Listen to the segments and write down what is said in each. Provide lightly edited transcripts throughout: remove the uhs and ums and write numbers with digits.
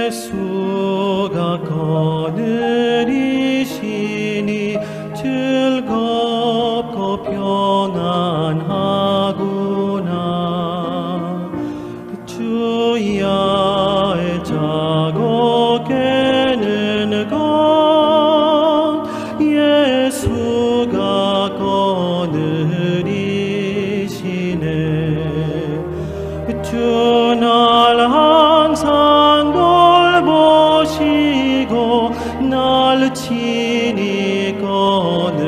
예수가 거느리시니 즐겁고 평안하구나. 주야의 자고 깨는 것 예수가 거느리시네. 주 날 항상 돌보시고 날 친히 거느리시네.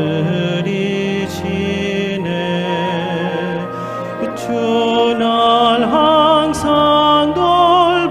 주 날 항상 돌보시고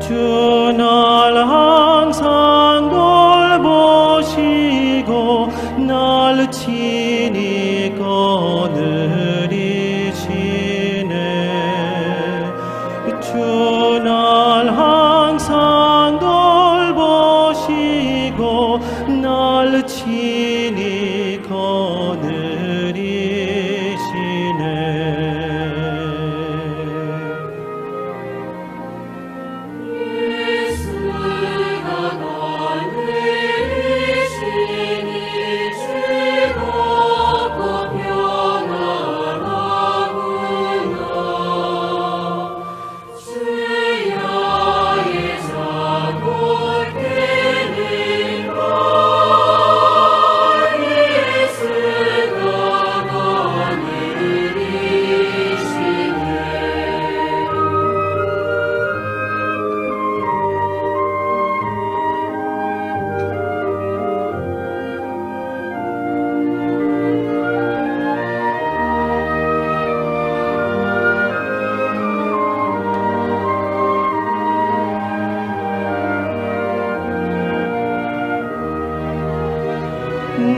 주 날 항상 돌보시고 날 친히 거느리시네. 주 날 항상 돌보시고 날 친히 거느리시네.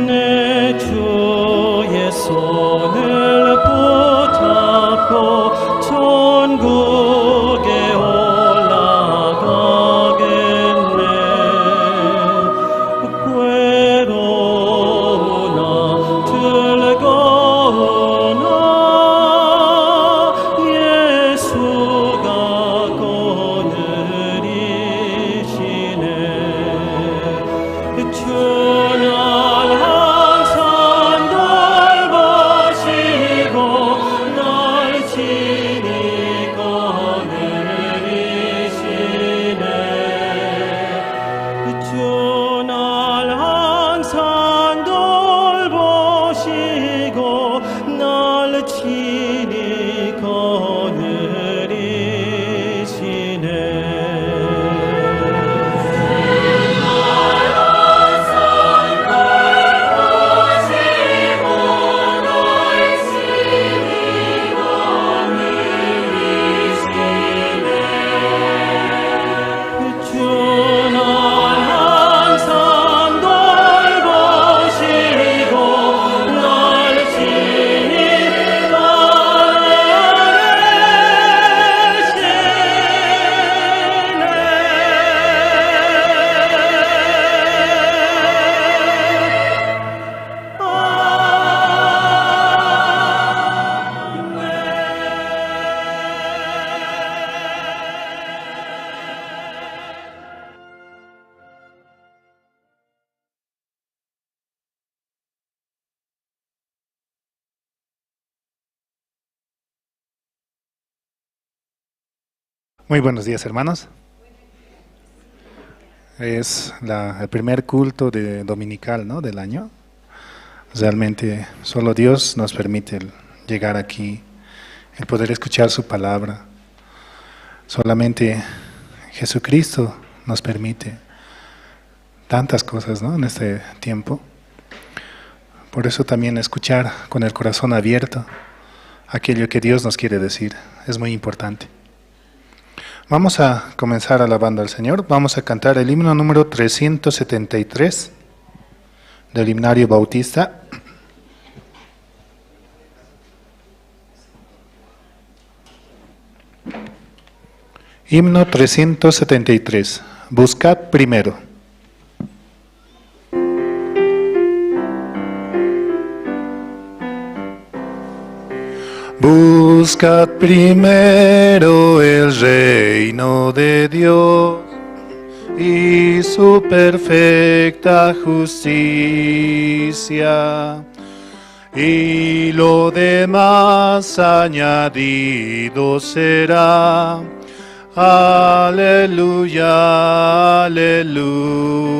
내 주의 손을 붙잡고 천국에 올라가겠네. 괴로우나 즐거우나 예수가 거느리시네. 주는 친히 Muy buenos días, hermanos. Es el primer culto dominical, ¿no?, del año. Realmente solo Dios nos permite llegar aquí, el poder escuchar su palabra. Solamente Jesucristo nos permite tantas cosas, ¿no?, en este tiempo. Por eso también escuchar con el corazón abierto aquello que Dios nos quiere decir es muy importante. Vamos a comenzar alabando al Señor. Vamos a cantar el himno número 373 del Himnario Bautista. Himno 373. Buscad primero. Buscad primero el reino de Dios y su perfecta justicia, y lo demás añadido será. Aleluya, aleluya,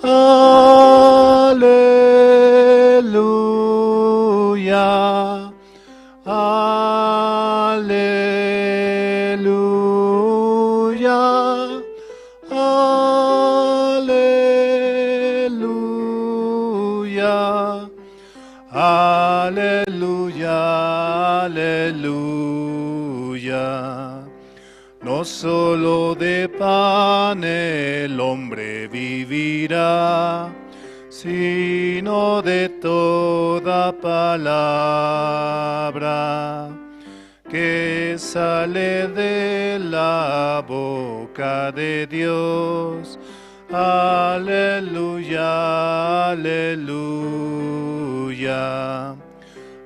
aleluya, aleluya, aleluya, aleluya, aleluya. No solo de pan el hombre vivirá, sino de toda palabra que sale de la boca de Dios. Aleluya, aleluya.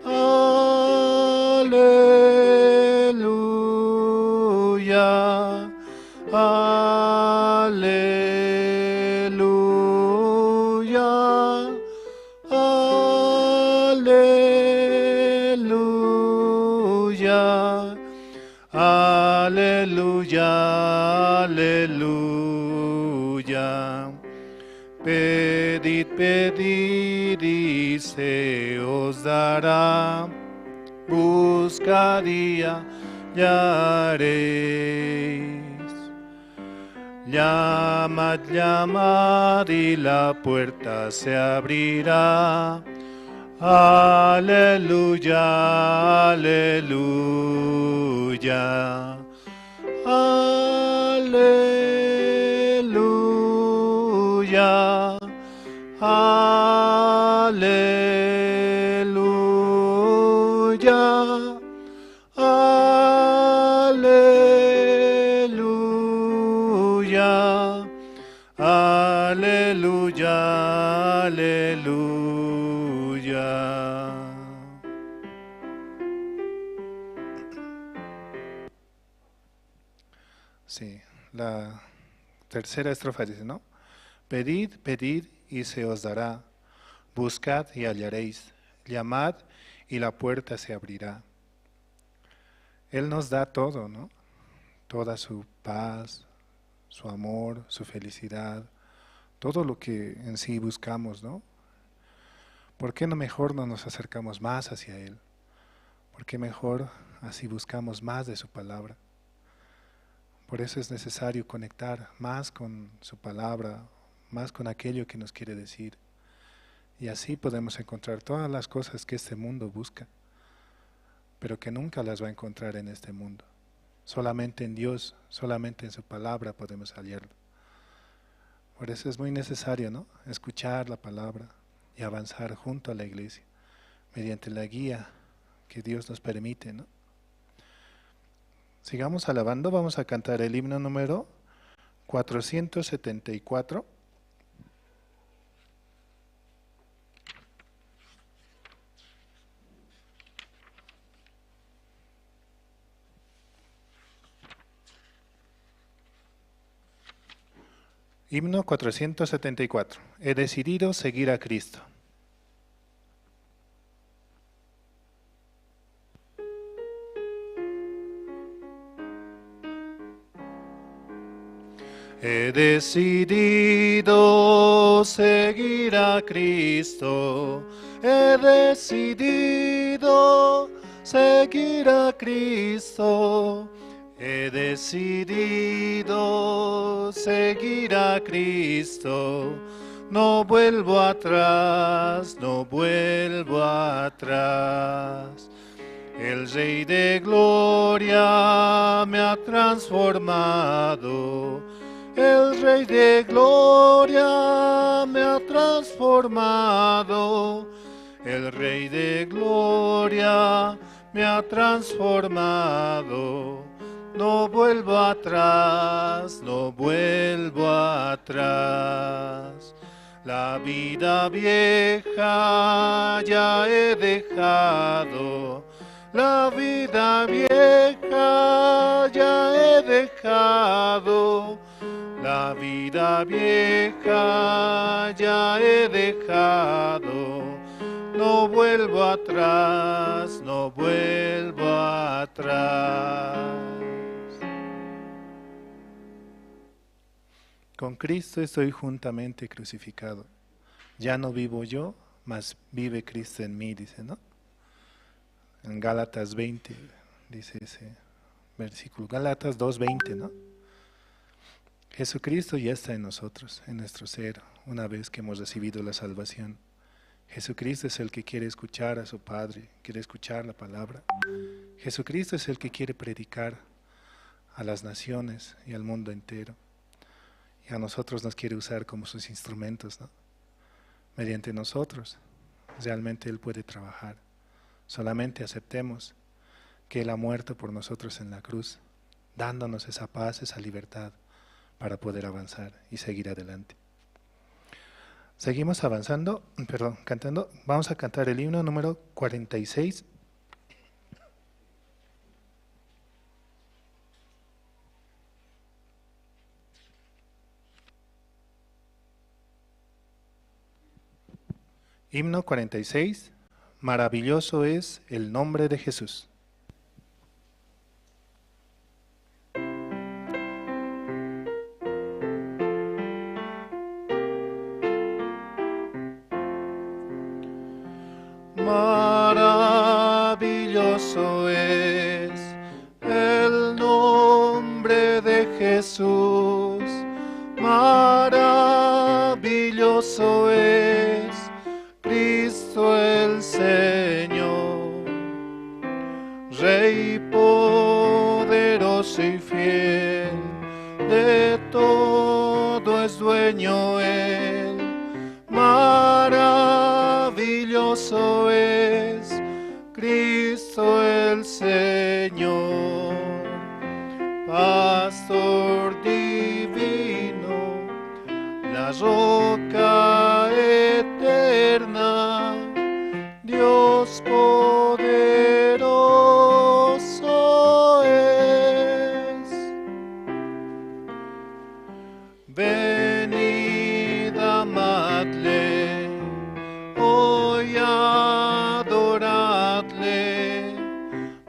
Aleluya, aleluya, aleluya, aleluya, aleluya. Pedid, pedid y se os dará. Buscad y hallaréis. Llamad, llamad y la puerta se abrirá. Aleluya, aleluya. Aleluya. Aleluya. Aleluya. Aleluya. Aleluya. Sí, la tercera estrofa dice, ¿no? Pedid, pedid y se os dará. Buscad y hallaréis. Llamad y la puerta se abrirá. Él nos da todo, ¿no? Toda su paz, su amor, su felicidad, todo lo que en sí buscamos, ¿no? ¿Por qué no mejor no nos acercamos más hacia Él? ¿Por qué mejor así buscamos más de su palabra? Por eso es necesario conectar más con su palabra, más con aquello que nos quiere decir. Y así podemos encontrar todas las cosas que este mundo busca, pero que nunca las va a encontrar en este mundo. Solamente en Dios, solamente en su palabra podemos hallarlo. Por eso es muy necesario, ¿no? Escuchar la palabra y avanzar junto a la iglesia, mediante la guía que Dios nos permite, ¿no? Sigamos alabando, vamos a cantar el himno número 474. Himno 474. He decidido seguir a Cristo. He decidido seguir a Cristo. He decidido seguir a Cristo. He decidido seguir a Cristo. No vuelvo atrás, no vuelvo atrás. El Rey de Gloria me ha transformado. El Rey de Gloria me ha transformado. El Rey de Gloria me ha transformado. No vuelvo atrás, no vuelvo atrás. La vida vieja ya he dejado. La vida vieja ya he dejado. La vida vieja ya he dejado. No vuelvo atrás, no vuelvo atrás. Con Cristo estoy juntamente crucificado. Ya no vivo yo, mas vive Cristo en mí, dice, ¿no? En Gálatas 20, dice ese versículo. Gálatas 2:20, ¿no? Jesucristo ya está en nosotros, en nuestro ser, una vez que hemos recibido la salvación. Jesucristo es el que quiere escuchar a su Padre, quiere escuchar la palabra. Jesucristo es el que quiere predicar a las naciones y al mundo entero. Y a nosotros nos quiere usar como sus instrumentos, ¿no? Mediante nosotros, realmente Él puede trabajar. Solamente aceptemos que Él ha muerto por nosotros en la cruz, dándonos esa paz, esa libertad para poder avanzar y seguir adelante. Seguimos avanzando, cantando. Vamos a cantar el himno número 46. Himno 46. Maravilloso es el nombre de Jesús. Maravilloso es el nombre de Jesús, maravilloso es Cristo el Señor, Rey poderoso y fiel, de todo es dueño Él, maravilloso es Cristo el Señor, Pastor divino, la roca eterna, Dios poderoso es. Venid, amadle, hoy adoradle,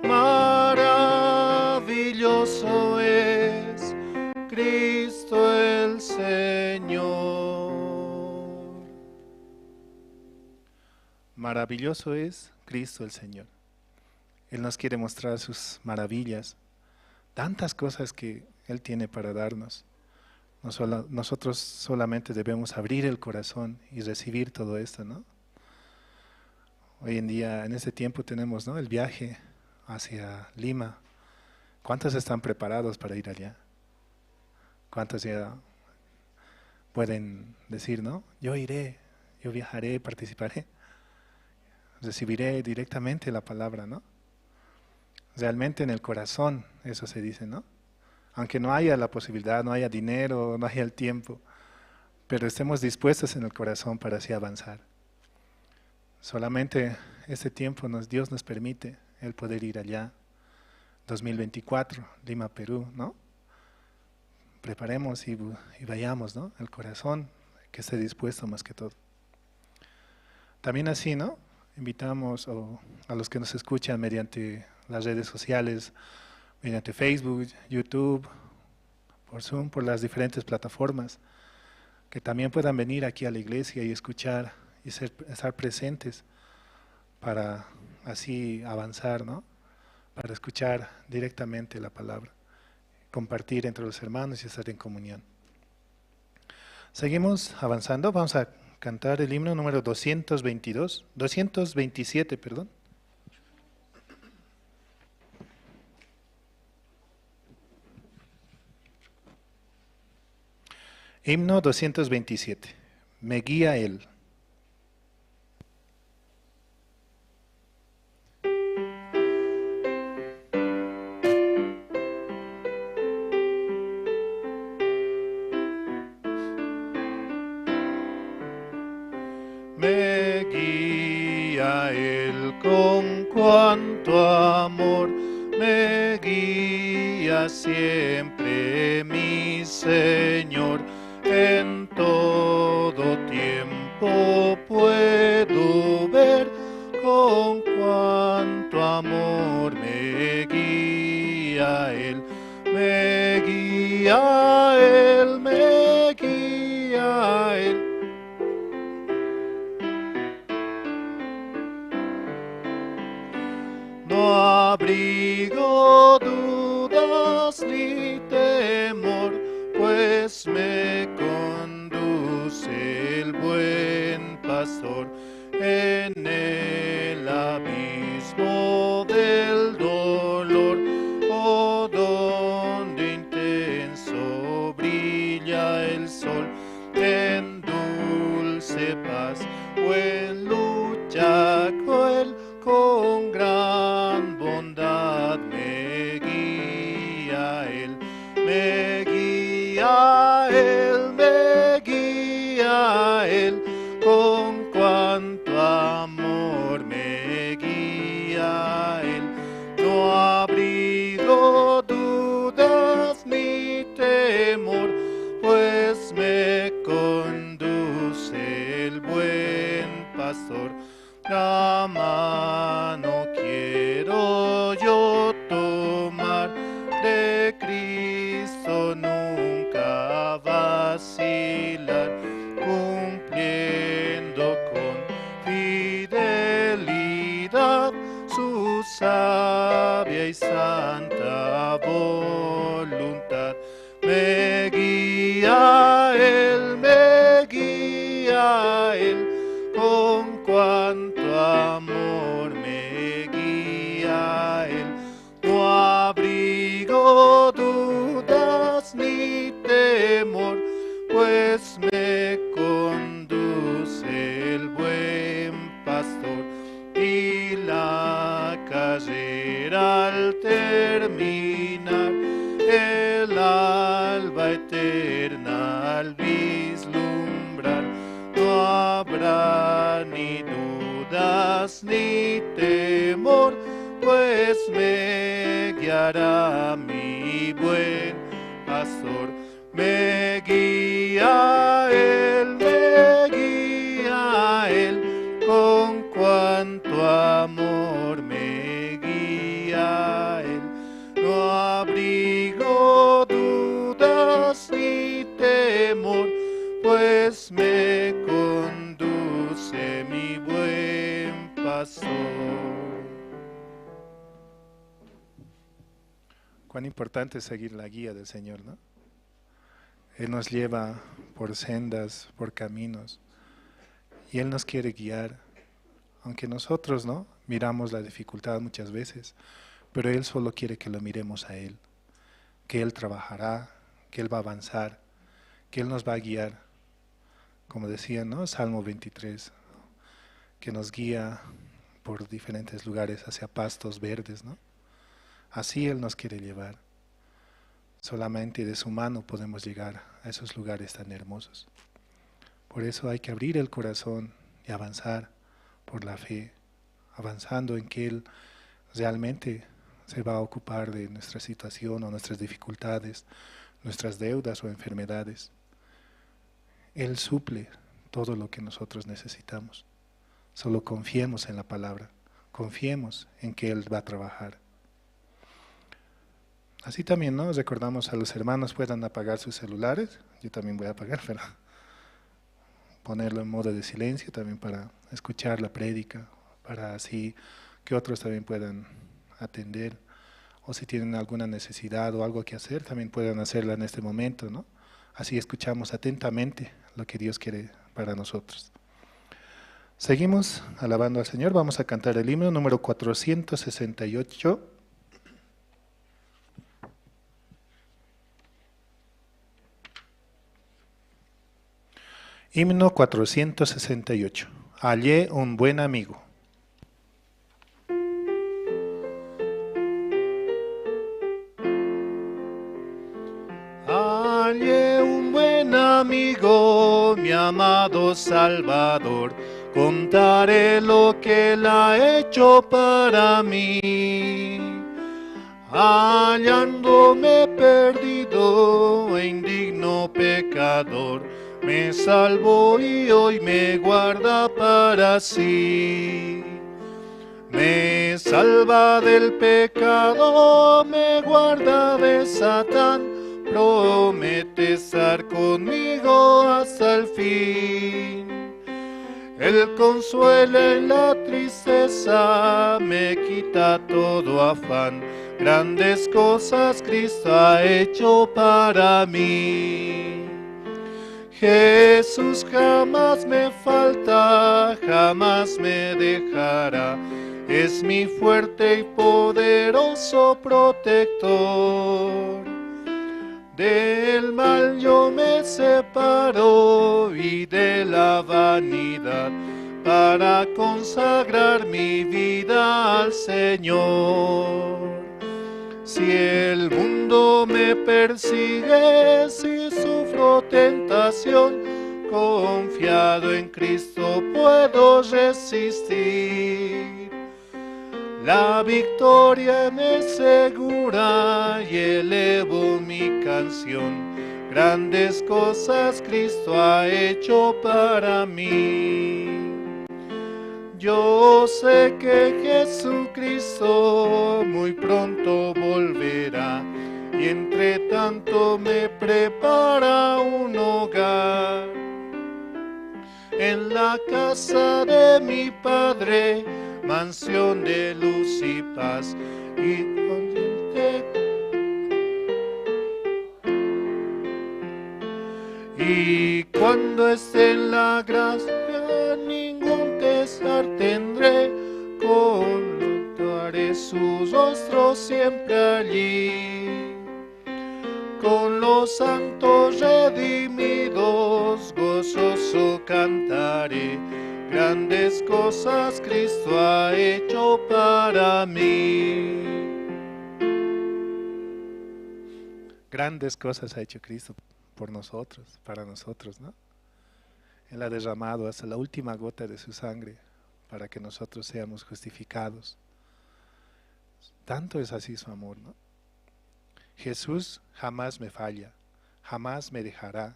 maravilloso es Cristo el Señor. Maravilloso es Cristo el Señor. Él nos quiere mostrar sus maravillas, tantas cosas que Él tiene para darnos. Nosotros solamente debemos abrir el corazón y recibir todo esto, ¿no? Hoy en día, en este tiempo tenemos, ¿no?, el viaje hacia Lima. ¿Cuántos están preparados para ir allá? ¿Cuántos ya pueden decir, ¿no? Yo iré, yo viajaré, participaré, recibiré directamente la palabra, ¿no? Realmente en el corazón, eso se dice, ¿no? Aunque no haya la posibilidad, no haya dinero, no haya el tiempo, pero estemos dispuestos en el corazón para así avanzar. Solamente este tiempo Dios nos permite el poder ir allá. 2024, Lima, Perú, ¿no? Preparemos y vayamos, ¿no? El corazón que esté dispuesto más que todo. También así, ¿no? Invitamos a los que nos escuchan mediante las redes sociales, mediante Facebook, YouTube, por Zoom, por las diferentes plataformas, que también puedan venir aquí a la iglesia y escuchar y estar presentes para así avanzar, ¿no? Para escuchar directamente la palabra, compartir entre los hermanos y estar en comunión. Seguimos avanzando, vamos a cantar el himno número 227, perdón. Himno 227. Me guía Él. Me guía Él con cuanto amor, me guía siempre mi Señor. En todo tiempo puedo ver con cuánto amor me guía Él, me guía Él, me guía Él. No abrigo dudas ni temor, pues me conduce el buen pastor en el abismo del dolor, oh, donde abrigo dudas ni temor, pues me conduce el buen pastor. La mano quiero yo tomar, de Cristo nunca vacilar, cumpliendo con fidelidad su sabia y santa voluntad. Me guía Él, con cuanto amor me guía Él. No abrigo dudas ni temor, pues me conduce el buen pastor. Y la carrera al terminar, el alba eterna al vislumbrar, no habrá ni dudas ni temor, pues me guiará mi buen pastor. Me guía Él, con cuanto amor me guía Él. No abrigo dudas ni temor, pues me conduce mi buen pastor. Cuán importante es seguir la guía del Señor, ¿no? Él nos lleva por sendas, por caminos, y Él nos quiere guiar, aunque nosotros, ¿no?, miramos la dificultad muchas veces, pero Él solo quiere que lo miremos a Él, que Él trabajará, que Él va a avanzar, que Él nos va a guiar, como decía, ¿no?, Salmo 23, que nos guía por diferentes lugares hacia pastos verdes, ¿no? Así Él nos quiere llevar. Solamente de su mano podemos llegar a esos lugares tan hermosos. Por eso hay que abrir el corazón y avanzar por la fe, avanzando en que Él realmente se va a ocupar de nuestra situación o nuestras dificultades, nuestras deudas o enfermedades. Él suple todo lo que nosotros necesitamos. Solo confiemos en la palabra, confiemos en que Él va a trabajar. Así también, ¿no?, recordamos a los hermanos puedan apagar sus celulares. Yo también voy a apagar, pero ponerlo en modo de silencio también para escuchar la prédica, para así que otros también puedan atender, o si tienen alguna necesidad o algo que hacer, también puedan hacerla en este momento, ¿no? Así escuchamos atentamente lo que Dios quiere para nosotros. Seguimos alabando al Señor. Vamos a cantar el himno número 468. Himno 468. Hallé un buen amigo. Hallé un buen amigo, mi amado Salvador, contaré lo que Él ha hecho para mí. Hallándome perdido e indigno pecador, me salvó y hoy me guarda para sí. Me salva del pecado, me guarda de Satán, promete estar conmigo hasta el fin. Él consuela en la tristeza, me quita todo afán, grandes cosas Cristo ha hecho para mí. Jesús jamás me falta, jamás me dejará, es mi fuerte y poderoso protector. Del mal yo me separo y de la vanidad, para consagrar mi vida al Señor. Si el mundo me persigue, si sufro tentación, confiado en Cristo puedo resistir. La victoria me es segura y elevo mi canción. Grandes cosas Cristo ha hecho para mí. Yo sé que Jesucristo muy pronto volverá y entre tanto me prepara un hogar. En la casa de mi Padre, mansión de luz y paz y consciente. Y cuando esté en la gracia, ningún pesar tendré, contaré sus rostros siempre allí. Con los santos redimidos, gozoso cantaré, grandes cosas Cristo ha hecho para mí. Grandes cosas ha hecho Cristo por nosotros, para nosotros, ¿no? Él ha derramado hasta la última gota de su sangre para que nosotros seamos justificados. Tanto es así su amor, ¿no? Jesús jamás me falla, jamás me dejará.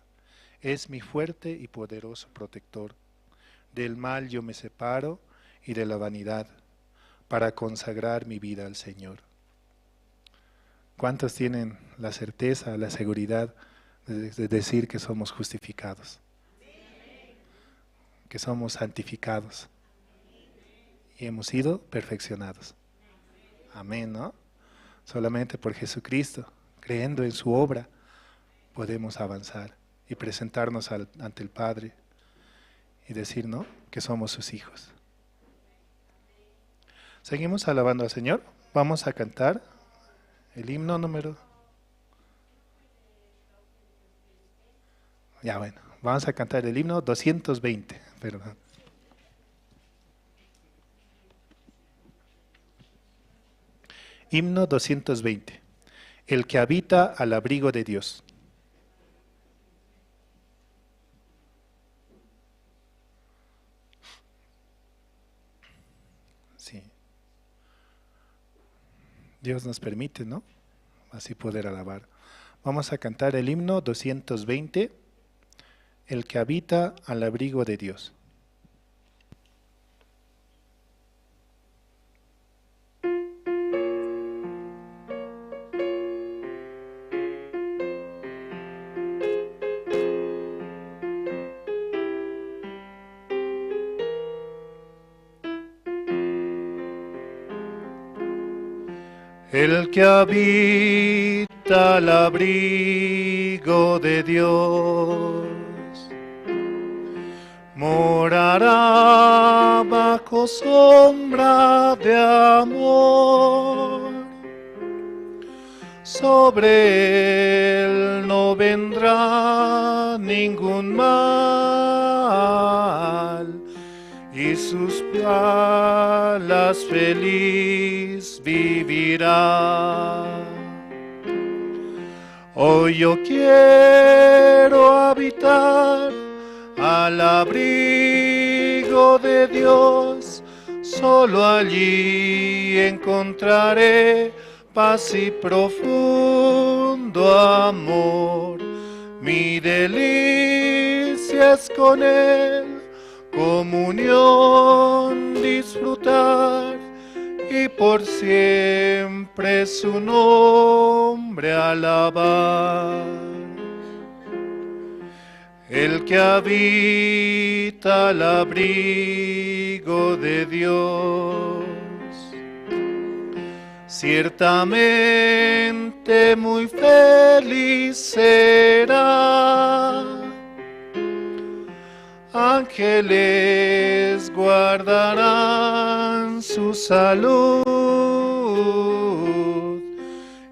Es mi fuerte y poderoso protector. Del mal yo me separo y de la vanidad para consagrar mi vida al Señor. ¿Cuántos tienen la certeza, la seguridad de decir que somos justificados? Que somos santificados y hemos sido perfeccionados. Amén, ¿no? Solamente por Jesucristo, creyendo en su obra, podemos avanzar y presentarnos ante el Padre y decir, ¿no?, que somos sus hijos. Seguimos alabando al Señor. Vamos a cantar el himno número... Ya bueno, vamos a cantar el himno 220, perdón. Himno 220. El que habita al abrigo de Dios. Sí. Dios nos permite, ¿no?, así poder alabar. Vamos a cantar el himno 220. El que habita al abrigo de Dios. El que habita al abrigo de Dios morará bajo sombra de amor. Sobre él no vendrá ningún mal y sus alas feliz vivirá. Hoy yo quiero habitar al abrigo de Dios, solo allí encontraré paz y profundo amor. Mi delicia es con Él, comunión disfrutar y por siempre su nombre alabar. El que habita al abrigo de Dios, ciertamente muy feliz será. Ángeles guardarán su salud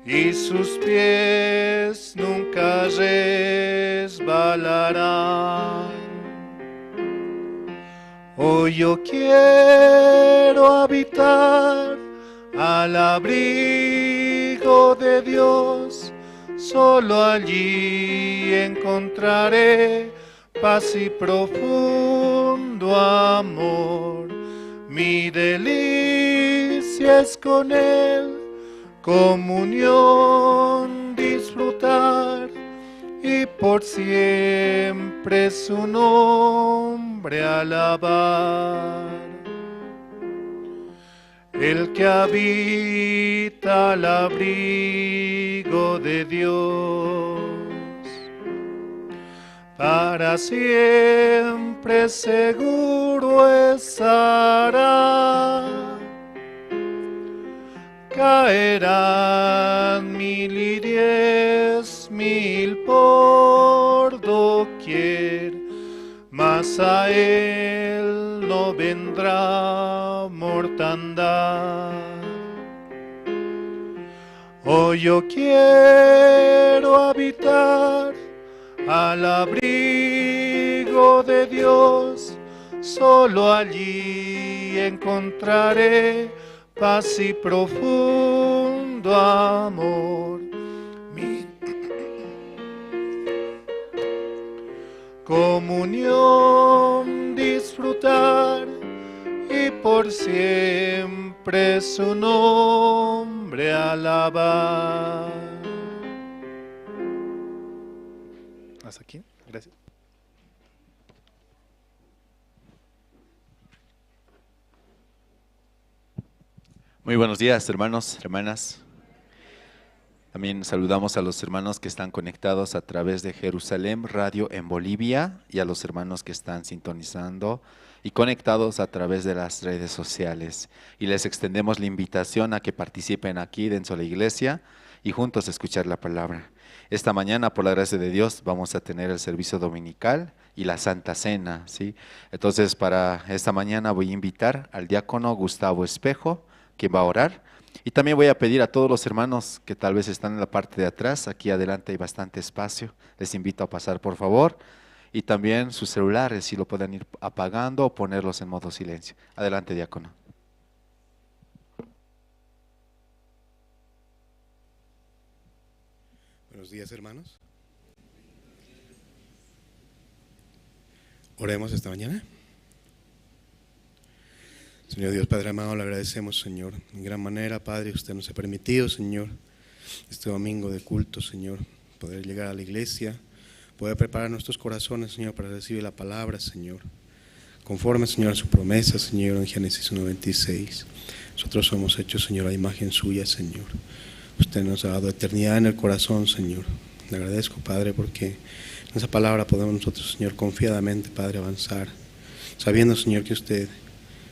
y sus pies nunca resbalarán. Hoy yo quiero habitar al abrigo de Dios, solo allí encontraré paz y profundo amor. Mi delicia es con Él, comunión disfrutar y por siempre su nombre alabar. El que habita al abrigo de Dios, para siempre seguro estará. Caerán 1010.000 por doquier, mas a él no vendrá mortandad. Hoy yo quiero habitar al abrigo de Dios, solo allí encontraré paz y profundo amor. Mi comunión disfrutar y por siempre su nombre alabar. Hasta aquí, gracias. Muy buenos días, hermanos, hermanas. También saludamos a los hermanos que están conectados a través de Jerusalén Radio en Bolivia y a los hermanos que están sintonizando y conectados a través de las redes sociales. Y les extendemos la invitación a que participen aquí dentro de la iglesia y juntos escuchar la palabra. Esta mañana, por la gracia de Dios, vamos a tener el servicio dominical y la Santa Cena, ¿sí? Entonces, para esta mañana voy a invitar al diácono Gustavo Espejo, quien va a orar. Y también voy a pedir a todos los hermanos que tal vez están en la parte de atrás, aquí adelante hay bastante espacio, les invito a pasar por favor. Y también sus celulares, si lo pueden ir apagando o ponerlos en modo silencio. Adelante, diácono. Buenos días, hermanos. Oremos esta mañana. Señor Dios, Padre amado, le agradecemos, Señor, en gran manera, Padre, usted nos ha permitido, Señor, este domingo de culto, Señor, poder llegar a la iglesia, poder preparar nuestros corazones, Señor, para recibir la palabra, Señor, conforme, Señor, a su promesa, Señor, en Génesis 1:26. Nosotros somos hechos, Señor, a imagen suya, Señor. Usted nos ha dado eternidad en el corazón, Señor. Le agradezco, Padre, porque en esa palabra podemos nosotros, Señor, confiadamente, Padre, avanzar, sabiendo, Señor, que usted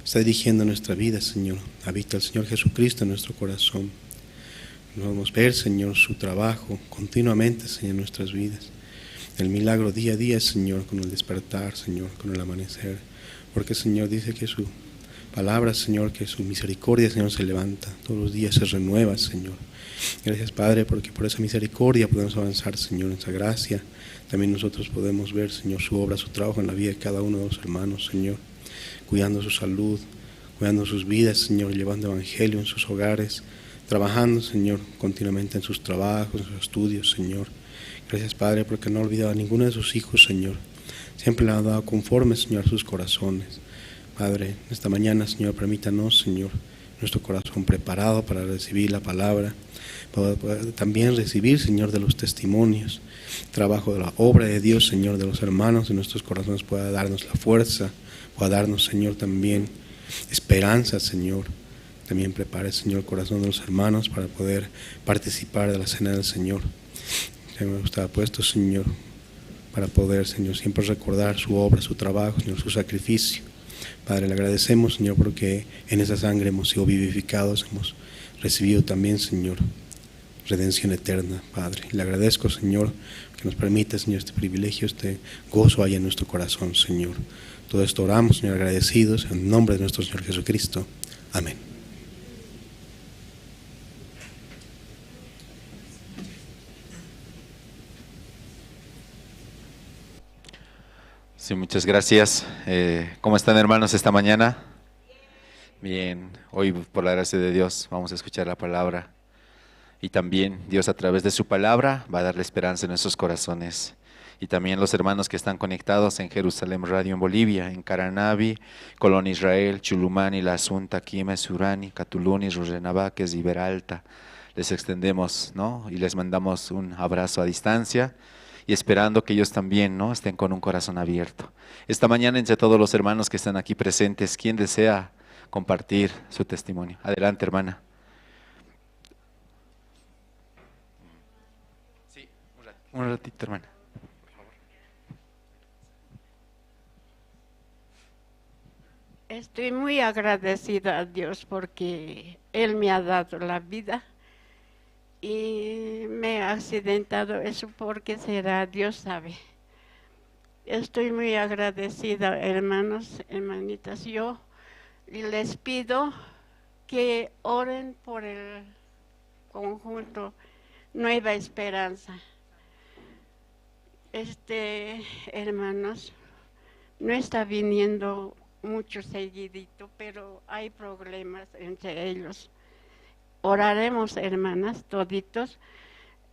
está dirigiendo nuestra vida, Señor. Habita el Señor Jesucristo en nuestro corazón. Nos vamos a ver, Señor, su trabajo continuamente, Señor, en nuestras vidas. El milagro día a día, Señor, con el despertar, Señor, con el amanecer. Porque, Señor, dice que su palabra, Señor, que su misericordia, Señor, se levanta. Todos los días se renueva, Señor. Gracias, Padre, porque por esa misericordia podemos avanzar, Señor, en esa gracia. También nosotros podemos ver, Señor, su obra, su trabajo en la vida de cada uno de los hermanos, Señor. Cuidando su salud, cuidando sus vidas, Señor, llevando evangelio en sus hogares, trabajando, Señor, continuamente en sus trabajos, en sus estudios, Señor. Gracias, Padre, porque no ha olvidado a ninguno de sus hijos, Señor. Siempre le ha dado conforme, Señor, a sus corazones. Padre, esta mañana, Señor, permítanos, Señor, nuestro corazón preparado para recibir la palabra, para poder también recibir, Señor, de los testimonios, trabajo de la obra de Dios, Señor, de los hermanos, en nuestros corazones pueda darnos la fuerza, pueda darnos, Señor, también esperanza, Señor. También prepare, Señor, el corazón de los hermanos para poder participar de la cena del Señor. Señor, usted ha puesto, Señor, para poder, Señor, siempre recordar su obra, su trabajo, Señor, su sacrificio. Padre, le agradecemos, Señor, porque en esa sangre hemos sido vivificados, hemos recibido también, Señor, redención eterna, Padre. Le agradezco, Señor, que nos permita, Señor, este privilegio, este gozo haya en nuestro corazón, Señor. Todo esto oramos, Señor, agradecidos, en nombre de nuestro Señor Jesucristo. Amén. Sí, muchas gracias. ¿Cómo están, hermanos, esta mañana? Bien, hoy por la gracia de Dios vamos a escuchar la palabra. Y también Dios a través de su palabra va a darle esperanza en nuestros corazones. y también los hermanos que están conectados en Jerusalén Radio en Bolivia, en Caranavi, Colón Israel, Chulumani, La Asunta, Quime, Surani, Catuluni, Rurrenabaques y Beralta. Les extendemos, ¿no? Y les mandamos un abrazo a distancia y esperando que ellos también, ¿no?, estén con un corazón abierto. Esta mañana, entre todos los hermanos que están aquí presentes, ¿quién desea compartir su testimonio? Adelante, hermana. Sí, un ratito, hermana. Estoy muy agradecida a Dios porque Él me ha dado la vida y me he accidentado, eso porque será, Dios sabe. Estoy muy agradecida, hermanos, hermanitas. Yo les pido que oren por el conjunto Nueva Esperanza. Hermanos, no está viniendo mucho seguidito, pero hay problemas entre ellos. Oraremos, hermanas, toditos.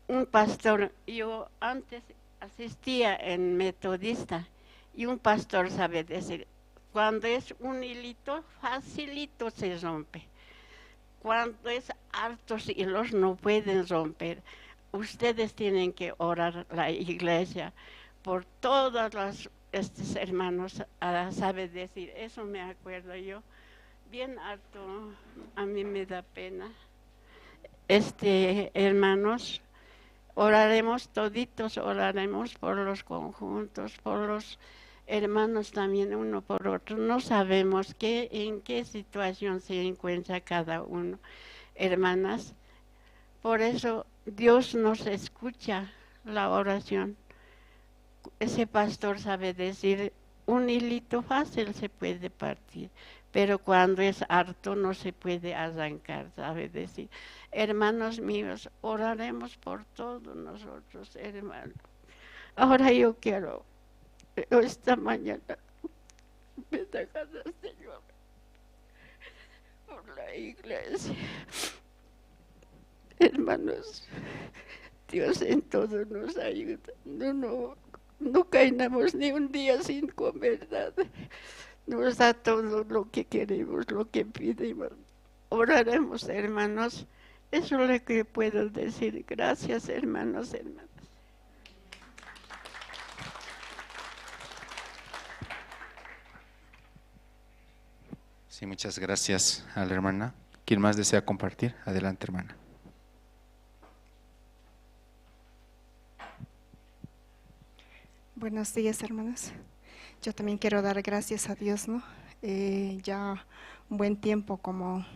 Un pastor, yo antes asistía en metodista y un pastor sabe decir, cuando es un hilito, facilito se rompe. Cuando es hartos hilos no pueden romper. Ustedes tienen que orar la iglesia por todas las hermanos, sabe decir, eso me acuerdo yo, bien harto, a mí me da pena. Hermanos, oraremos toditos, oraremos por los conjuntos, por los hermanos también, uno por otro. No sabemos en qué situación se encuentra cada uno, hermanas. Por eso Dios nos escucha la oración. Ese pastor sabe decir, un hilito fácil se puede partir, pero cuando es harto no se puede arrancar, sabe decir. Hermanos míos, oraremos por todos nosotros, hermanos. Ahora yo quiero, esta mañana, me dejas, Señor, por la iglesia. Hermanos, Dios en todo nos ayuda. No caemos ni un día sin comer nada. Nos da todo lo que queremos, lo que pedimos. Oraremos, hermanos. Eso es lo que puedo decir. Gracias, hermanos, hermanas. Sí, muchas gracias a la hermana. ¿Quién más desea compartir? Adelante, hermana. Buenos días, hermanos. Yo también quiero dar gracias a Dios, ¿no? Ya un buen tiempo como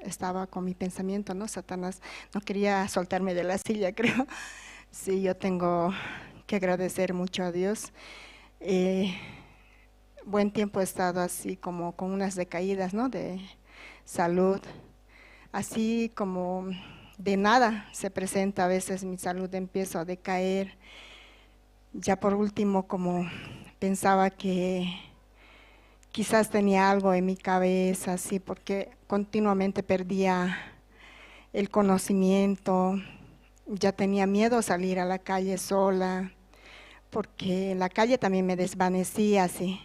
estaba con mi pensamiento, ¿no? Satanás no quería soltarme de la silla, creo. Sí, yo tengo que agradecer mucho a Dios. Buen tiempo he estado así como con unas decaídas, ¿no? De salud, así como de nada se presenta a veces mi salud, empiezo a decaer. Ya por último, como pensaba que quizás tenía algo en mi cabeza, así, porque continuamente perdía el conocimiento, ya tenía miedo a salir a la calle sola, porque en la calle también me desvanecía así.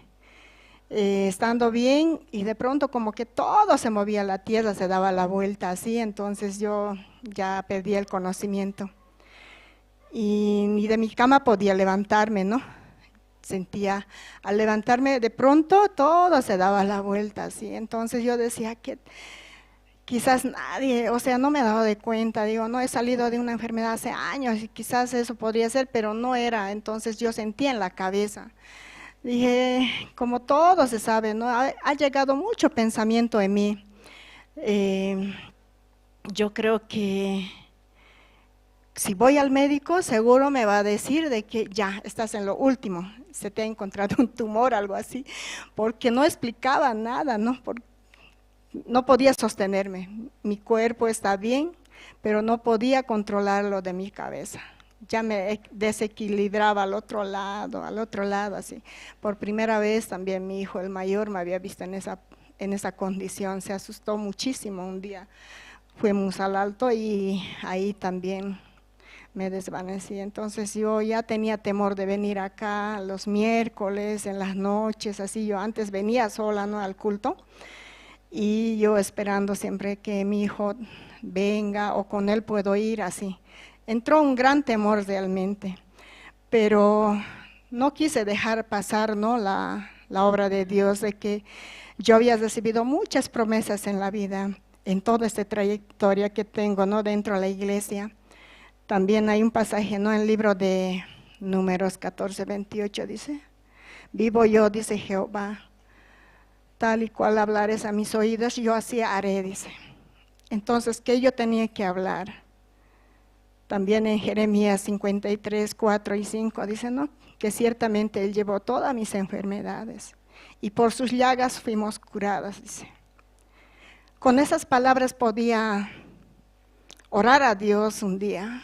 Estando bien y de pronto como que todo se movía, la tierra se daba la vuelta así, entonces yo ya perdí el conocimiento. Y ni de mi cama podía levantarme, ¿no? Sentía, al levantarme de pronto todo se daba la vuelta, ¿sí? Entonces yo decía que quizás nadie, o sea, no me he dado de cuenta, digo, no he salido de una enfermedad hace años y quizás eso podría ser, pero no era, entonces yo sentía en la cabeza. Dije, como todo se sabe, ¿no? Ha llegado mucho pensamiento en mí. Yo creo que si voy al médico, seguro me va a decir de que ya estás en lo último, se te ha encontrado un tumor, algo así, porque no explicaba nada, ¿no? No podía sostenerme. Mi cuerpo está bien, pero no podía controlarlo de mi cabeza. Ya me desequilibraba al otro lado, así. Por primera vez también mi hijo, el mayor, me había visto en esa condición, se asustó muchísimo un día. Fuimos al alto y ahí también me desvanecí. Entonces yo ya tenía temor de venir acá los miércoles, en las noches, así. Yo antes venía sola, ¿no?, al culto, y yo esperando siempre que mi hijo venga o con él puedo ir, así. Entró un gran temor realmente, pero no quise dejar pasar, ¿no?, la obra de Dios, de que yo había recibido muchas promesas en la vida, en toda esta trayectoria que tengo, ¿no?, dentro de la iglesia. También hay un pasaje, ¿no?, en el libro de Números 14:28, dice: vivo yo, dice Jehová, tal y cual hablares a mis oídos, yo así haré, dice. Entonces, ¿qué yo tenía que hablar? También en Jeremías 53:4 y 5 dice, ¿no?, que ciertamente Él llevó todas mis enfermedades y por sus llagas fuimos curadas, dice. Con esas palabras podía orar a Dios un día.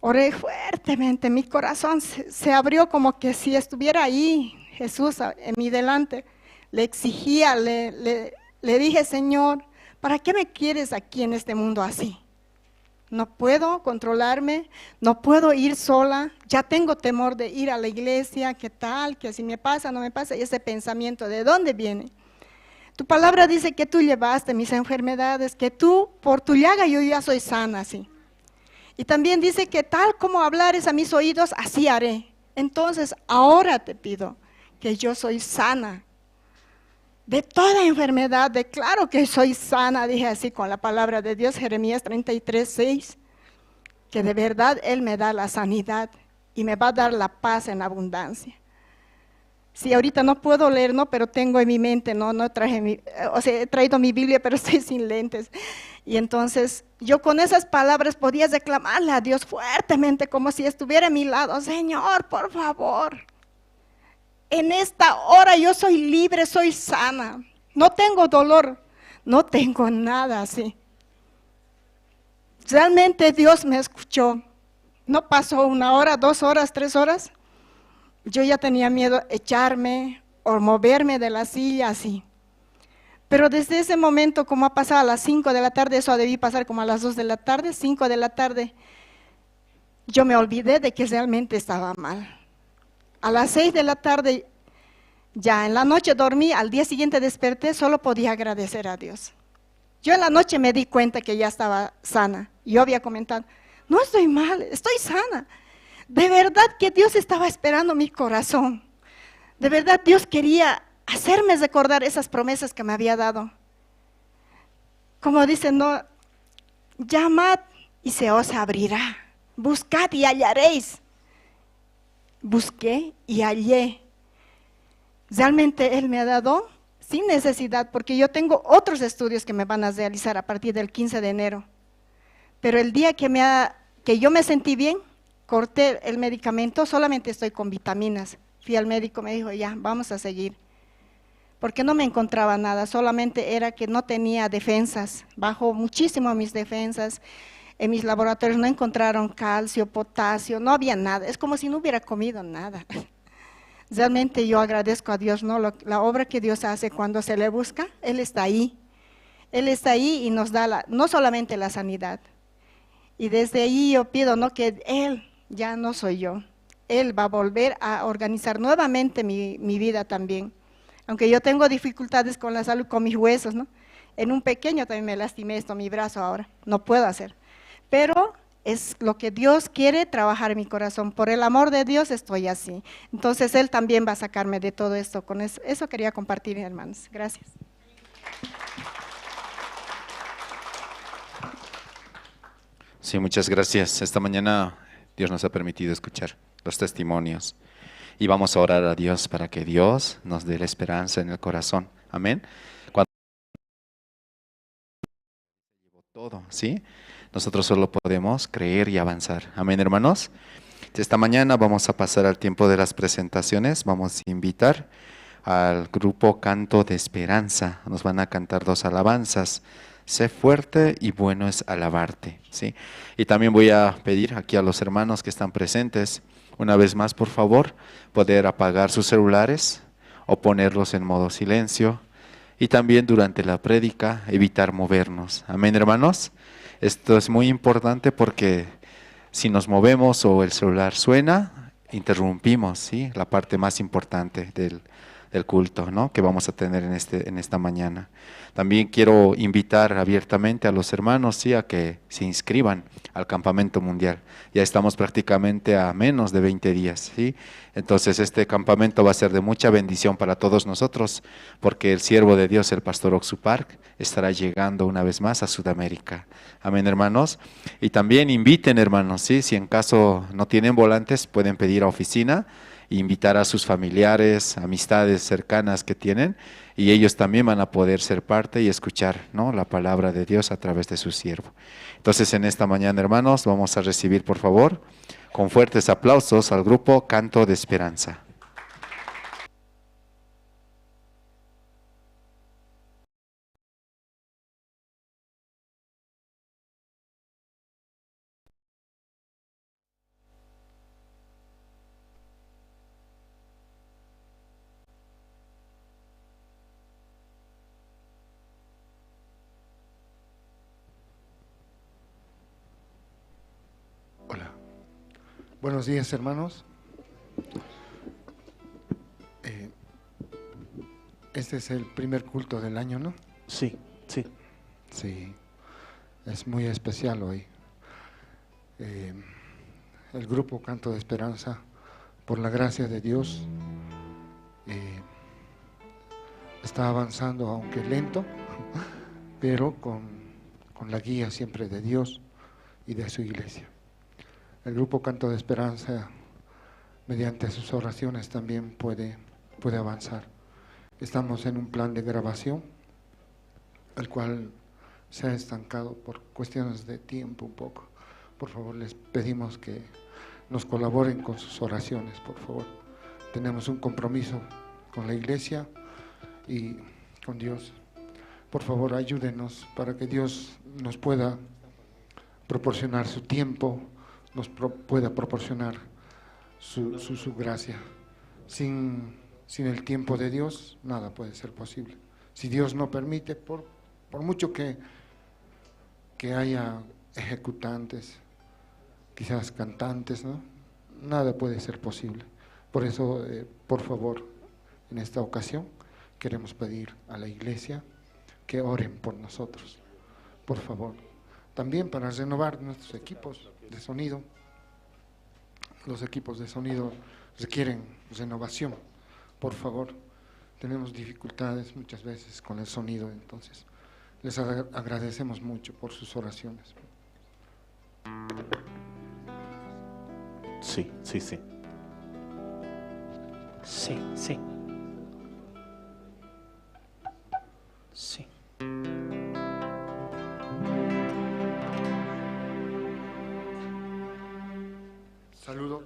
Oré fuertemente, mi corazón se abrió como que si estuviera ahí Jesús en mi delante. Le exigía, le dije: Señor, ¿para qué me quieres aquí en este mundo así? No puedo controlarme, no puedo ir sola, ya tengo temor de ir a la iglesia, ¿qué tal? Que si me pasa, no me pasa, y ese pensamiento, ¿de dónde viene? Tu palabra dice que tú llevaste mis enfermedades, que tú, por tu llaga yo ya soy sana, así. Y también dice que tal como hablares a mis oídos, así haré. Entonces, ahora te pido que yo soy sana de toda enfermedad, declaro que soy sana, dije así con la palabra de Dios, Jeremías 33:6, que de verdad Él me da la sanidad y me va a dar la paz en abundancia. Sí, ahorita no puedo leer, ¿no?, pero tengo en mi mente, no traje he traído mi Biblia, pero estoy sin lentes. Y entonces yo con esas palabras podía reclamarle a Dios fuertemente, como si estuviera a mi lado: Señor, por favor, en esta hora yo soy libre, soy sana, no tengo dolor, no tengo nada así. Realmente Dios me escuchó. No pasó 1 hora, 2 horas, 3 horas. Yo ya tenía miedo echarme o moverme de la silla así. Pero desde ese momento, como ha pasado a las 5 de la tarde, eso debí pasar como a las 2 de la tarde, 5 de la tarde, yo me olvidé de que realmente estaba mal. A las 6 de la tarde, ya en la noche dormí, al día siguiente desperté, solo podía agradecer a Dios. Yo en la noche me di cuenta que ya estaba sana. Yo había comentado: no estoy mal, estoy sana. De verdad que Dios estaba esperando mi corazón. De verdad Dios quería hacerme recordar esas promesas que me había dado. Como dicen, no, llamad y se os abrirá. Buscad y hallaréis. Busqué y hallé. Realmente Él me ha dado sin necesidad, porque yo tengo otros estudios que me van a realizar a partir del 15 de enero. Pero el día que yo me sentí bien, corté el medicamento, solamente estoy con vitaminas. Fui al médico, me dijo: ya, vamos a seguir. Porque no me encontraba nada, solamente era que no tenía defensas, bajó muchísimo mis defensas. En mis laboratorios no encontraron calcio, potasio, no había nada, es como si no hubiera comido nada. Realmente yo agradezco a Dios, ¿no?, la obra que Dios hace cuando se le busca. Él está ahí y nos da no solamente la sanidad. Y desde ahí yo pido, ¿no?, que Él, ya no soy yo, Él va a volver a organizar nuevamente mi vida también. Aunque yo tengo dificultades con la salud, con mis huesos, ¿no? En un pequeño también me lastimé mi brazo ahora, no puedo hacer. Pero es lo que Dios quiere trabajar en mi corazón. Por el amor de Dios estoy así. Entonces Él también va a sacarme de todo esto. Con eso quería compartir, hermanos. Gracias. Sí, muchas gracias. Esta mañana Dios nos ha permitido escuchar los testimonios y vamos a orar a Dios para que Dios nos dé la esperanza en el corazón. Amén. Cuando todo, ¿sí? Nosotros solo podemos creer y avanzar. Amén, hermanos. Esta mañana vamos a pasar al tiempo de las presentaciones. Vamos a invitar al grupo Canto de Esperanza. Nos van a cantar 2 alabanzas. Sé fuerte y bueno es alabarte, ¿sí? Y también voy a pedir aquí a los hermanos que están presentes, una vez más, por favor, poder apagar sus celulares o ponerlos en modo silencio. Y también durante la prédica, evitar movernos. Amén, hermanos. Esto es muy importante porque si nos movemos o el celular suena, interrumpimos, ¿sí?, la parte más importante del culto, ¿no?, que vamos a tener en esta mañana. También quiero invitar abiertamente a los hermanos, ¿sí?, a que se inscriban al campamento mundial. Ya estamos prácticamente a menos de 20 días, ¿sí? Entonces este campamento va a ser de mucha bendición para todos nosotros, porque el siervo de Dios, el pastor Oxupark, estará llegando una vez más a Sudamérica. Amén, hermanos. Y también inviten, hermanos, ¿sí?, si en caso no tienen volantes, pueden pedir a oficina, invitar a sus familiares, amistades cercanas que tienen, y ellos también van a poder ser parte y escuchar, ¿no?, la palabra de Dios a través de su siervo. Entonces en esta mañana, hermanos, vamos a recibir, por favor, con fuertes aplausos al grupo Canto de Esperanza. Hola. Buenos días, hermanos. Este es el primer culto del año, ¿no? Sí, sí. Sí, es muy especial hoy. El grupo Canto de Esperanza, por la gracia de Dios, está avanzando, aunque lento, pero con la guía siempre de Dios y de su iglesia. El grupo Canto de Esperanza, mediante sus oraciones, también puede avanzar. Estamos en un plan de grabación, el cual se ha estancado por cuestiones de tiempo un poco. Por favor, les pedimos que nos colaboren con sus oraciones, por favor. Tenemos un compromiso con la iglesia y con Dios. Por favor, ayúdenos para que Dios nos pueda proporcionar su tiempo, nos pueda proporcionar su gracia. Sin el tiempo de Dios, nada puede ser posible. Si Dios no permite, por mucho que haya ejecutantes, quizás cantantes, ¿no?, nada puede ser posible. Por eso, por favor, en esta ocasión, queremos pedir a la iglesia que oren por nosotros, por favor. También para renovar nuestros equipos de sonido. Los equipos de sonido requieren renovación. Por favor, tenemos dificultades muchas veces con el sonido, entonces les agradecemos mucho por sus oraciones. Sí, sí, sí. Sí, sí. Sí. Saludo.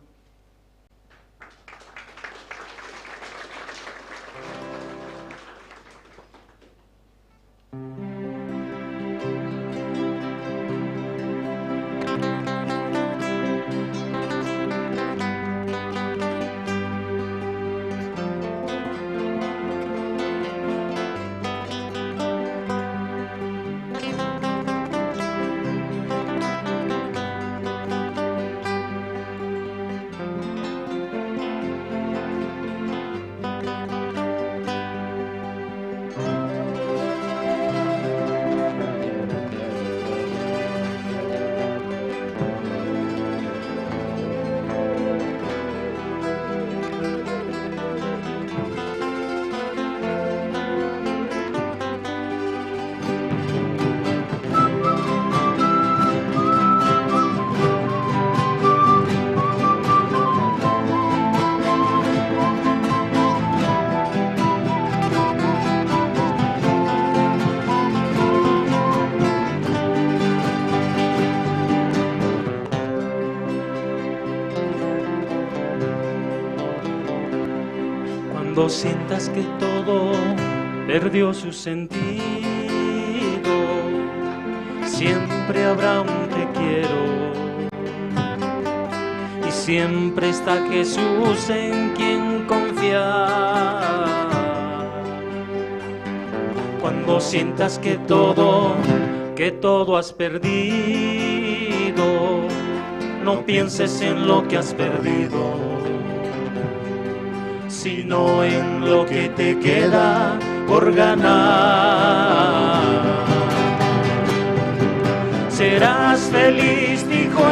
Cuando sientas que todo perdió su sentido, siempre habrá un te quiero, y siempre está Jesús en quien confiar. Cuando sientas que todo que todo has perdido. No pienses en lo que has perdido, sino en lo que te queda por ganar. Serás feliz, dijo,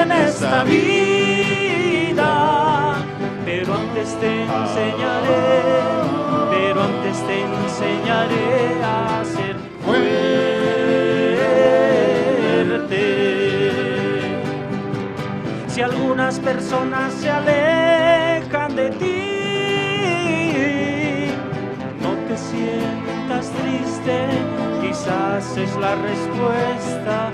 en esta vida, pero antes te enseñaré, a ser fuerte. Si algunas personas se alejan de ti, no te sientas triste, quizás es la respuesta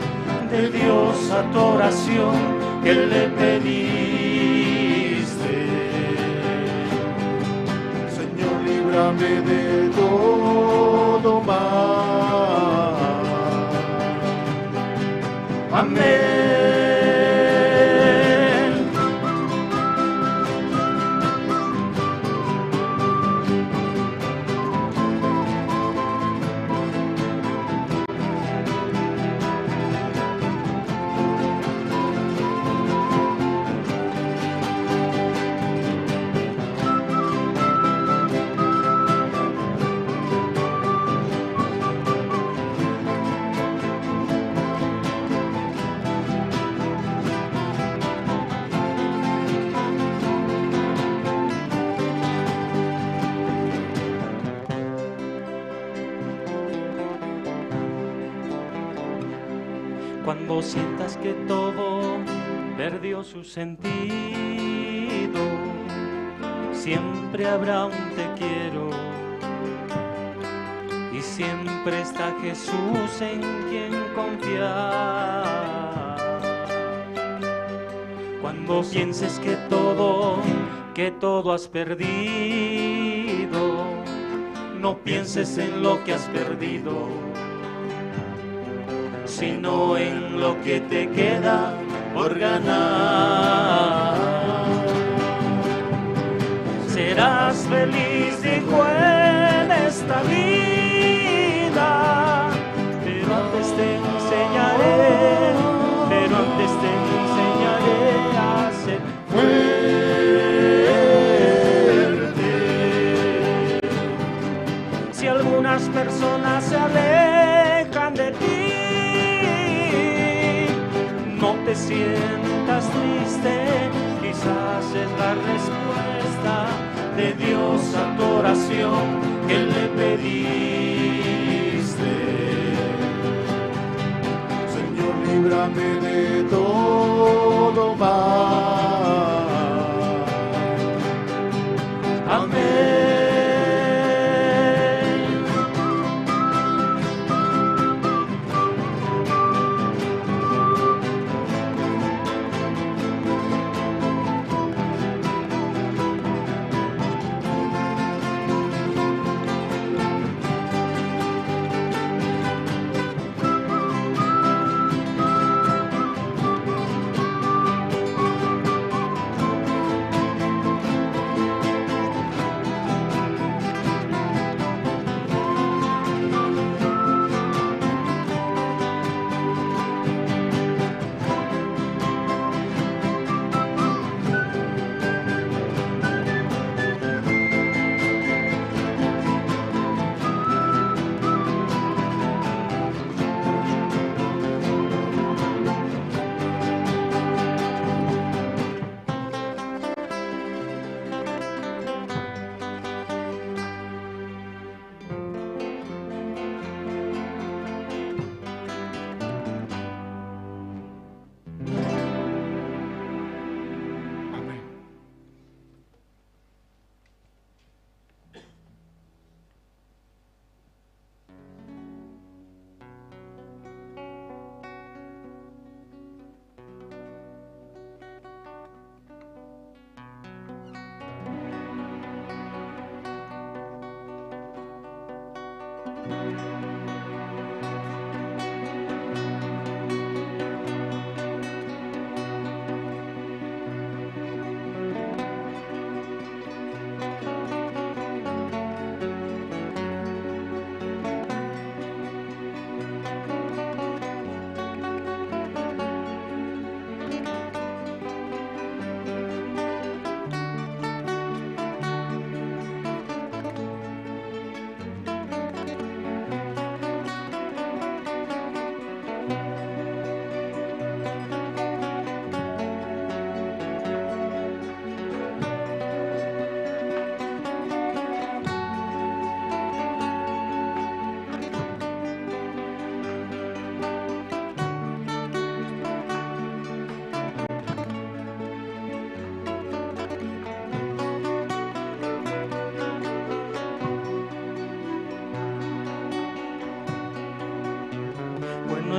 de Dios a tu oración que le pediste. Señor, líbrame de todo mal. Amén. Cuando sientas que todo perdió su sentido, siempre habrá un te quiero y siempre está Jesús en quien confiar. Cuando pienses que todo has perdido, no pienses en lo que has perdido, sino en lo que te queda por ganar. Serás feliz, dijo, en esta vida, pero antes te enseñaré, a ser fuerte. Si algunas personas se alejan de ti, no te sientas triste, quizás es la respuesta de Dios a tu oración que le pediste. Señor, líbrame de todo mal. Amén.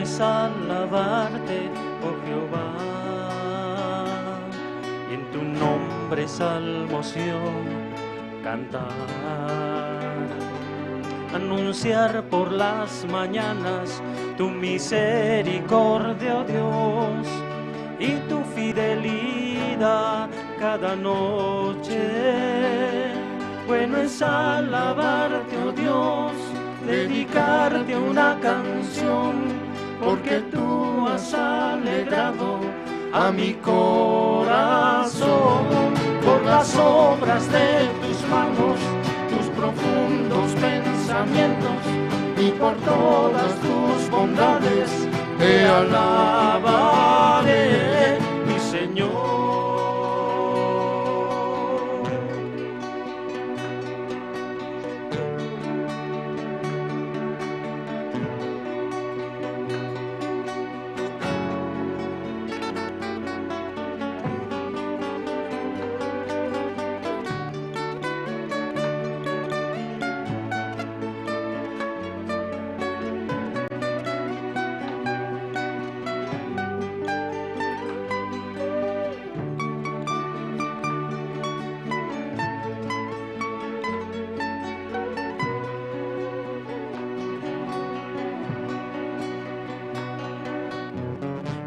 es alabarte, oh Jehová, y en tu nombre salmos yo cantar. Anunciar por las mañanas tu misericordia, oh Dios, y tu fidelidad cada noche. Bueno es alabarte, oh Dios, dedicarte una canción, porque tú has alegrado a mi corazón. Por las obras de tus manos, tus profundos pensamientos, y por todas tus bondades te alabaré, mi Señor.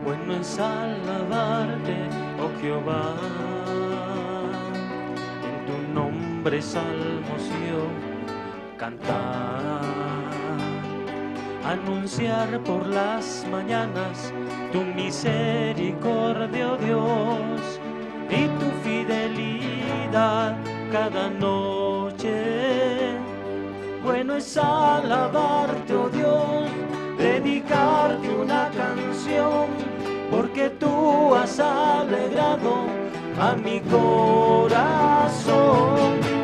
Bueno es alabarte, oh Jehová, en tu nombre salmos yo cantar. Anunciar por las mañanas tu misericordia, oh Dios, y tu fidelidad cada noche. Bueno es alabarte, oh Dios, dedicarte una canción, porque tú has alegrado a mi corazón.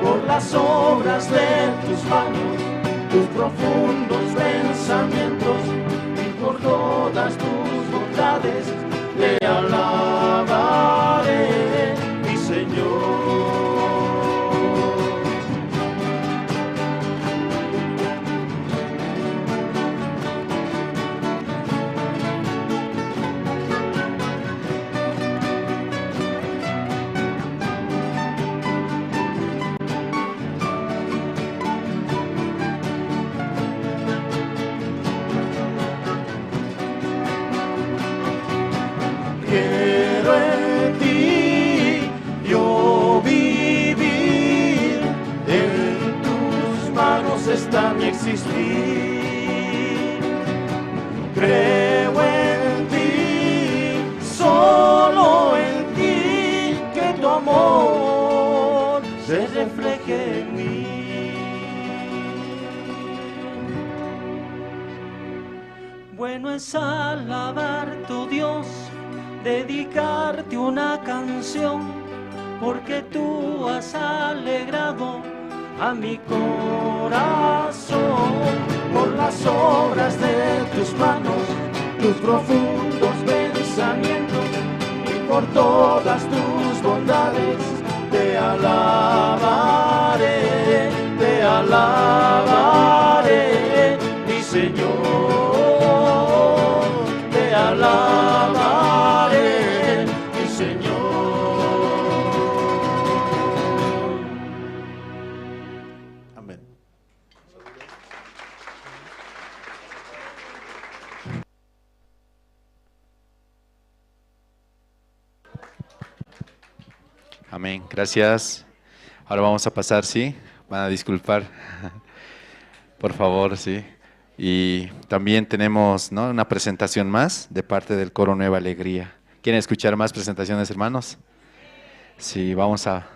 Por las obras de tus manos, tus profundos pensamientos, y por todas tus bondades te alabaré, mi Señor. Quiero en ti yo vivir, en tus manos está mi existir. Creo en ti, solo en ti, que tu amor se refleje en mí. Bueno es alabarte, oh Dios, dedicarte una canción, porque tú has alegrado a mi corazón. Por las obras de tus manos, tus profundos pensamientos, y por todas tus bondades te alabaré, mi Señor, te alabaré, mi Señor. Amén. Amén, gracias. Ahora vamos a pasar, ¿sí? Van a disculpar, por favor, ¿sí? Y también tenemos, ¿no?, una presentación más de parte del Coro Nueva Alegría. ¿Quieren escuchar más presentaciones, hermanos? Sí, vamos a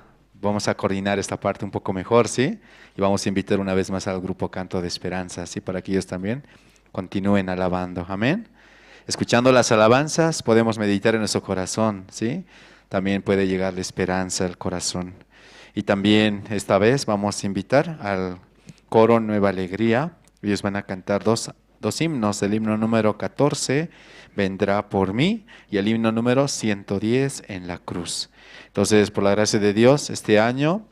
coordinar esta parte un poco mejor, ¿sí? Y vamos a invitar una vez más al grupo Canto de Esperanza, ¿sí? Para que ellos también continúen alabando. Amén. Escuchando las alabanzas podemos meditar en nuestro corazón, ¿sí? También puede llegar la esperanza al corazón. Y también esta vez vamos a invitar al Coro Nueva Alegría. Ellos van a cantar dos himnos, el himno número 14, Vendrá por mí, y el himno número 110, En la cruz. Entonces, por la gracia de Dios, este año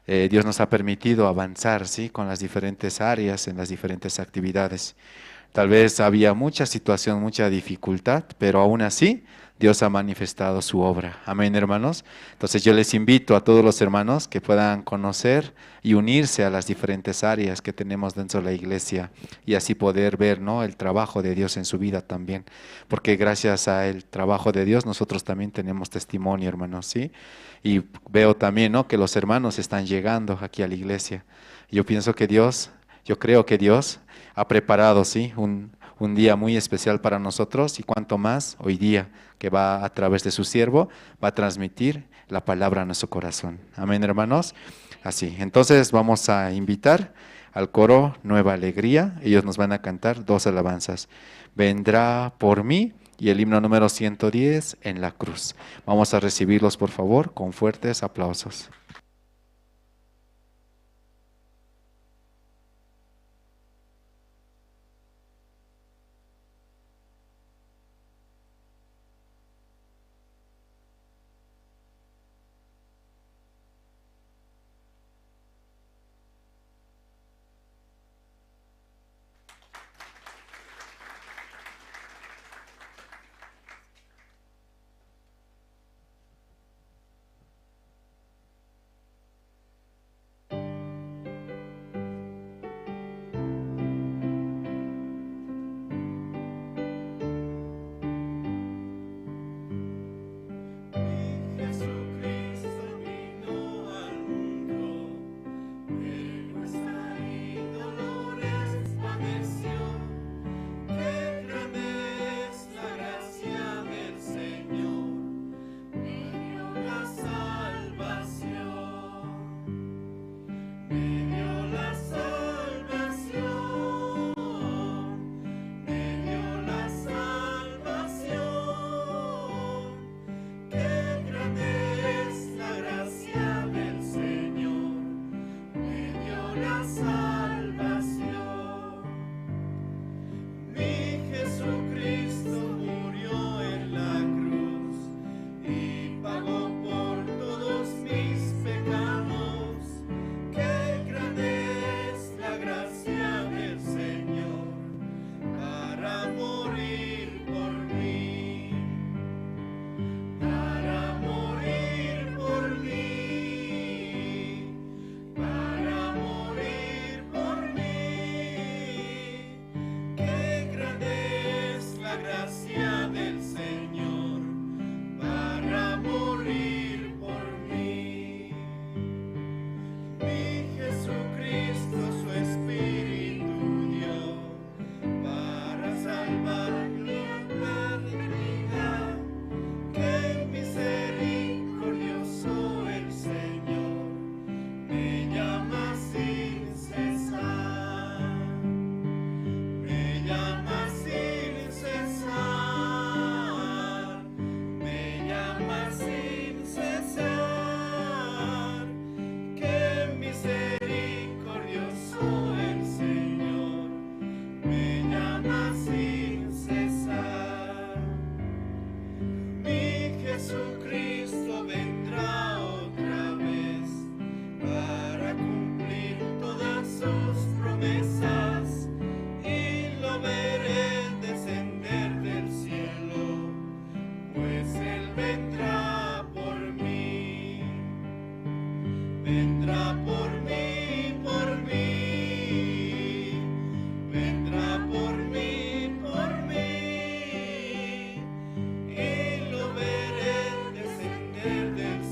Dios nos ha permitido avanzar, ¿sí?, con las diferentes áreas, en las diferentes actividades. Tal vez había mucha situación, mucha dificultad, pero aún así Dios ha manifestado su obra. Amén, hermanos. Entonces yo les invito a todos los hermanos que puedan conocer y unirse a las diferentes áreas que tenemos dentro de la iglesia y así poder ver, ¿no?, el trabajo de Dios en su vida también. Porque gracias al trabajo de Dios nosotros también tenemos testimonio, hermanos, ¿sí? Y veo también, ¿no?, que los hermanos están llegando aquí a la iglesia. Yo creo que Dios ha preparado, ¿sí?, un día muy especial para nosotros, y cuanto más hoy día que va a través de su siervo, va a transmitir la palabra a nuestro corazón. Amén, hermanos. Así, entonces vamos a invitar al coro Nueva Alegría. Ellos nos van a cantar 2 alabanzas. Vendrá por mí y el himno número 110, En la cruz. Vamos a recibirlos, por favor, con fuertes aplausos. del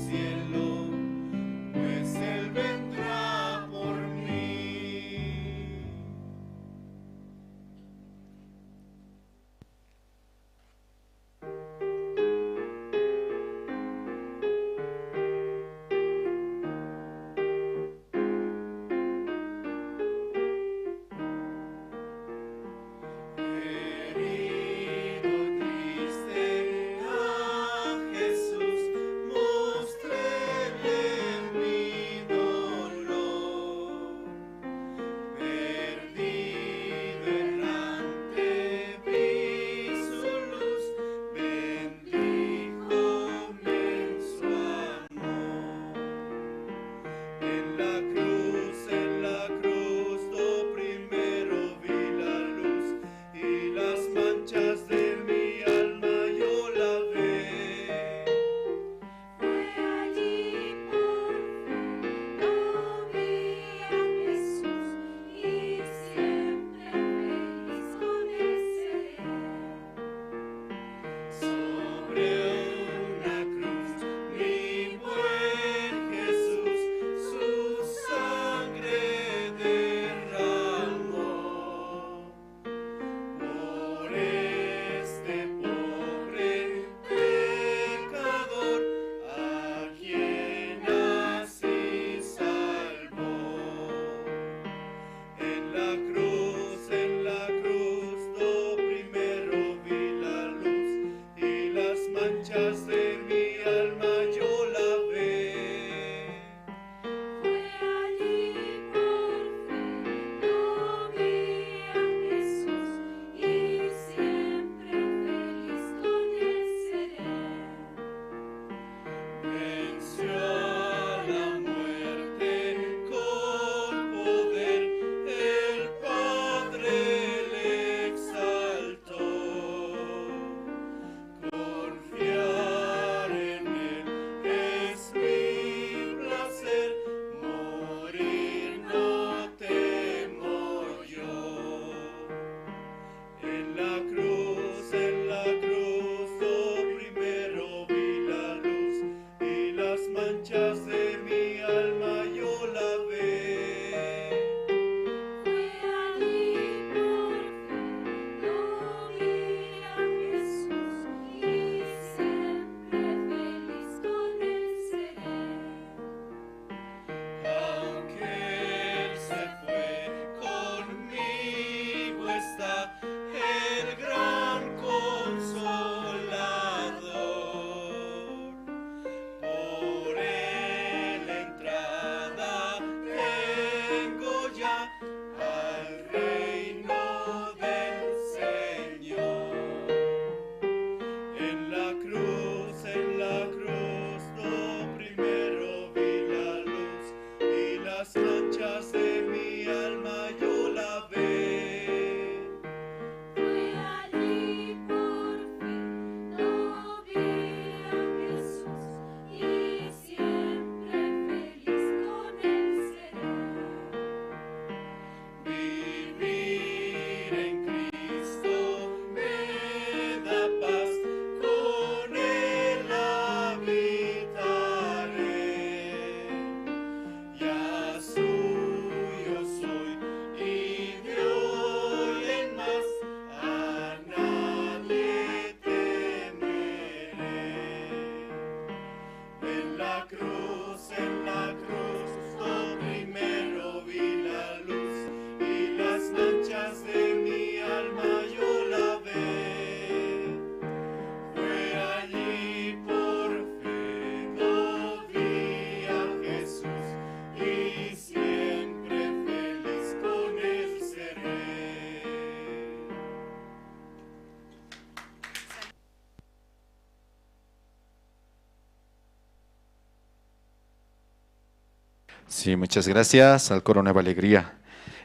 Sí, muchas gracias al Coro Nueva Alegría.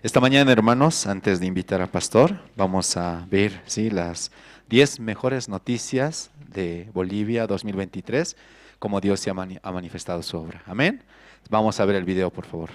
Esta mañana, hermanos, antes de invitar al pastor, vamos a ver las 10 mejores noticias de Bolivia 2023, como Dios se ha manifestado su obra. Amén. Vamos a ver el video, por favor.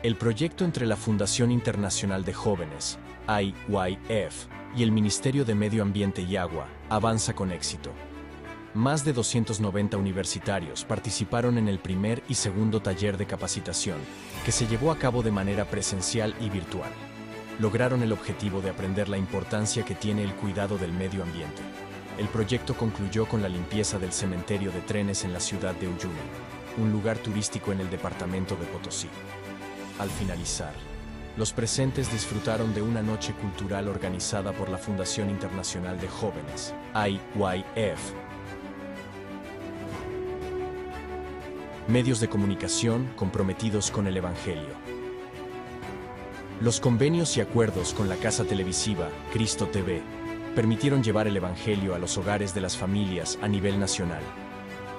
El proyecto entre la Fundación Internacional de Jóvenes, IYF, y el Ministerio de Medio Ambiente y Agua avanza con éxito. Más de 290 universitarios participaron en el primer y segundo taller de capacitación, que se llevó a cabo de manera presencial y virtual. Lograron el objetivo de aprender la importancia que tiene el cuidado del medio ambiente. El proyecto concluyó con la limpieza del cementerio de trenes en la ciudad de Uyuni, un lugar turístico en el departamento de Potosí. Al finalizar, los presentes disfrutaron de una noche cultural organizada por la Fundación Internacional de Jóvenes, IYF. Medios de comunicación comprometidos con el Evangelio. Los convenios y acuerdos con la casa televisiva Cristo TV permitieron llevar el Evangelio a los hogares de las familias a nivel nacional,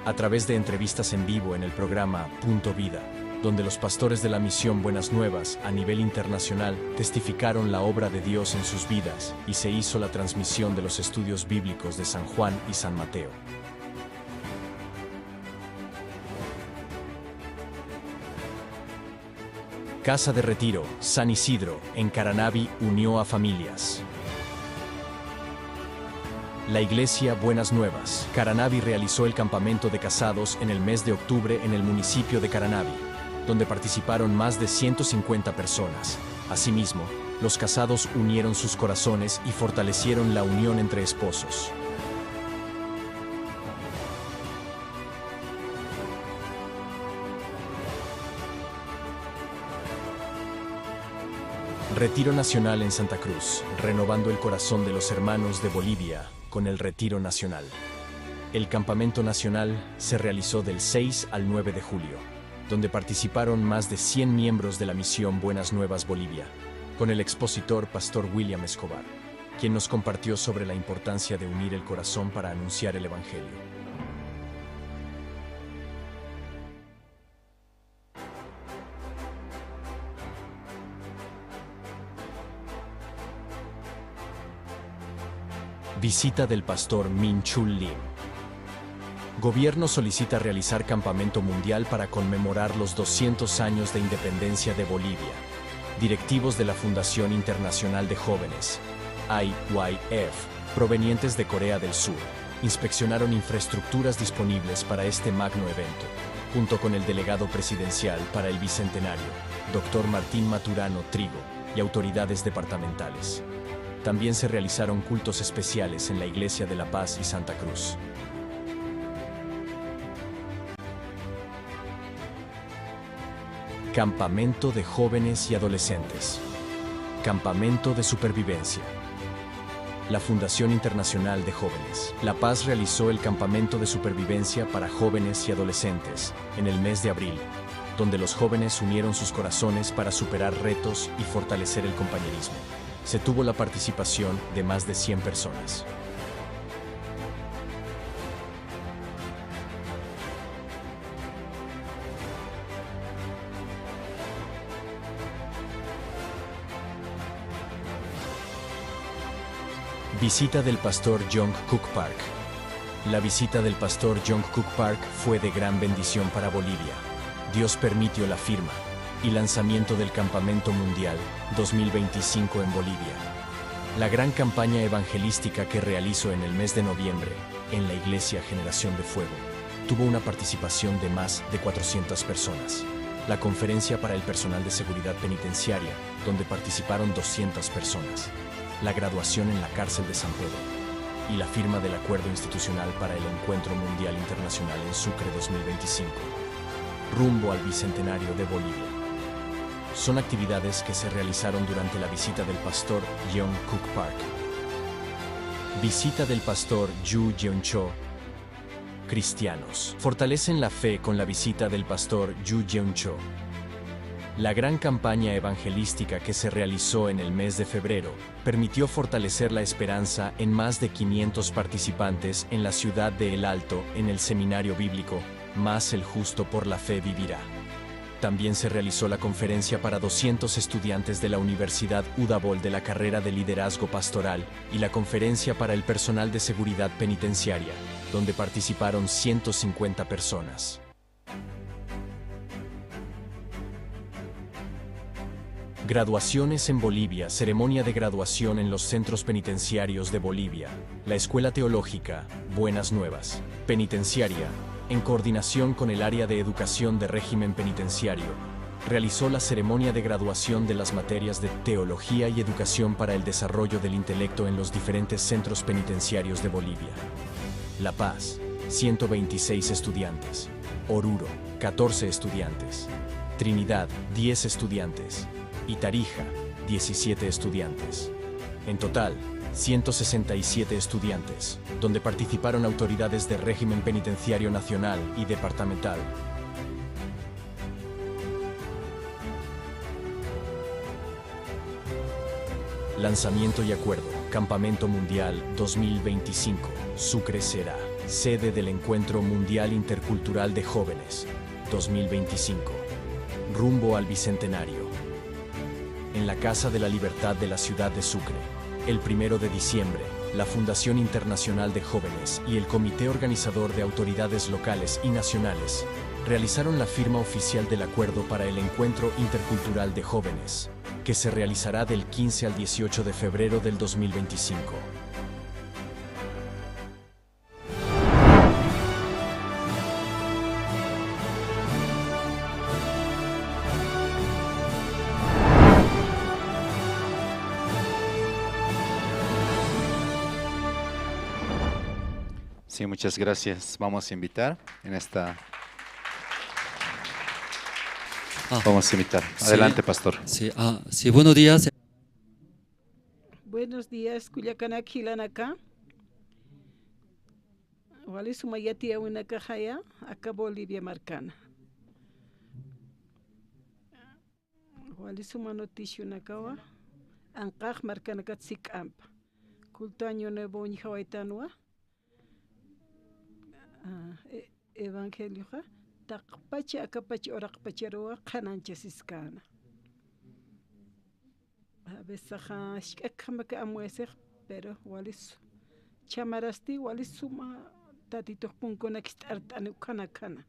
a través de entrevistas en vivo en el programa Punto Vida, donde los pastores de la misión Buenas Nuevas a nivel internacional testificaron la obra de Dios en sus vidas y se hizo la transmisión de los estudios bíblicos de San Juan y San Mateo. Casa de Retiro, San Isidro, en Caranavi, unió a familias. La Iglesia Buenas Nuevas, Caranavi realizó el campamento de casados en el mes de octubre en el municipio de Caranavi, donde participaron más de 150 personas. Asimismo, los casados unieron sus corazones y fortalecieron la unión entre esposos. Retiro Nacional en Santa Cruz, renovando el corazón de los hermanos de Bolivia con el Retiro Nacional. El campamento nacional se realizó del 6 al 9 de julio, donde participaron más de 100 miembros de la misión Buenas Nuevas Bolivia, con el expositor Pastor William Escobar, quien nos compartió sobre la importancia de unir el corazón para anunciar el Evangelio. Visita del pastor Min Chul Lim. Gobierno solicita realizar campamento mundial para conmemorar los 200 años de independencia de Bolivia. Directivos de la Fundación Internacional de Jóvenes, IYF, provenientes de Corea del Sur, inspeccionaron infraestructuras disponibles para este magno evento, junto con el delegado presidencial para el Bicentenario, Dr. Martín Maturano Trigo, y autoridades departamentales. También se realizaron cultos especiales en la Iglesia de la Paz y Santa Cruz. Campamento de jóvenes y adolescentes. Campamento de supervivencia. La Fundación Internacional de Jóvenes, La Paz realizó el campamento de supervivencia para jóvenes y adolescentes en el mes de abril, donde los jóvenes unieron sus corazones para superar retos y fortalecer el compañerismo. Se tuvo la participación de más de 100 personas. Visita del pastor Jungkook Park. La visita del pastor Jungkook Park fue de gran bendición para Bolivia. Dios permitió la firma y lanzamiento del Campamento Mundial 2025 en Bolivia. La gran campaña evangelística que realizó en el mes de noviembre en la Iglesia Generación de Fuego tuvo una participación de más de 400 personas. La conferencia para el personal de seguridad penitenciaria, donde participaron 200 personas. La graduación en la cárcel de San Pedro. y la firma del acuerdo institucional para el Encuentro Mundial Internacional en Sucre 2025, rumbo al Bicentenario de Bolivia. Son actividades que se realizaron durante la visita del pastor Yeong Cook Park. Visita del pastor Yu Jeoncho. Cristianos fortalecen la fe con la visita del pastor Yu Jeoncho. La gran campaña evangelística que se realizó en el mes de febrero permitió fortalecer la esperanza en más de 500 participantes en la ciudad de El Alto en el seminario bíblico Más el justo por la fe vivirá. También se realizó la conferencia para 200 estudiantes de la Universidad Udabol de la carrera de liderazgo pastoral y la conferencia para el personal de seguridad penitenciaria, donde participaron 150 personas. Graduaciones en Bolivia, ceremonia de graduación en los centros penitenciarios de Bolivia. La Escuela Teológica Buenas Nuevas Penitenciaria, en coordinación con el área de educación de régimen penitenciario, realizó la ceremonia de graduación de las materias de Teología y Educación para el Desarrollo del Intelecto en los diferentes centros penitenciarios de Bolivia. La Paz, 126 estudiantes. Oruro, 14 estudiantes. Trinidad, 10 estudiantes. Y Tarija, 17 estudiantes. En total, 167 estudiantes, donde participaron autoridades de régimen penitenciario nacional y departamental. Lanzamiento y acuerdo. Campamento Mundial 2025. Sucre será sede del Encuentro Mundial Intercultural de Jóvenes 2025. Rumbo al Bicentenario. En la Casa de la Libertad de la ciudad de Sucre, el 1 de diciembre, la Fundación Internacional de Jóvenes y el Comité Organizador de Autoridades Locales y Nacionales realizaron la firma oficial del acuerdo para el Encuentro Intercultural de Jóvenes, que se realizará del 15 al 18 de febrero del 2025. Sí, muchas gracias. Vamos a invitar en esta... Vamos a invitar. Adelante, pastor. Sí, buenos días. Buenos días, Culiacana Quilanacá. Wali Sumayati Awinaka Haya, acá Bolivia Marcana. Wali Sumanotishu Nakawa, Ankaj Marcana Katsik Amp. Cultaño Nebo Nihawaitanua. Evangelio taqpachi akapachi oraqpacharuwa qananchasisqana a veces shk'akhamaka amuesej pero walis chamarasti walis suma tatito punkunakis t'art'ani kana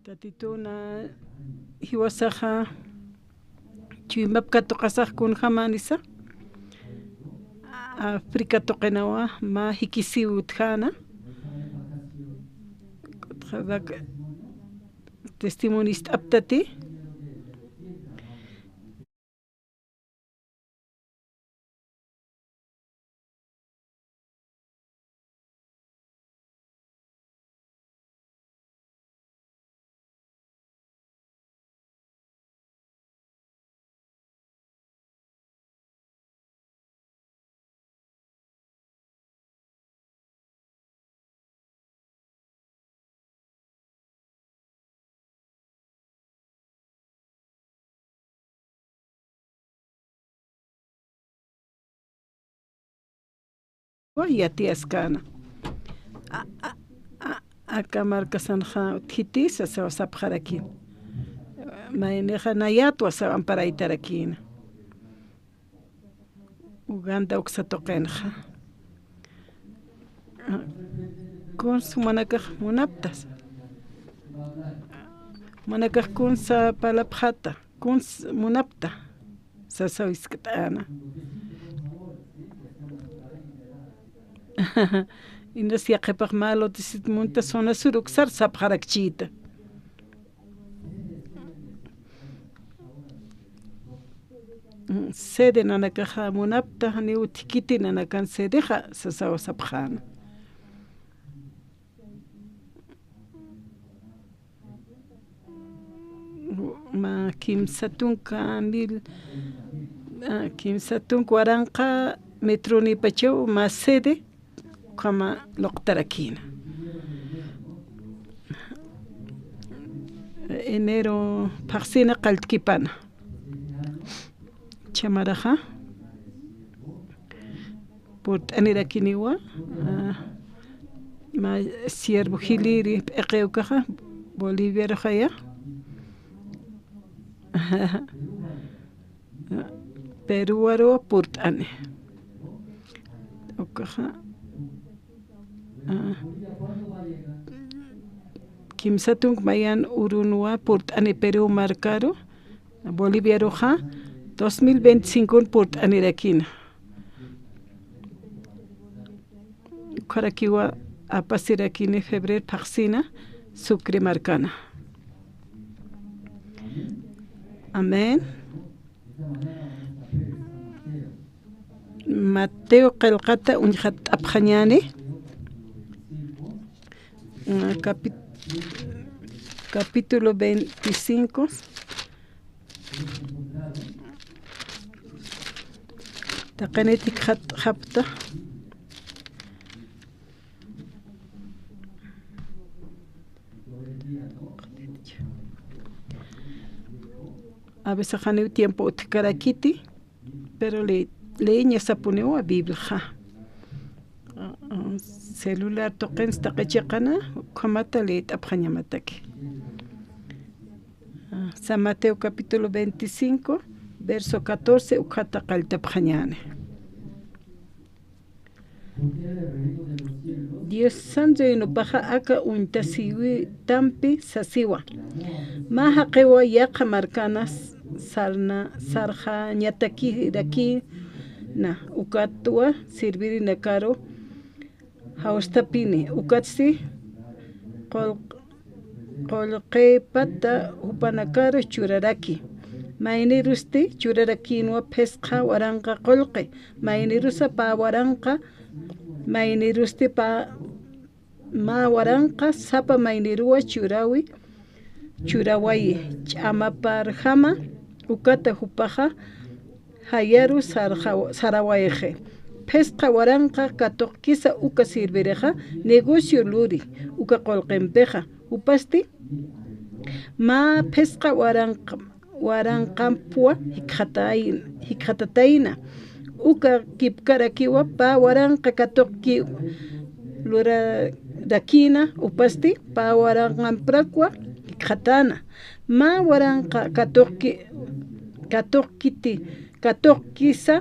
tatituna hiwasaja chimbapka tuqasaj kun jamanisa África toqenawa ma hikisiutjana testimonist aptati yatiascana acá marcasanja titisa se va a sapjar aquí maneja nayatua se van para itar aquí Uganda oxatokenja con su manacaj munaptas manacaj con sa palapjata con munapta sa soiskatana y no se ha malo de si monta zona suruxar sapharakchita sede nanakaja munapta ni utikiti nanakan sedeja sasawa sapjana. Ma kimsatunka mil kimsatunk waranqa metroni pacho ma sede kama loqtarakina. Enero paxina qaltkipana. Chamaraja por anirakiniwa ma siervo hiliri eqeukaja Bolivia rojaya Peruaro purtane okaja kimsatung mayan urunua purtane Perú marcaro Bolivia roja 2025 purtane rakina Karakiwa apasirakine febrero paxina Sucre marcana. Amén. Mateo Qalqata unjat abjañani. Capítulo 25. Taqanetik hapta. A veces han el tiempo utkarakiti, pero leña sapuneo a Biblia. Celular toquen staqachaqana, kamata le tapjañamataki. San Mateo capítulo 25, verso 14, ukata qaltapjañane. Dios santo no baja aka untasiwi tampi sasiwa. Maha qewa yaqa marcanas sarja ñataki daki na ukatua servir na caro haustapini ukatsi qolqe pata upanakaro churaraki mainirusti churaraki no pesqa waranqa qolqe mainirusa pa waranqa mainirusti pa ma waranqa sapa mainirua churawi churawayi ch'amaparjama ukata hupaja hayaru sarawayeje pesqa waranqa katoqkisa uka sirvireja negocio luri uka qolqempeja upasti ma pesqa waranqampua hikhatataina uka kipkarakiwa pa waranqa katoqki lura dakina upasti pa waranqamprakwa khatana ma waranqa katoqkisa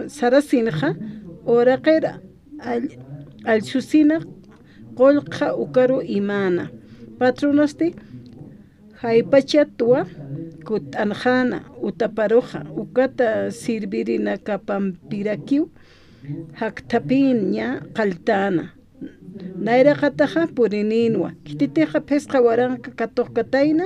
sarasinja oraqera al susina qolqa ukaru imana patronasti haypachatua kutanjana utaparoja ukata sirvirina kapampirakiu haktapiña qaltana naira qataja purininwa kititeja pesqa waranqa katoqkataina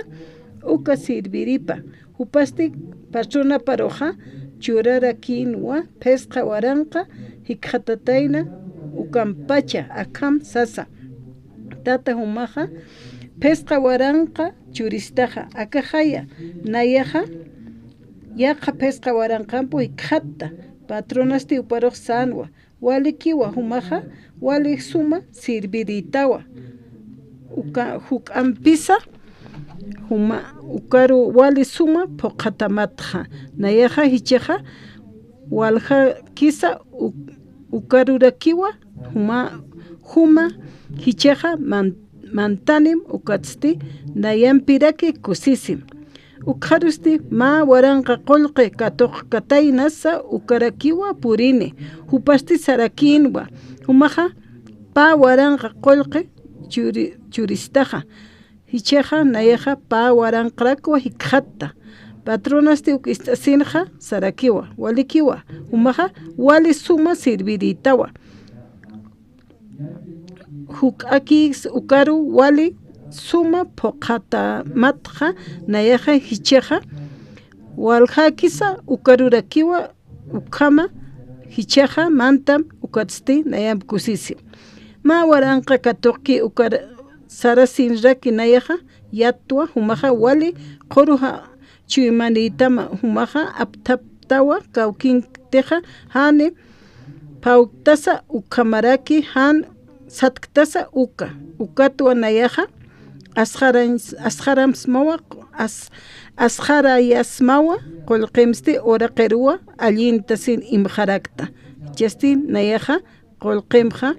uka sirviripa upasti patrona paroja churarakinwa pesqa waranqa hikhatataina ukampacha akam sasa tata humaja pesqa waranqa churistaja akajaya nayaja yaqa pesqa waranqampu hikhatta patronasti uparoq sanwa walikiwa humaja wali suma sirviritawa hukampisa huma ukaru wali suma poqatamatja nayaja hicheja walja kisa ukarurakiwa huma hicheja mantanim ukatsti nayampiraki kusisim ukharusti ma waranqa qolqe katoqkataynasa ukarakiwa purini hupasti sarakinwa humaja pa waranqa qolqe churistaja hicheja nayaja pa waranqrakwa hikhatta patronasti ukistasinja sarakiwa walikiwa humaja wali suma sirviritawa huk'akis ukaru wali suma poqata matja nayaja hicheja walhakisa ukarurakiwa ukama hichaja mantam ukatsti nayam kusisi ma waranqa katoqki ukar sarasin raki nayaja yatwa humaja wali qoruja chuimanitama humaja aptaptawa kawkin teja hani pautasa ukamaraki han satkatasa ukatwa nayaja asjarasmawa asjarayasmawa qolqemsti ora qerua allintasin imjarakta chastin nayaja qolqemja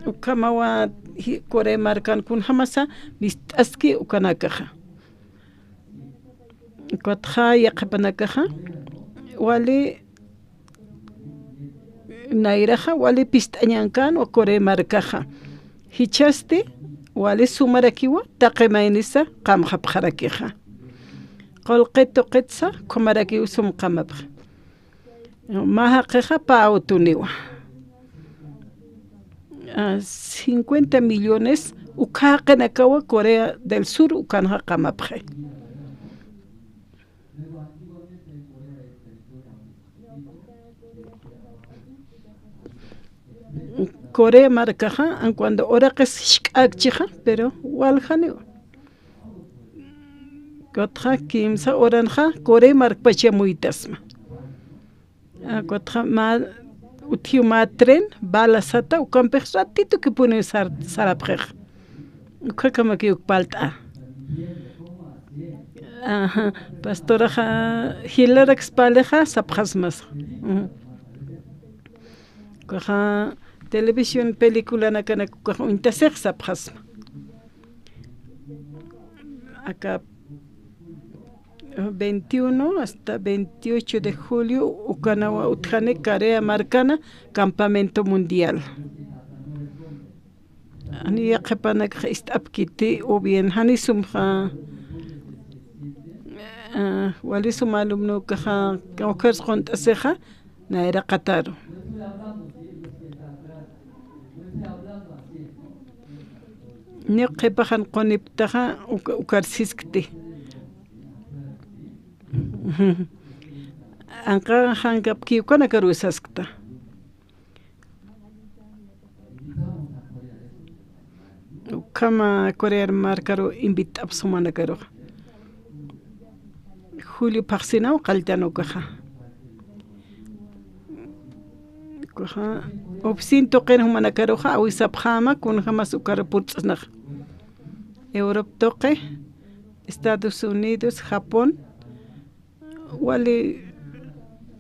ukamawa kore markan kun hamasa mistaski ukanakaja kotja yaqapanakaja wali nairaja wali pistañankan o kore markaja hichasti wali sumarakiwa taqemainisa qamjapjarakija qolqeto qetsa komarakiw sumqamapja mahaqija pautuniwa 50 millones ukaqenakawa Corea del Sur ukanja qamapje Corea marcaja an cuando ora que shikakchija pero waljani kotja kimsa oranja Corea marpache muitasma kotja ma utiuma tren balasata ukampe ratito que pone saraprej ukakama que ukpalta pastora Hilary expaleja sapjasmas kaja televisión película nakana kuintasek sapjasma acá 21 hasta 28 de julio ukanawa utjane Corea marcana campamento mundial ani yaqapanak istapkiti o bien hani sumja wali sum alumno kaja okers qontaseja naira qataro Neqepajan qoniptaja ukarsiskti anqa hankapki ukana karusaskta ukama Corea markaro invitap sumana karo Julio Paxina qaltano kaja obsinto qen humana karoja awisapjama kun jamas ukarapurtsnaq Europa toque Estados Unidos Japón wali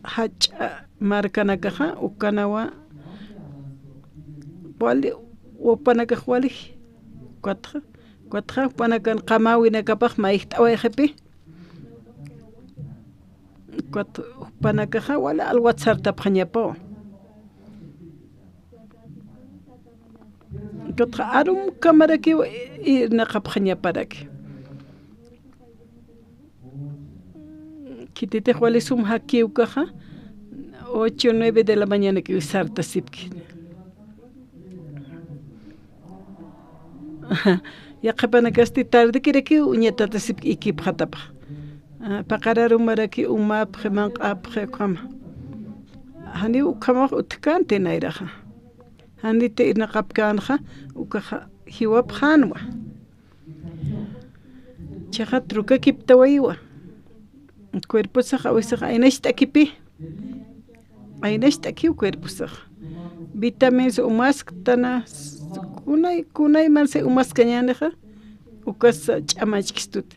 hacha markanakaja ukanawa wali opanaka wali cuatro panakan qamawina kapaq maihtawa jepi cuatro panakaja wala alwatsarta phañapo cuatro arum kamaraki irnaqa phañaparaki kitite wali sum hakiukaja 8 o 9 de la mañana que usarta sipki ya qapanakasti tarde kireki uñatata sipki ikip khatapa paqararu maraki umap khman qap khama hani ukama utkante nairaja hani te irna qapkanja ukaja hiwap khanwa chaja truka kiptawaiwa cuerpo saja o saja ainashta kipi ainashta kiu cuerpo saja vitamins umask tana kunay manse umask kañaneja ukas chamachkistut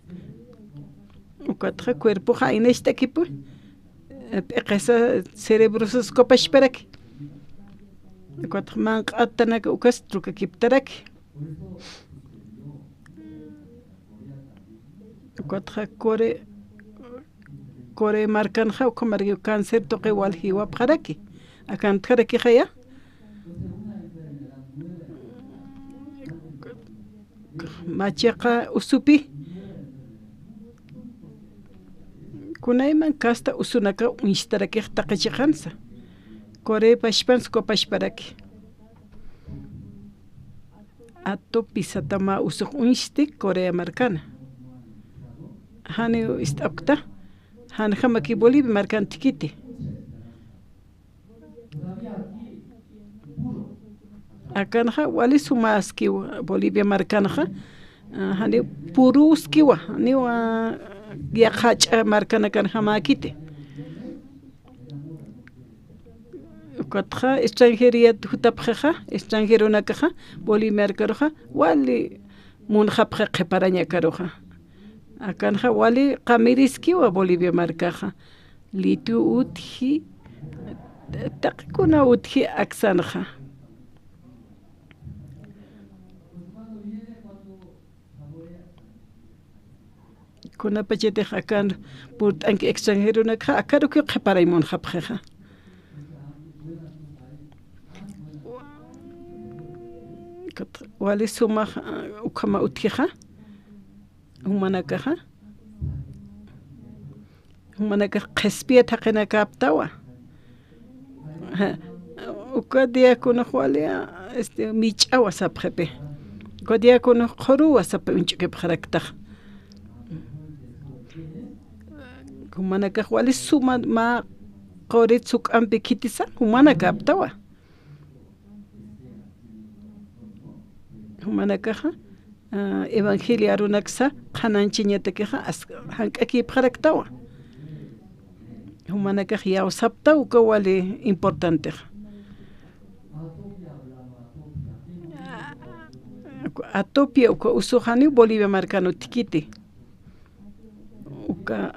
ukatja cuerpo ja ainashta kipu peqesa cerebrosos kopashperaki ukatja manqatanaka ukas truka kiptaraki ukatja Corea marcanja ukamargi cáncer toque wal hiwa pharaki akan tharaki khaya machaqa usupi kunayman kasta usunaka unishtaraki taqachiqansa Corea pashpans kopashparaki ato pisatama usuq unishti Corea marcana hani istapta han jamaki Bolivia marcan tikiti akanja wali sumaski Bolivia marcanja hani puruskiwa hani wa yaqacha marcana kan jamakite Kotja extranjería jutapja extranjero nakaja Bolivia marcaroja wali munjapja qeparaña karoja akanja wali qamiriskiwa Bolivia marcaja litu utji taqikuna utji aksanja kuna pachete akan por tanque extranjero nakaja akaro que qeparaimon japja wali suma ukama utija humanakaja qespia taqina kaptawa ukadia kuna wali michawa sapjepe ukadia kuna khoruwa sap unchike pharakta humanaka wali suma ma qoritsuk ampe kitisa humanaka aptawa humanakaja evangelia runaksa qananchiñatakeja hank'aki pharaktawa humanakaj yawsapta uka wali importante atopia uka usujani Bolivia marcano tikiti uka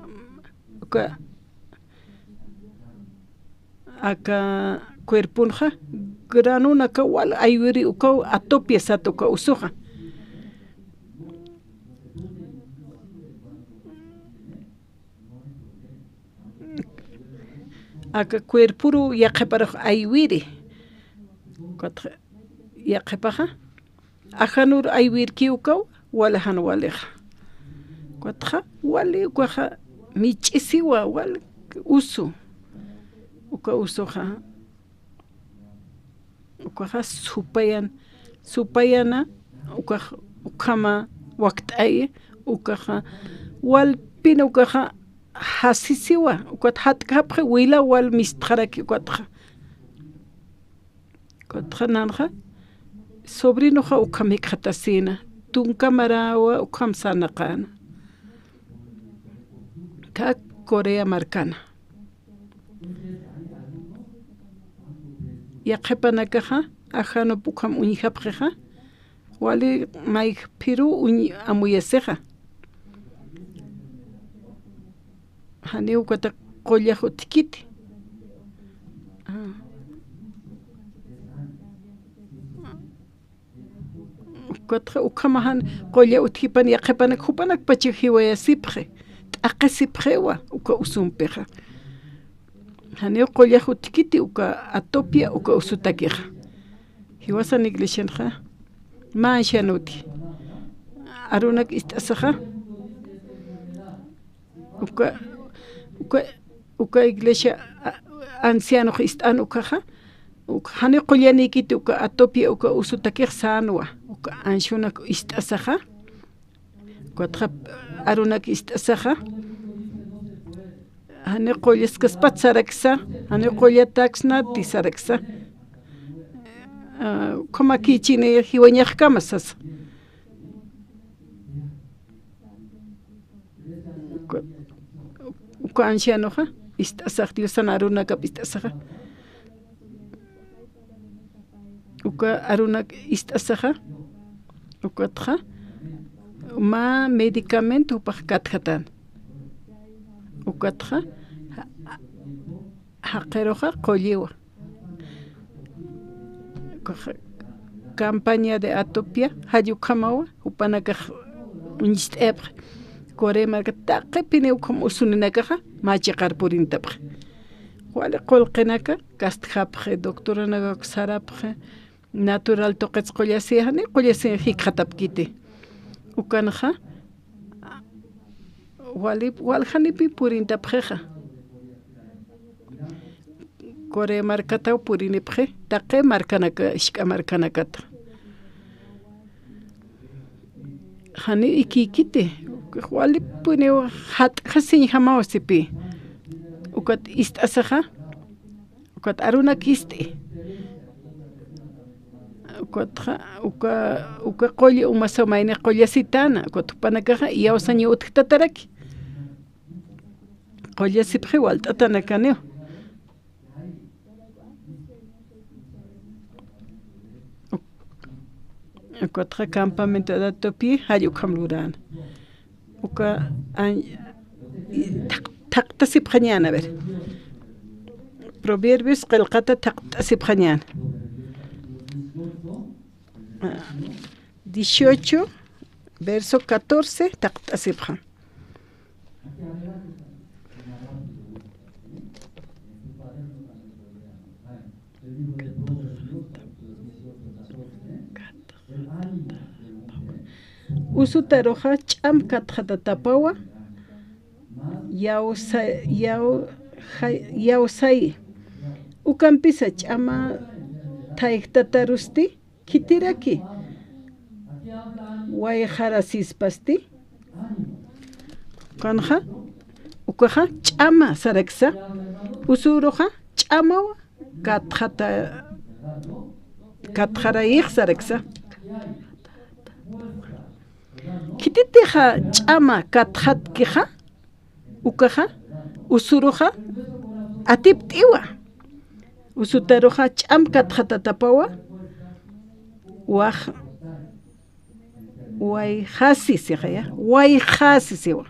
aka cuerpunja granuna ka wal aywiri uka atopia satuka usuja aka cuerpuru yaqepara aywiri yaqepaja ajanur aywirki uka wala han waleja kotja wali ukaja mich'isiwa wal usu uka usuja ukaja supayana ukama waqt'ay ukaja walpina ukaja hasisiwa ukat hatkapje wila wal mistjaraki ukatja nanja sobrinoja ukamikjatasina tunkamarawa ukamsanaqana ka Corea marcana yaqepanakaja ajano pukam uñijapjeja wali maik piru amuyaseja hani ukata qollajo tikiti ukata ukamahan qolla utkipan yaqepanak hupanak pachijiwaya sipje t'aqesipjewa uka usumpeja hani qollajo tikiti uka atopia uka usutakeja hiwasan iglesianja manshanuti arunak istasaja uka iglesia anciano istan ukaja hani qollanikiti uka atopia uka usutakej sanwa uka anshunak istasaja ukatja arunak istasaja hani qolleskas saraksa hani qollataksna tisaraksa como kichine hiwañajkamasas uka ancianoja istasaj diosan arunakap istasaja uka arunak istasaja ukatja ma medicamento upaj katjatan ukatja haqeroja qolliwa campaña de atopia hayukamawa upanakaj unist'epj Corea marca taqipine ukam usuninakaja machiqar purintapj wali qolqinaka kastjapje doctoranaga sarapje natural toqets qollasiajani qollasi hikjatapkiti ukanja waljanipi purintapjeja Corea marcata purinipje taqe marcanaka ishka marcanakata hani ikikite wali pune hat khasin hamausipi ukat istasaha ukat aruna kisti uka qolli umasomayni qollasitana ukapanakaqa yawsañi utktataraki qollasipqi walt'atanakaniw ukatqa campamento datopi hallukam lurana uka taqtasipqañana a ver Proverbios qillqata taqtasipqañana 18 verso 14 taqtasipqa Usutaroja ch'amkatqatatapawa yawsay ukampisa ch'ama thayk'tatarusti kitiraki wayqarasispasti kanja ukaja ch'ama saraksa usuroja ch'amawa katqarayq saraksa kititeja ch'ama katqatkiqa ukaja usuroja atipt'iwa usutaroja ch'amkatqatatapawa wayqasisiwa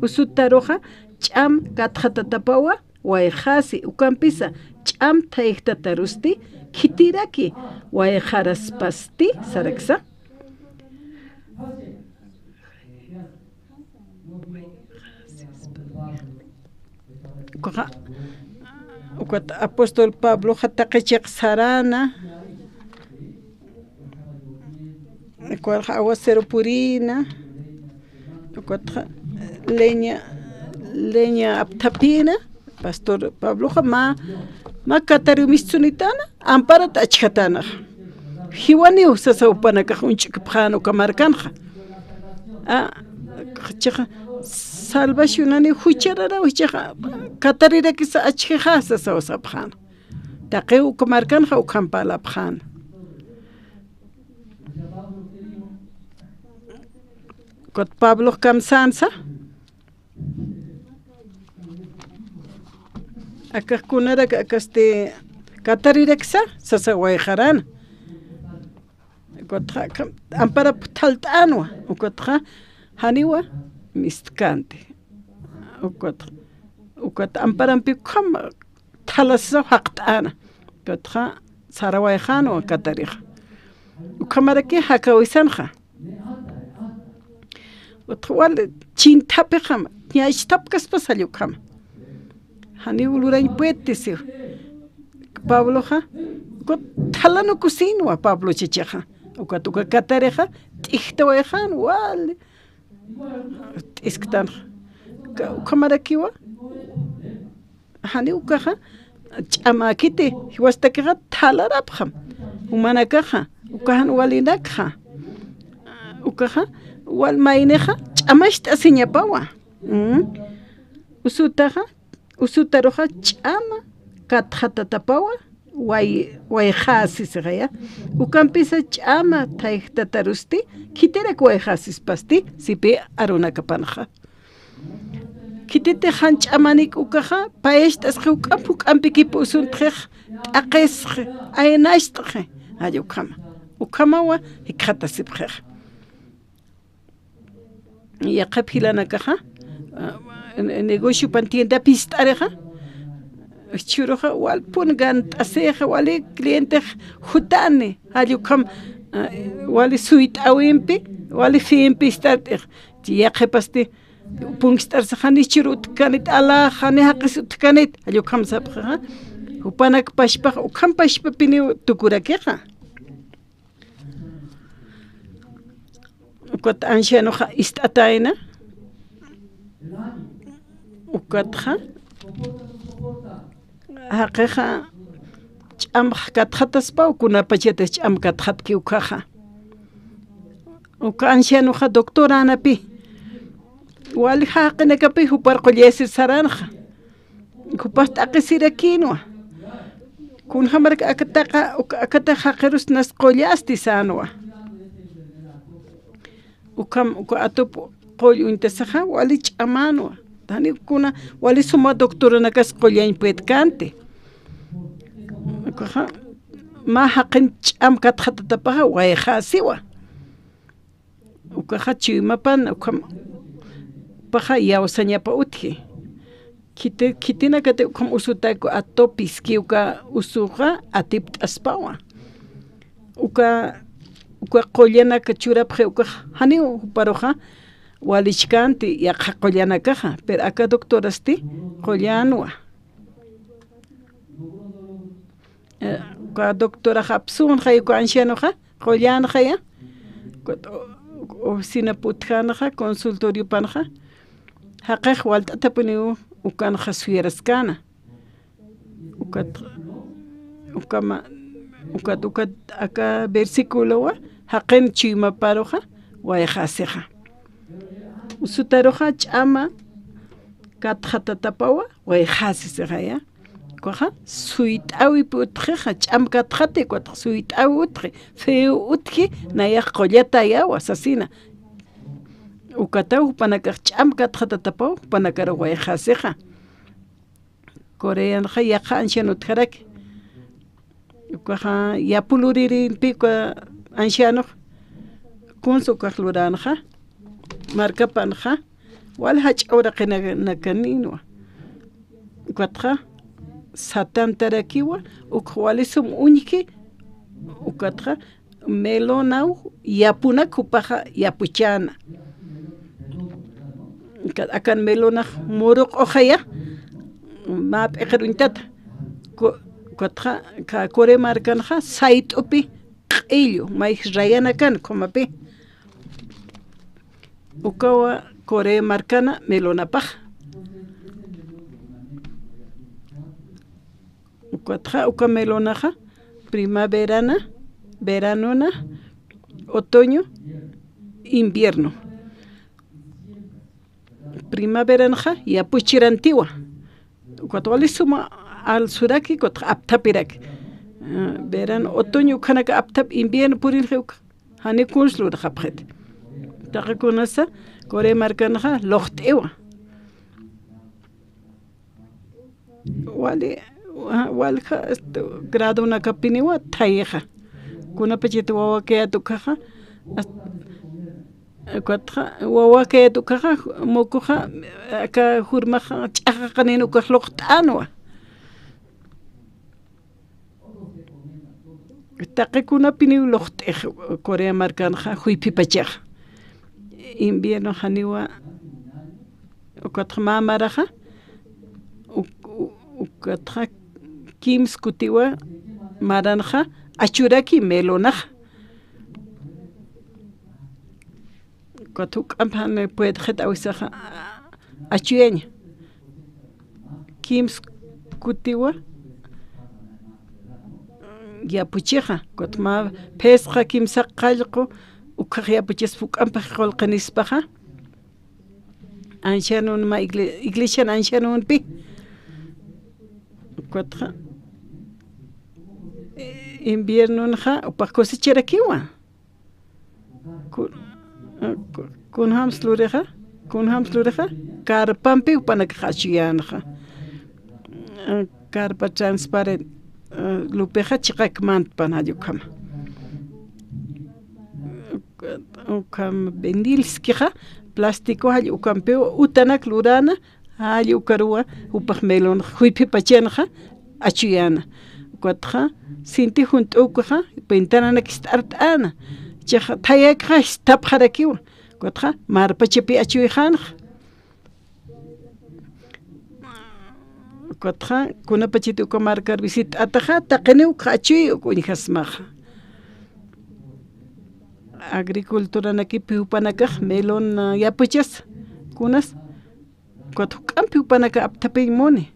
usutaroja ch'amkatqatatapawa wayqasi ukampisa ch'am thayk'tatarusti kitiraki wayqaraspasti saraksa ukat apóstol Pablo hataqichiq sarana ukat aguacero purina ukat leña aptapina pastor Pablo ma katariumischunitana amparata achkatana hiwaniw sasawpanaka unchikpano kamarkanja salvacionani hucharara uchaja katariraki achkija sasawsapjan taqeu kamarkanja ukampalapjan kot Pablo kamsansa akakkunara akaste katariraqsa sasawayjarana kotqa ampara talt'anwa ukotqa haniwa mistkante ukat amparampi kama thalasa haqt'ana kotqa sarawayjanwa katarija ukamaraki hakawisanja utqwal chintapiqa ñaychtapkaspa sallukama haniwa lurañ puetesi Pabloja thalano kusinwa Pablo chichaja ukatuka katareja t'iktawajan wale t'isktanja ukamarakiwa hani ukaja ch'amakiti hiwastakiqa thalarapja umanakaja ukajan walinakja ukaja walmayneja ch'amasht'asiñapawa usutaroja ch'ama katqatatapawa wayqasisqaya ukampisa ch'ama thayk'tatarusti kitirak wayqasispasti sipi arunakapanaja kitite jan ch'amanik ukaja paesht'asqa uk'ampu k'ampikipa usunt'ej t'aqesqa aynasht'qa ayukama ukamawa hikqatasipqej yaqap hilanakaja negocio pan tienda pist'areja churoja walpun gant'aseja wali cliente jutane ayukam wali suit'awinpi wali finpi istart'ej yaqepasti punkstarsajanij churu utkanit alajani haqis utkanit ayukam sapqaja upanak pashpaqa ukam pashpapini tukurakiqa ukat ancianoja ist'atayna ukatja haqiqa ch'amaq katqataspa ukunapachata ch'am katqatki ukaja uka ancianoja doctora anapi wali haqina kapi hupar qollesir saranja kupas taqisira kinwa kun hamar akata haqirus nas qollasti sanwa ukam atop qoll untasaja wali ch'amanwa tani kuna wali suma doctora nakas qollain petkante kuja ma haqin ch'am katjatatapaja wayjasiwa ukaja chimapan ukam paja yawsañapa utji kitina kate ukam usutayku atopis kiuka usuja atip t'aspawa uka qollana kachurapje uka hani uparoja walichkanti yaqa qollana kaja pero acá doctorasti qollanwa ka doctora hapsun hayku ancianoja qollanaja ya oficina putjanaja consultorio panja haqej walt'ata puniu ukanaja suyaraskana ukat aka versículo wa haqen chimaparoja wayjaseja usutaroja ch'ama katjatatapawa wayjasiseja ya kuja suyt'awi putjeja ch'am katjate kuatj suyt'awi utje feo utji nayaj qollata yawa sasina ukataw panakaj ch'am katjatatapaw panakara wayjaseja koreanja yaqa ancianutjarak kuja yapuluririnpi anciano kunsu kajluranja markapanja wal hach'awra qinakaninwa kuatja satantarakiwa ukwalisum uñki ukatja melonaw yapunak upaja yapuchana akan melonaj muruq ojaya map eqeruntata kuatja ka kore markanja sait'upi q'illu may rayana kan komapi ukawa kore markana melonapaj kuatja uka melonaja primaverana veranona otoño invierno primaveranja yapuchirantiwa kuatwali suma al suraki kuatja aptapirak verano otoño kanaka aptap invierno purinjeuka hani kunslur japjet taqa kunasa kore markanaja loqt'ewa walja grado nakapiniwa thayeja kunapachit wawakea tukaja kuatja wawakea tukaja mokuja aka hurmaja ch'aqa qanin ukaj loqt'anwa taqi kunapiniw loqt'ej Corea markanaja huypipachej invierno haniwa kuatja mamaraja ukatja kims kutiwa maranja achuraki melonaja kuatuk ampane puede jetawisaja achuyeña kims kutiwa yapucheja kuatma pesqa kimsa qallqu ukaj yapuches fuk'anpaj qolqanispaja ancianun ma iglesia ancianunpi kuatja inviernoja upaj cosecherakiwa kunhamslureja karpampi upanaka achuyanaja karpa transparent lupeja chiqakmanpan ayukama ukam benilskija plástico hay ukampeo utanak lurana hay ukarua upaj melon huypipachanaja achuyana kuatja sinti junt'ukuja ventana kistart'ana chaja thayakja stapjarakiwa kuatja marpachapi achuyjanaja kuatja kunapachit ukamarkar visita ataja taqiniw qachuy ukunijasmaja agricultura nakipi upanakaj melon yapuchas kunas kuatja k'ampi upanaka aptapi muni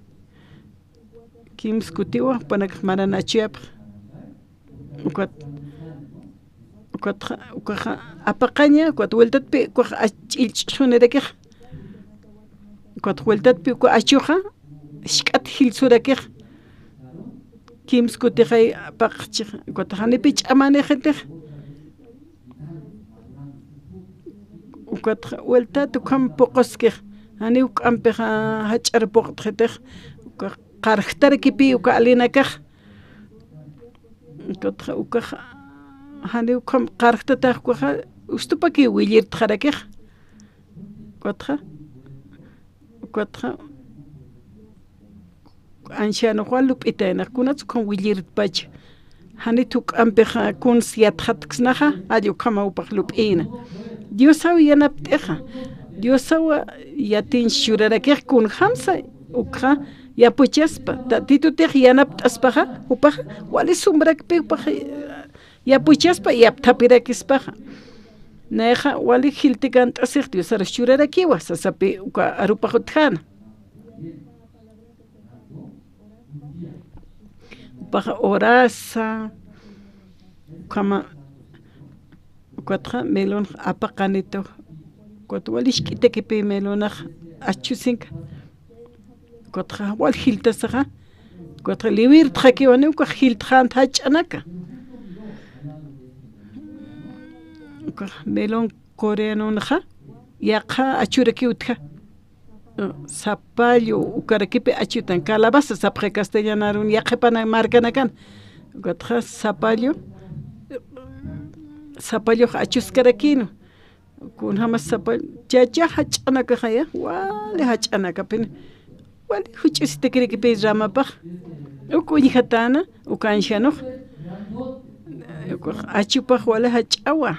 kims kutiwa upanakaj marana achuyapaj kuatja ukaja apaqaña kuat vueltatpi kuaj ach'ilch'unerakaj cuatro vueltas pico achuja shkat hilsurakej kims kutijay paqchij cuatro hani pich amanejej cuatro vueltas tu kam poqoskej hani uk'ampeja hach'ar poqtjetej qarjtar kipi uka alinakej cuatro ukaj hani ukam qarjtataj kuja ustupaki wilir tjarakej cuatro anciano Juan lup'itayna kunatz con wilir pach hani tuk'ampeja kun siatjatksnaja ayo kama upaj lup'ina Dios sabe yanapteja Dios sabe yatin shurarakej kun hamsa ukja yapuchaspa tatitutej yanaptaspaja upaja wali sumbrakpi upaja yapuchaspa yaptapirakispaja neja wali hiltikant asij Dios ara shurarakiwa sasapi uka arupajutjana upaja orasa kama cuatro melon apakanito cuatro wali shkitekipi melonaj achusinka cuatro wal hiltasaja cuatro liwir tjakiwani uka hiltjan hachanaka melon coreano naja yaqa achuraki utja zapallo ukarakipi achutan calabaza sapje castellanarun yaqepana markanakan cuatro zapallo achuskarakino kun hamas zapallo chacha hachanaka jaya wali hachanaka pin wali huch'isitikirikipi ramapaj ukuñijatana ukanxanoj achupaj wali hach'awa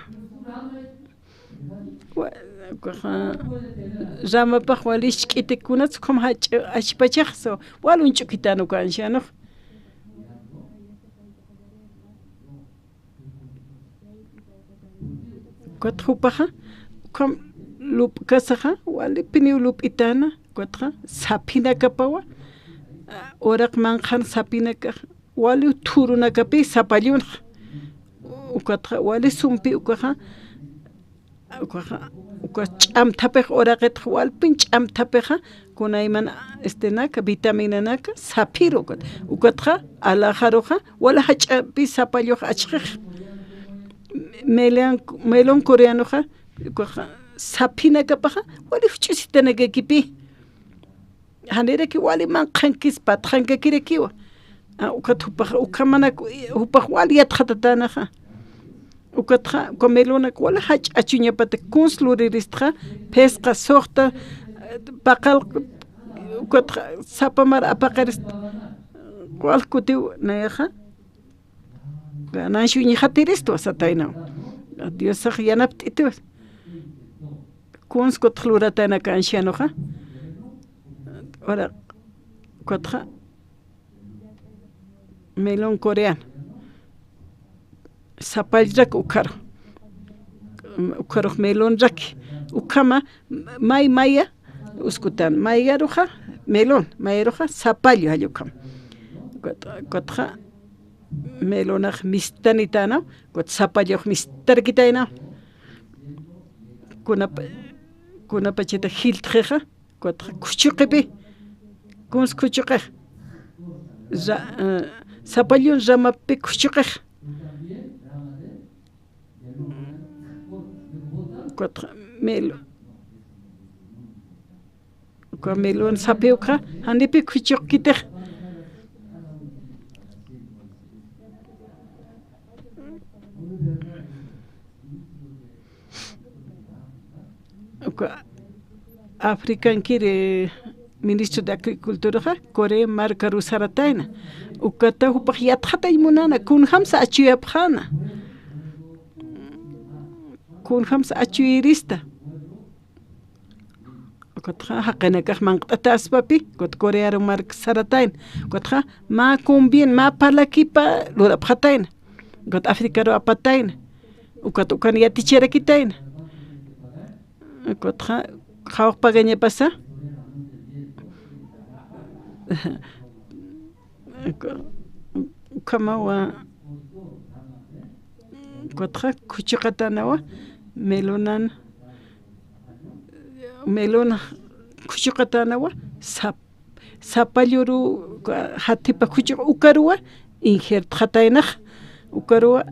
ramapaj wali shk'itikunatz kom achpachajso wali unch'ukitana ukanxanoj cuatro paja kom lup kasaja wali piniu lup itana cuatro sapina kapawa orak manjan sapina ka wali turuna kapi sapallun cuatro wali sumpi ukaja ch'amtapej oraqet wal pin ch'amtapeja kunayman naka vitamina naka sapiro ukatja alajaroja wala hach'api sapallo achjej melon coreanoja sapina kapaja wali huch'isitanaka kipi hanera wali manqankis patqankakirekiwa ukat ukamana upaj wali yatqatatanaja ukatja comelona wala hach'achuñapata kunsluriristra pesqa soqta paqal ukatja sapamar apaqaris wal kutiu nayaja gananshuñi hatiristo satayna Dios saq yanapt'itu kuns kutluratana kanxianoja ora cuatro melón coreano sapalrak ukaro melón rak ukama maya uskutan maya roja melón maya roja sapallo ayukam cuatro melonaj mistanitana cuatro sapallo mistarkitaina kuna pachita hiltjeja cuatro kuchuqipi kuns kuchuqej sapallo ramapi kuchuqej cuatro melón sapiuqa hanipi kuchuqitej African quiere ministro de Agricultura Corea marca rusarataina ukata upaj yatjata imunana kun hamsa achuyapjana kun hamsa achuyirista ukata haqanakaj manqt'ata aspapi kot Corea marca sarataina ukata ma kumbien ma palakipa lurapjataina kot África ro apataina ukata ukan yaticherakitaina ukata Jauh paganya pasa, kamawa kuatra kuchukatanawa melon kuchuqatanawa sapalluru hatipa kuchuq ukaruwa injertqataynaq ukaruwa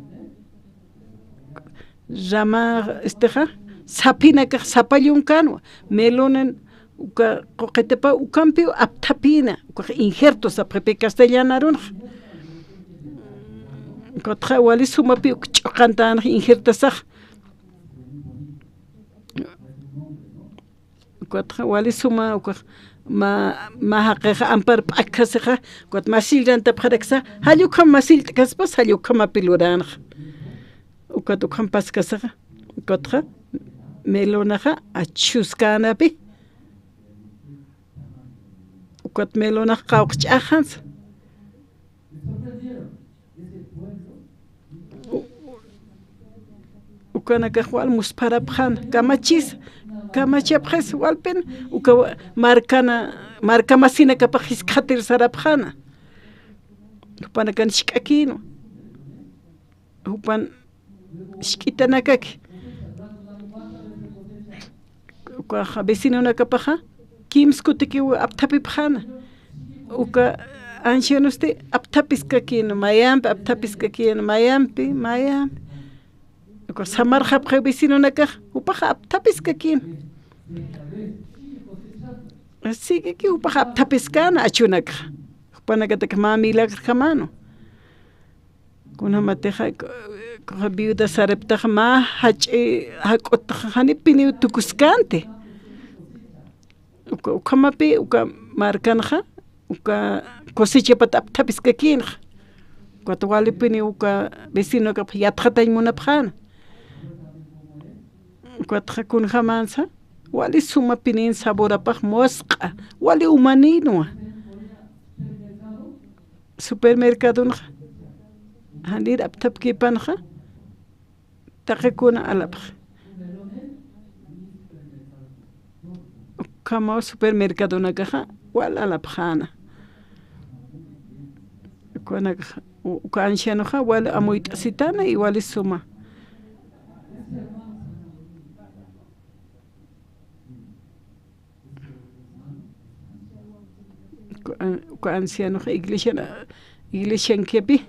rama sapinaka sapallun kanwa melonen uka qoqetepa ukampi aptapina uka injerto saprepe castellanarun Kotja wali sumapi ch'uqantan injertasaq kotja wali suma ma haqeqa ampar p'akasiqa kot masilranta phareksa halluqa masilta kaspas halluqa mapiluranaq ukat ukhan paskasiqa kotja melonaqa achuskanapi ukat melonaqa qawqch'aqans ukanaka wal musparapjan kamachapjas walpen uka marka masina kapajis khatir sarapjana upana kan shikakino upan shkitanakaki uka vecino nakapaja kimskutiki aptapipjana uka ancianuste aptapiskakino mayampi aptapiskakino mayampi samar hapqa vecino nakaj upaja aptapiskakin así que upaja aptapiskana achunaka upanakatak ma milagro kamano kuna mateja viuda sareptaja ma hak'utjani pini tukuskante ukamapi uka markanja uka cosecha pat aptapiskakin cuatwali pini uka vecino ka yatjatay munapjana Cuatro con jamansa, wali suma pinin saborapaj mosqa, wali humanino. Supermercado nja, handir aptap kipanja, takekuna alapaj. Kama supermercado nakaja, wal alapjana. Kuana ukanshianoja, wal amuit sitana y wali suma. Anciano iglesia kepi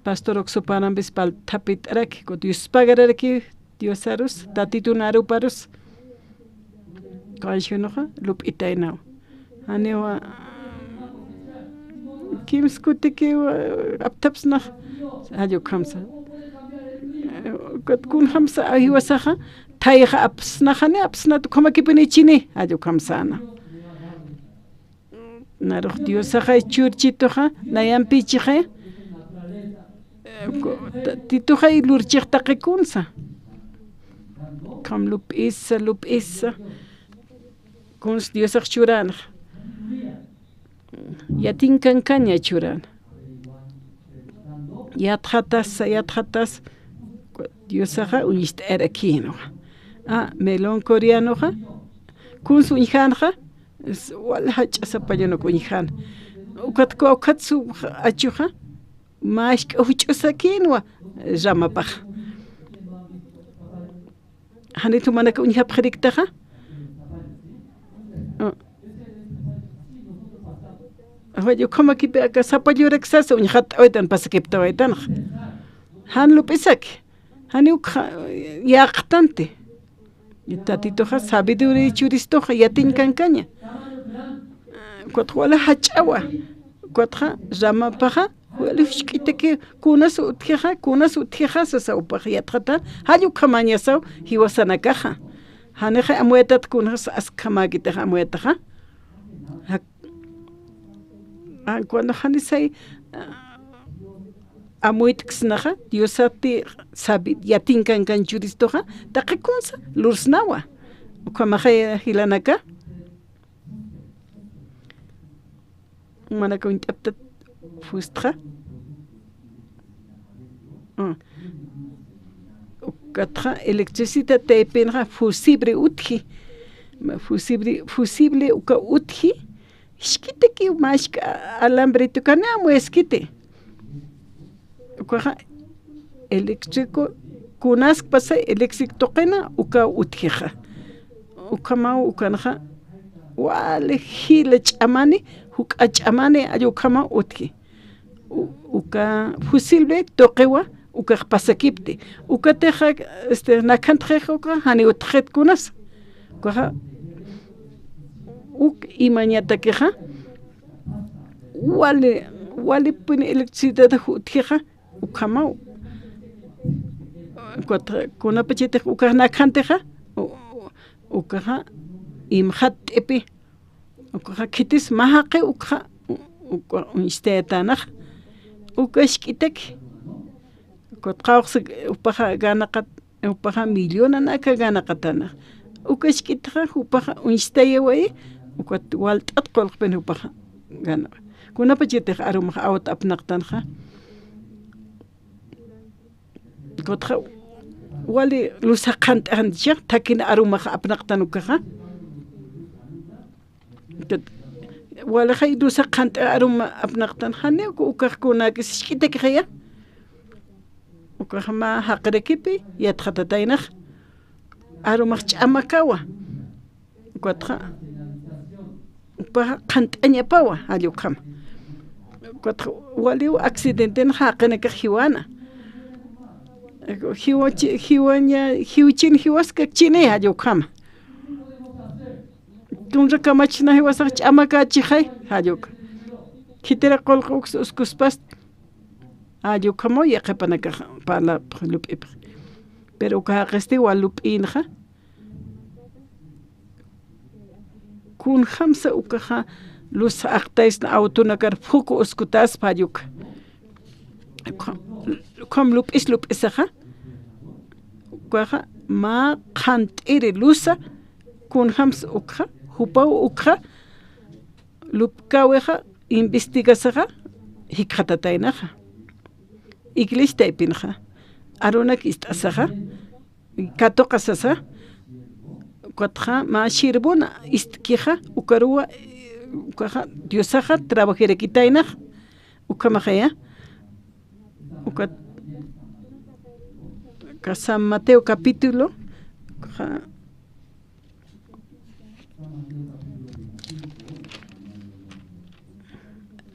pastor oxuparan bispal tapit araki Dios pagaraki Dios arus tatitunaru parus anciano lup itainao anewa kimskutiki aptapsna ayo kamsa kun hamsa ahiwasaha tayha apsna khane apsna to kama kipini chini ayo kamsana Naruh Dios saja churchitoja nayampichije tituja ilurchikta kekunsa kam lup isa kuns Dios saj churan yatin kankanya churan yatjatas Dios saja unist erakino melon coreano ja kuns unjanja wal hach sapayano kunjan ukatsu achuja mashk uchusakinwa ramapaj hanitu manaka unja prediktaja Oye, como que acá sapayur exceso unjat oitan pasakipta oitan han lupisak hanu yaqtante tatitoja sabiduría churistoja yatin kankaña cuatro hachawa cuatro rama paja wala shkiteke kunas utjeja sa upaja trata hayu kamaña sa hiwasana caja haneja amuetat kunas askamagita amuetaja cuando hanisai amuitxnaja diosati sabi yatin kankan churistoja taqikunsa lursnawa ukamaja hilanaka manaka untapta fustra ukatra electricidad te penra fusible utji fusible uka utji shkiteki mashka alambre tukana mueskite ukaja eléctrico kunas pasa eléctrico toqena uka utjija ukama ukanaja wale hile chamani huka chamani ayukama utki uka fusilbe toqewa uka pasakipti uka teja nakantreja uka hani utjet kunas uka imañata queja wale pone electricidad utjeja ukama kuna pechete uka nakanteja uka imhat epi uka kitis mahaqe uka istetanaj uka shkitek kotqawx upaja ganaqat upaja millona naka ganaqatana uka shkitja upaja isteyeway uka waltat qolqpen upaja gana kuna pechete arumaj awt apnaqtanja kotqa wali lusaqant ancha takin arumaj apnaqtanukaja wala hay lusaqant aruma apnaqtan hane uka kuna kishkitek khaya uka ma haqrekipi yatqatataynaq arumaj ch'amakawa ukatqa upa qant'aña pawa allukama ukatqa wali accidente haqanaka hiwana hiwchin hiwaska chine allukama kunra kamachna hiwasaq ch'amakachihay alluka kitira qolqa uskuspas allukamo yaqapanaka pala lup'ip pero ukaqesti walup'inja kun khamsa ukaja luz aqtaisna autunakar fuku uskutas payuka kom lup'isaja ukaja ma qant'iri luza kun khamsa ukaja hupaw ukaja lupkaweja investigasaja hikqatataynaja iglistaypinja arunak ist'asaja katoqasasa ukatja ma shirbuna istkija ukaruwa ukaja diosaja trabajerekitaynaj ukamajaya ukat San Mateo capítulo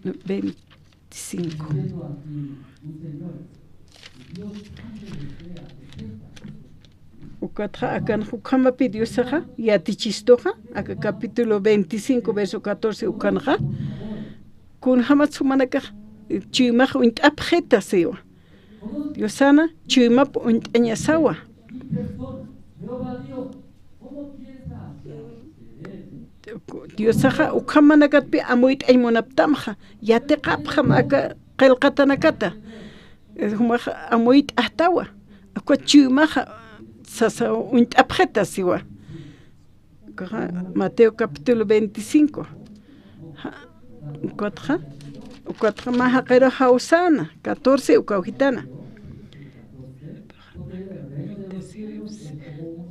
25. Ukatja akan hukama pidió saja yatichistoja aka capítulo 25 verso 14 ukanja kun hamatsumanaka chimaj unt abjeta sewa Diosana chimap unt añasawa Diosaja ukamanagatpi amuit aymonaptamja yateqapja aka qelqatanakata humaja amuit ahtawa akwa chimaja sasa unt abjeta siwa Mateo capítulo 25 ukatja maja qero hausana 14 ukawhitana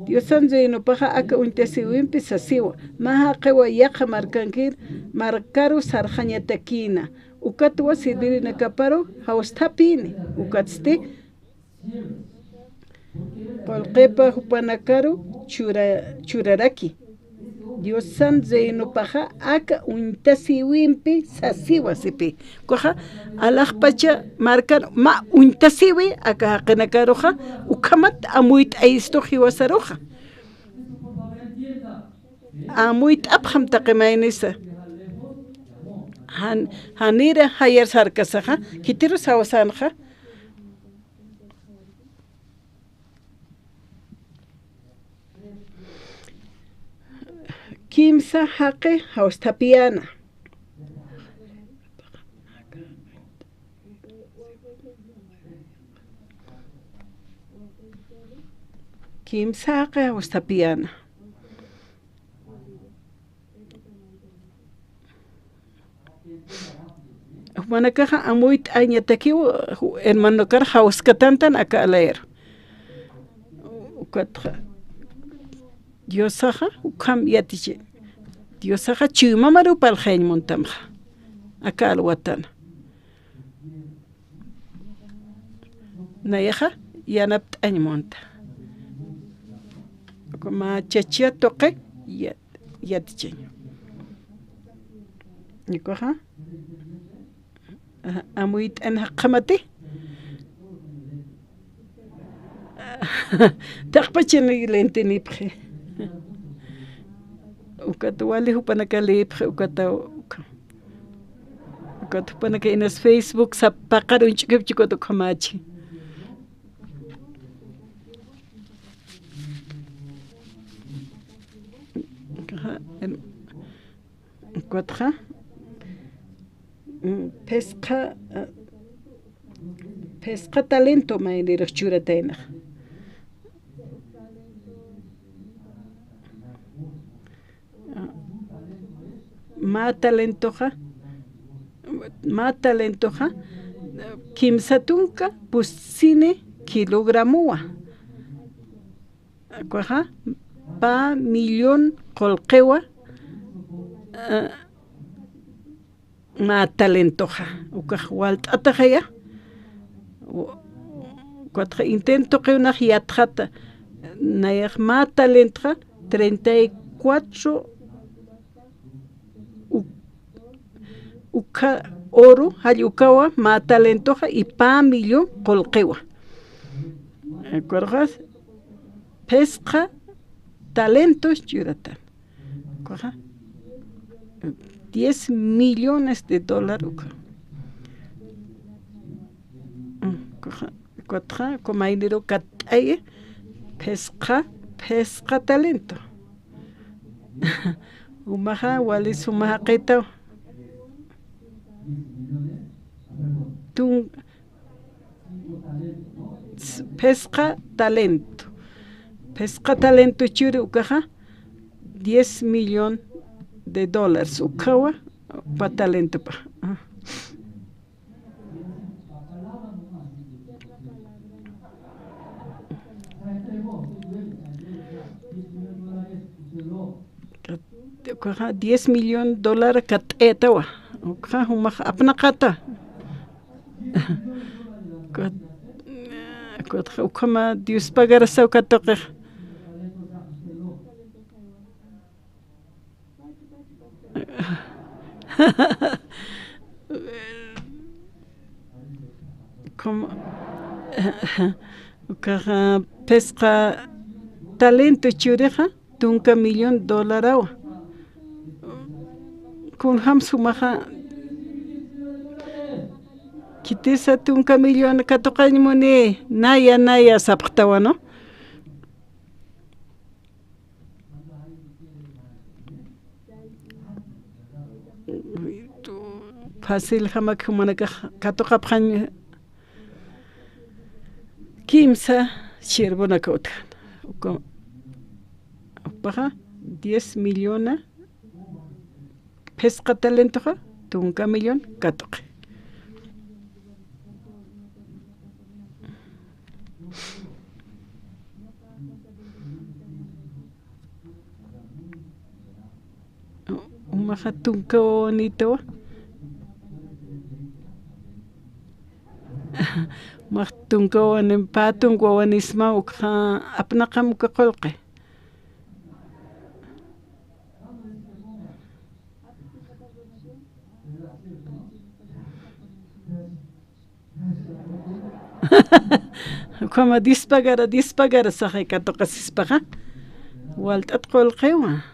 Diosan no paja aka untesiwimpi sasiwa maja qewa yaqa markankir markaru sarjañatakina ukatwa sirvirina kaparo haustapini ukatste polqepa hupanakaru churaraki Diosan no paja aka untesiwimpi sasiwa sipi koja alaqpacha markar ma untesiwi aka haqinakaroja ukamat amuit aisto hiwasaroja amuit abham taqemainisa hanira hayar sarkasaja kitiru sawasanja kimsa haqe haustapiana kimsa haqe haustapiana manakaja amuit añatakiw hermano kar hauskatantan aka leer ukatja Diosaja ukam yatiche Diosaja chimamaru paljeñ montamja aka alwatana nayaja yanapt añmonta como chachia toque yatichaño. Nikoja amuit en qamati taqpachini lentinipje ukata wali hupanaka lepje ukata hupanaka inas Facebook sapaqar unchikipchikoto qamachi Cuatro pesca talento mayniraq churatayna ma talentoja kimsatunka pusine kilogramuwa cuaja pa millón qolqewa ma talentoja ukaj walt'atajaya cuatro intento que una yatjata nayaj ma talentoja 34 uka oro hallukawa ma talentoja y pa millón qolqewa acuerdas pesca talentos yuratan coja 10 millones de dólares coja como dinero catay pesca talento umaja wali sumaja qeta pesca talento churi ukaja 10 millones de dólares ukawa pa talento pa ukaja 10 millones de dólares katetawa ukaja umaja apnaqata ukama Dios pagar saukatoqej como pesca talento chureja tunka millón $, kun hamsumaja kitisa tunka millón katoqañmuni naya sapqtawa no fácil hamak humanaka katoqapqañ kimsa shirbunaka utqan upaja 10 millones pesca talentoja tunka millón katoqe umaja tunka bonito tunka wanin patun wanisma ukja apnaqam ka qolqe como dispagara sahay katoqasispaqa walt'at qolqewa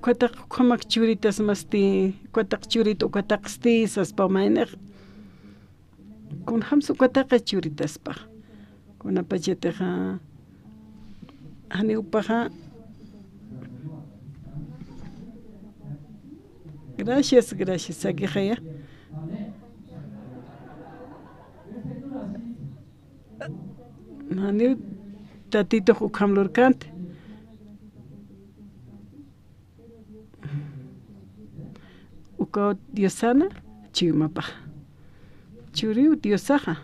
kuataq qamak churitas masti kuataq churito kuataq stisas pamaynaq kun hamsu kuataqa churitaspa kuna pachataqa haniupaqa gracias sakijaya haniu tatito ukamlurkante uka diosana chiumapa churiu diosaja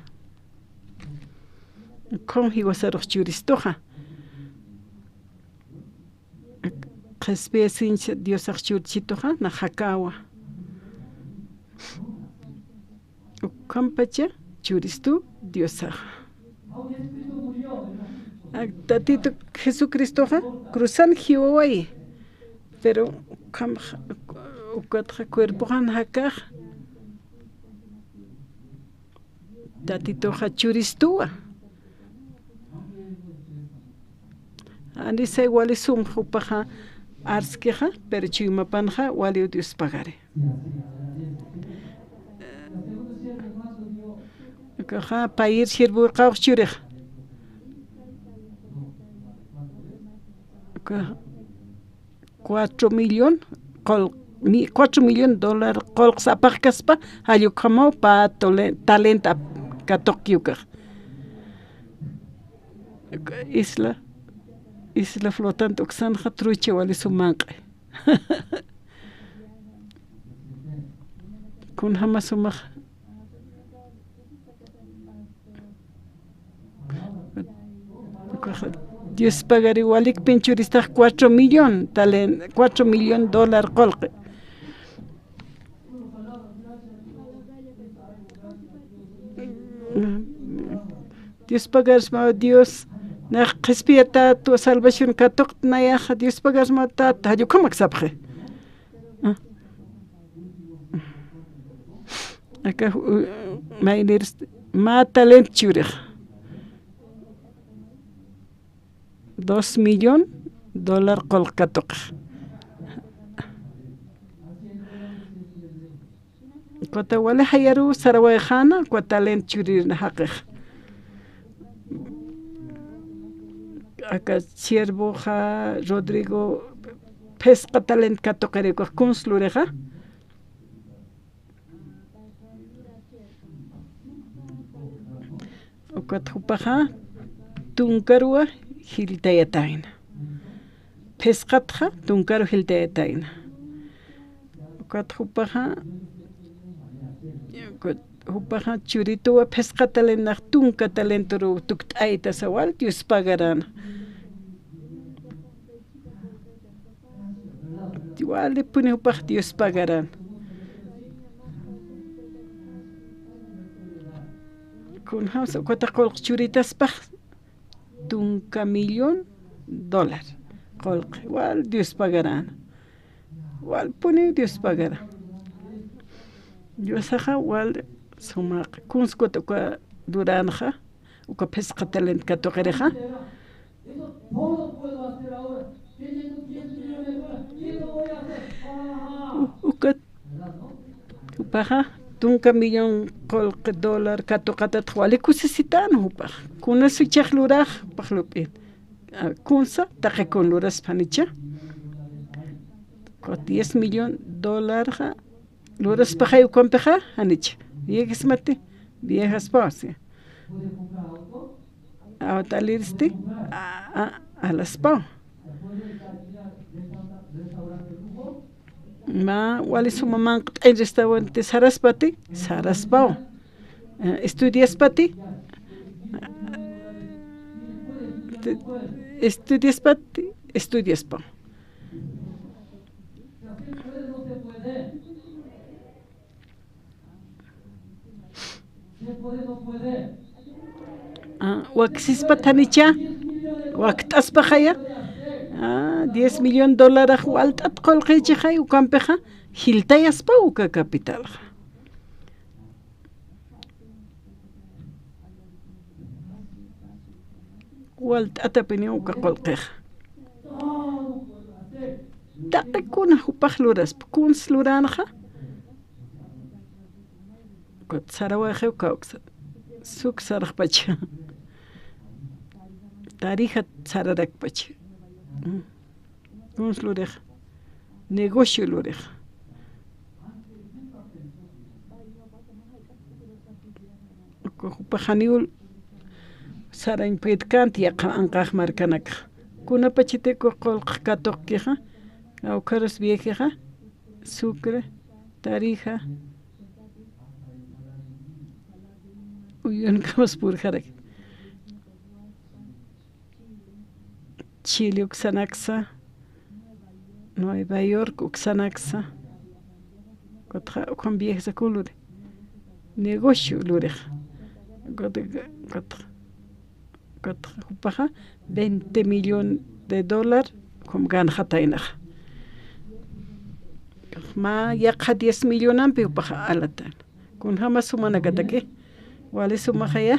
con hiwasaroq churistoja qespiesincha diosaq churchitoja na hakawa ukampacha churistu diosaja Tatito Jesucristo cruzan hiwawai, pero ukatja cuerpo han hakaj. Tatito churistua. Andi se wali sum hupaja arskeja, pero chimapanja wali Dios pagare. Kaja pair shirbur churij. 4 millones $4 colx apajkaspa ayukamo pa talenta katokyuka. Isla flotante oxanja truche wali sumanqe. Kun hama sumaj. Dios pagari walik pinchurista 4 millones $4 colque. Dios pagas ma Dios na respeta tu salvación katok na ya Dios pagas ma ta yo como sabje. Acá ma talent churich. $2 millones colcatok. Kota wale hayaru sarawajana kwa talent churir na haqq. Acá siervo Rodrigo pesca talent katokere kwa kunslureja. Okathupaja tunkarua hiltayataina. Pescatja tunkaru hiltayataina. Okathupaja hupaja churitua pescatalen nach tunka talentoro tuktaita sawal Dios pagarán. Igual le pone hupaja Dios pagarán. Con hausa cuatro churitas paj $1 millón. Igual Dios pagarán. Igual pone Dios pagará. Yo saja igual suma kunskuta kwa duranja uka pesca talent katokereja. Uka upaja $1 millón $1 katokata twali kusisitan upa. Kuna su chakhluraj pahlupin. Kunsa taque con luras panicha. $10 millones luras pajayu compeja anicha. Viejas mate, viejas pause. A talirste a las pau. Ma wali su mamá en restaurante Saraspati, Saraspau. Estudias pati. Estudias pati, estudias pau. Waxis patanicha, waxtas pajaya. $10 millones altat colqueja y campeja, hiltayas pauca capital. Walt atapinio ka colqueja. Takuna hupajluras, kuns luranja. Kot sarawaje cauxa. Suk sarajpacha. Tarija sararakpacha. Kuns lureja. Negocio lureja. Hupajaniul sarain petkanti anqaj markanaka. Kuna pachite ko colqatoqueja. Aucaros vieja. Sucre. Tarija. Uyon kamas purjarek. Chile uxanaxa. Nueva York uxanaxa. Con vieja culure. Negocio lureja. Upaja 20 millones de dólares como ganjatainaj. Ma yaqa 10 millones ampi upaja alatan. Kun jamás sumana katake. Wale sumajaya.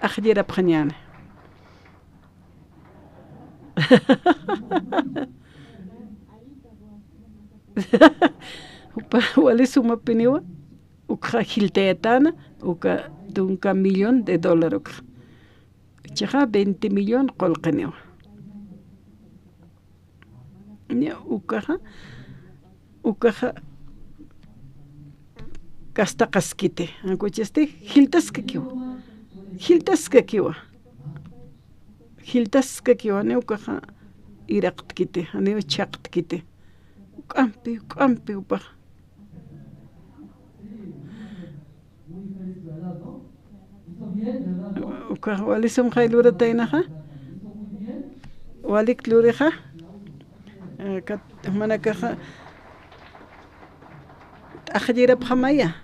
Ajera pañana. Wale suma piniwa. Uka hilteetana. Uka $1 millón de dólares. Chaja 20 millones colcanewa. Ukaja gasta casquite. Ancocheste hiltas kakiwa. Hiltas kakiwa ne ukaja iraqtkite. Ane chaqtkite. Ukampi upaja. Ukaja wali sumjailura tainaja. Walik lureja. Manakaja ajira pamaya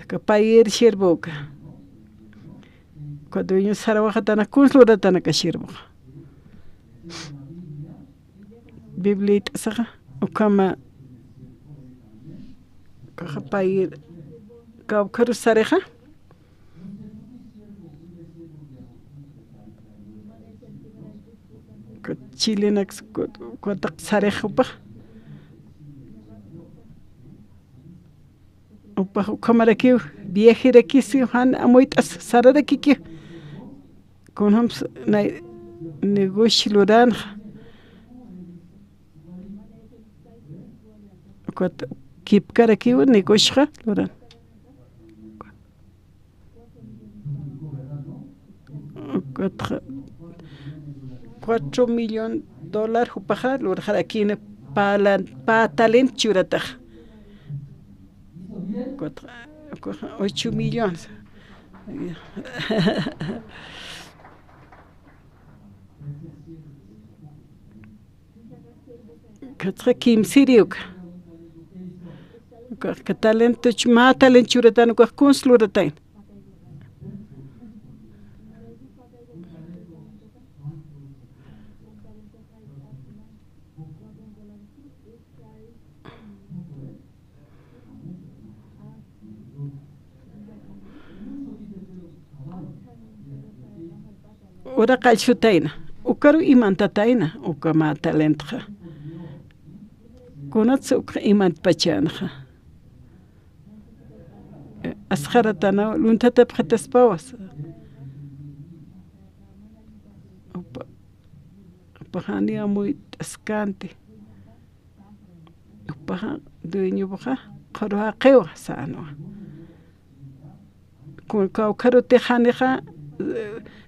kapayir shirboka cuando yo sarabaja tana kunslura tana kashirboka biblit saja ukama kapayir kaukar sareja Chilenax cuantak sarejupa upa ukamaraki viejiraki si han amoitas sararaki con hams na negocio luran cuat kipkaraki negocio luran 4 millones de dólares upaja lurar aquí en pa talent churata 8 millones katra kim siriuk ka talent ma talent churata no konsluratain ora calchutaina ukaru imantataina ukama talentja kunatsu imant pachanja asjaratana luntata pjataspawas upajania muy tascante upaja dueño baja qoroha qewa sano kun kaukaru tejaneja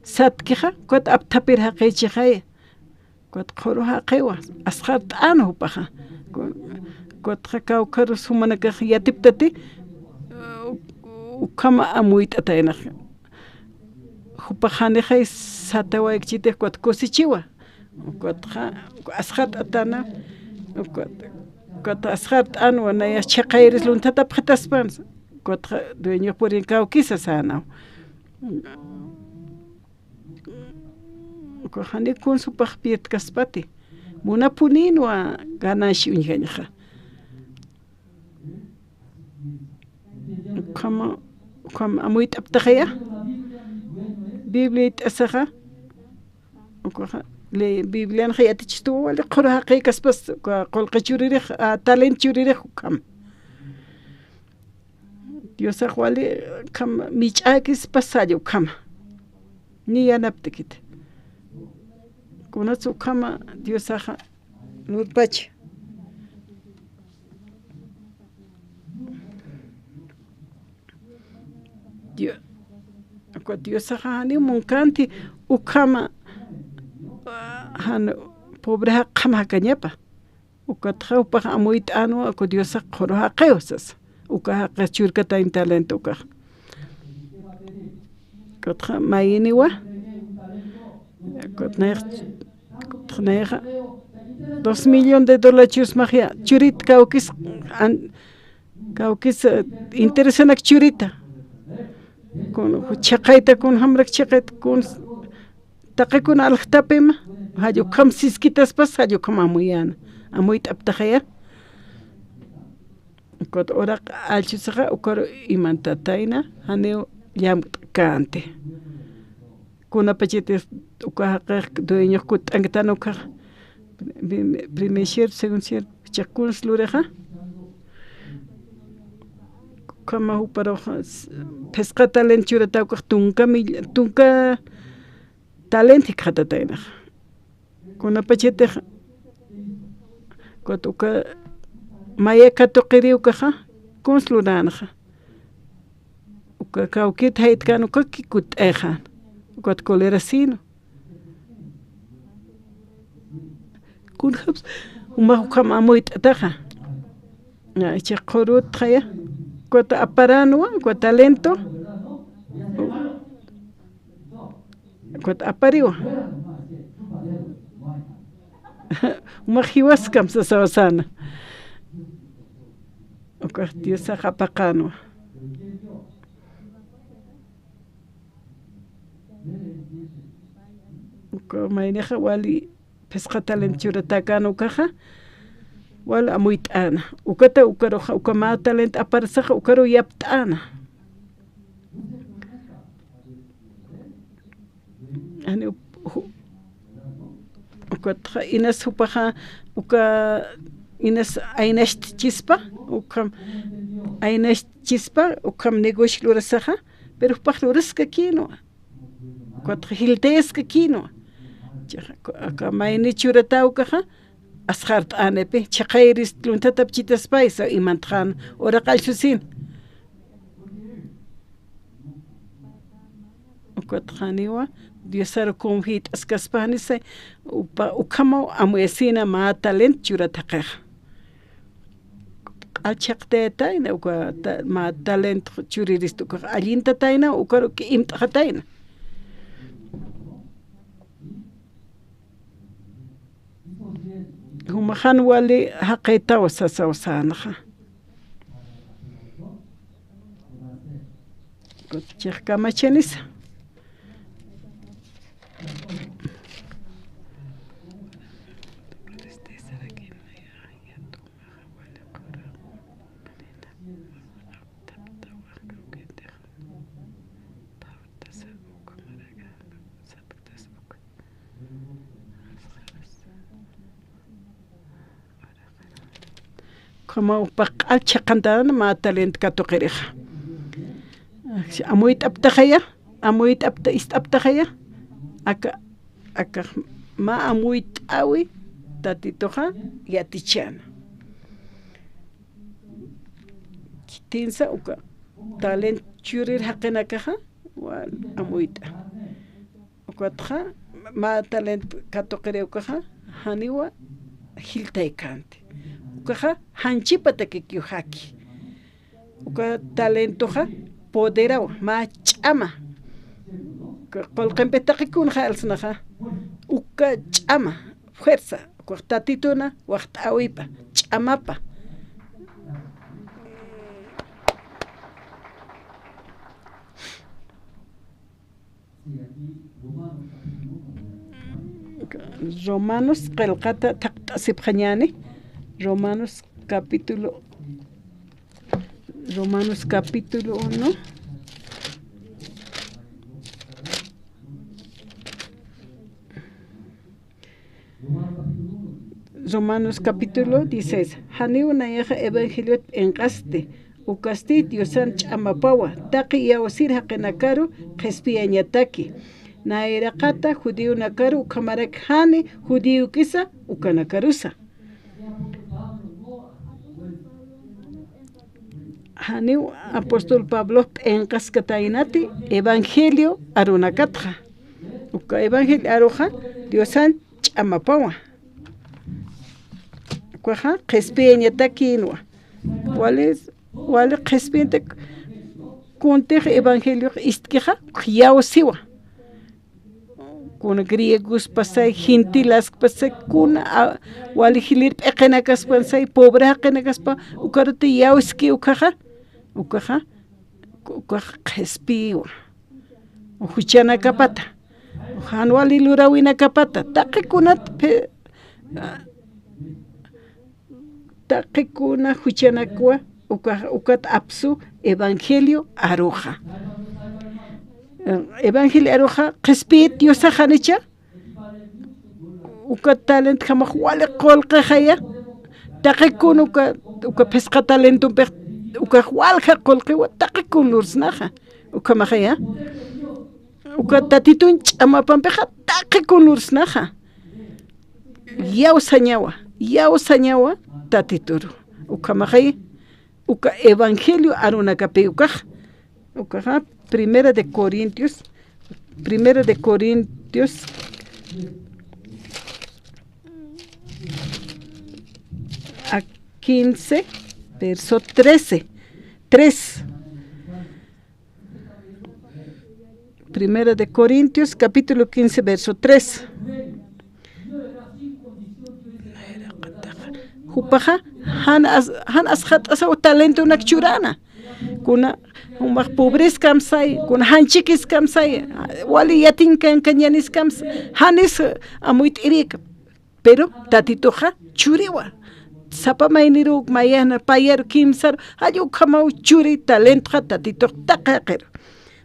satkija kuat aptapir haqechihay kuat qoroha qewa asjart anu paja kuat kaukaru sumanaka yatiptati ukama amuitataina hupajaneja satawa ekchite kuat kosichiwa kuat asjart atana kuat asjart anu na ya chaqairis luntata pjataspans kuat dueño purin kaukisa sana Kohani kun supah piet kaspati. Muna punin wa ganashi unjanya. Kama amuit aptakaya. Biblia asaha. Le Biblia khayati chitu wala qura haqi kaspas qol qachurire talent churire kam. Dios wali kam michakis pasayo kam. Ni yanaptikit. Kunatsu kama Diosaja nurpach Diosaja hani munkanti ukama han pobre kama kanyapa ukatja upa amuit anu ako Diosa qoroha qeosas ukaha qachurkata in talento uka katja mainiwa $2 millones de dólares magia churit kaukis Kawkis interesanak churita. Con chaqaita con hamrak chaqaita con taqikun alhtapima hayo kam siskitas pas hayo kam amuyana amuyt aptajaya kot ora alchusaqa ukaro imantataina haneo yam kante kuna pachete ukaqa dueño kut angtano ka primer segundo chakun slureja kama uparo pesca talent churata tunka talent hikhatataina kuna pachete kotuka mayeka toqiriukaja kunslunanaja uka kawkit haytkanu kakikut ejan kot coleracino kun habs uma kam amoit ataja na chaqorut khaya kota aparanua ko talento kot apariwa uma hiwaskam sasawasana Dios apaqano mayneja wali pesca talent churatakano kaja wala amuitana ukata ukaroja ukama talent aparsaja ukaro yaptana ani ukata inas upaja uka inas ainest chispa ukam ainest chispa ukam negocio lurasaja pero pajluraska kino ukata hilteska kino Kamaini churataukaja ashart anepe chaqayris tluntata pchitas paisa imantjan ora qalsusin ukatjaniwa diosar konhit askaspanise ukamo amuesina ma talent churataqaj alchaqteta ina uka ma talent churiristuka allinta taina ukaro ki imtjataina humahan wali haqita wasasawsanaja kutchaqkamachanisa como upaqal chaqantana ma talent katoqirija amuit aptajaya amuit apta istaptajaya aka ma amuit awi tatitoja yatichana kitinsa uka talent churir haqinakaja wal amuita ukatja ma talent katoqireukaja haniwa hiltaykante ukaja hanchipata kikyuhaki uka talentoja poderawa ma ch'ama qolqenpetaqikun jalsnaja uka ch'ama fuerza tatituna waqt'awipa ch'amapa Romanos qelqata taqt'asipqañani Romanos capítulo 1 Romanos capítulo 16 Hani unayaja evangelio enqaste ukasti diosan ch'amapawa taqi yawasir haqinakaru qespiañataki nairaqata judío nakaru kamarak hani judío kisa ukanakarusa hani apóstol Pablo enqaskatainati evangelio arunakatja uka evangelio aruja diosan ch'amapawa kuaja qespiañatakinwa wale qespiente kunte evangelio istkija yawsiwa kuna griegos pasay, gentilas pasay, kuna walihilir pekenakas pasay, pobre pekenakas pa, ukarate yauski ukaja kespiwa, uhuchana kapata, hanwali lurawina kapata, takikuna huchanakwa, ukat apsu evangelio aroja. Evangelio aroja, kespit Diosa janicha, ukat talent jamaj wale kolka jaya, takikun uka pesca talento uka walja kolkewa takikun lursnaja, uka majaya, uka tatitun chamapampeja takikun lursnaja, yau sañawa tatituru, uka majaya, uka evangelio arunakape ukaja Primera de Corintios a 15, verso 13. 3. Primera de Corintios, capítulo 15, verso 3. Jupaja, han ashat asa talento nak churana. Kuna umak pobres kamsay, kuna hanchikis kamsay, wali yatin kanyanis kams, hanis amuit irik. Pero tatitoja churiwa. Sapa mainiruk mayana payer kimsar, ayu kamau churi talento tatitoja taqaqer.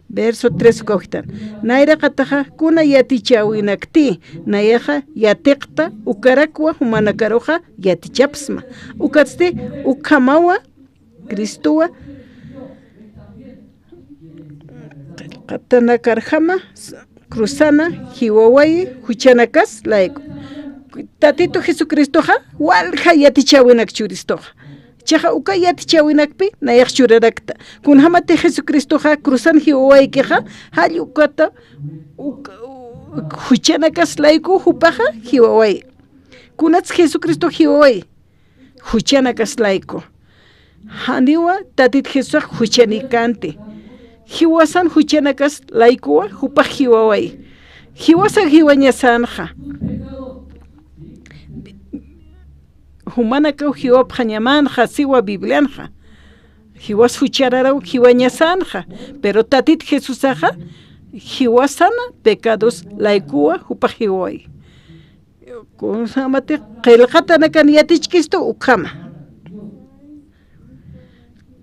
Verso 3 cogitan. Naira kataja kuna yatichawinakti, nayaja yatekta ukarakwa humanakaroja yatichapsma. Ukatste ukamawa Cristoa Katanakarjama cruzana hiwawai huchanakas laiko. Tatito Jesucristo ja walja yatichawinak churistoja. Chaja uka yatichawinakpi nayak churarakta. Kun hamate Jesucristo ja cruzan hiwawai keja hal ukata huchanakas laiko hupaja hiwawai. Kunats Jesucristo hiwawai huchanakas laiko. Haniwa tatit Jesús huchanikante. Hiwasan huchanakas laikuwa hupa hiwawai. Hiwasa hiwañasanja. Humanaka hiwap hanyamanja siwa biblianja. Hiwas huchararau hiwañasanja. Pero tatit Jesús aja hiwasana pecados laikuwa hupa hiwai. Kunsamate qilqatanakan yatichkisto ukama.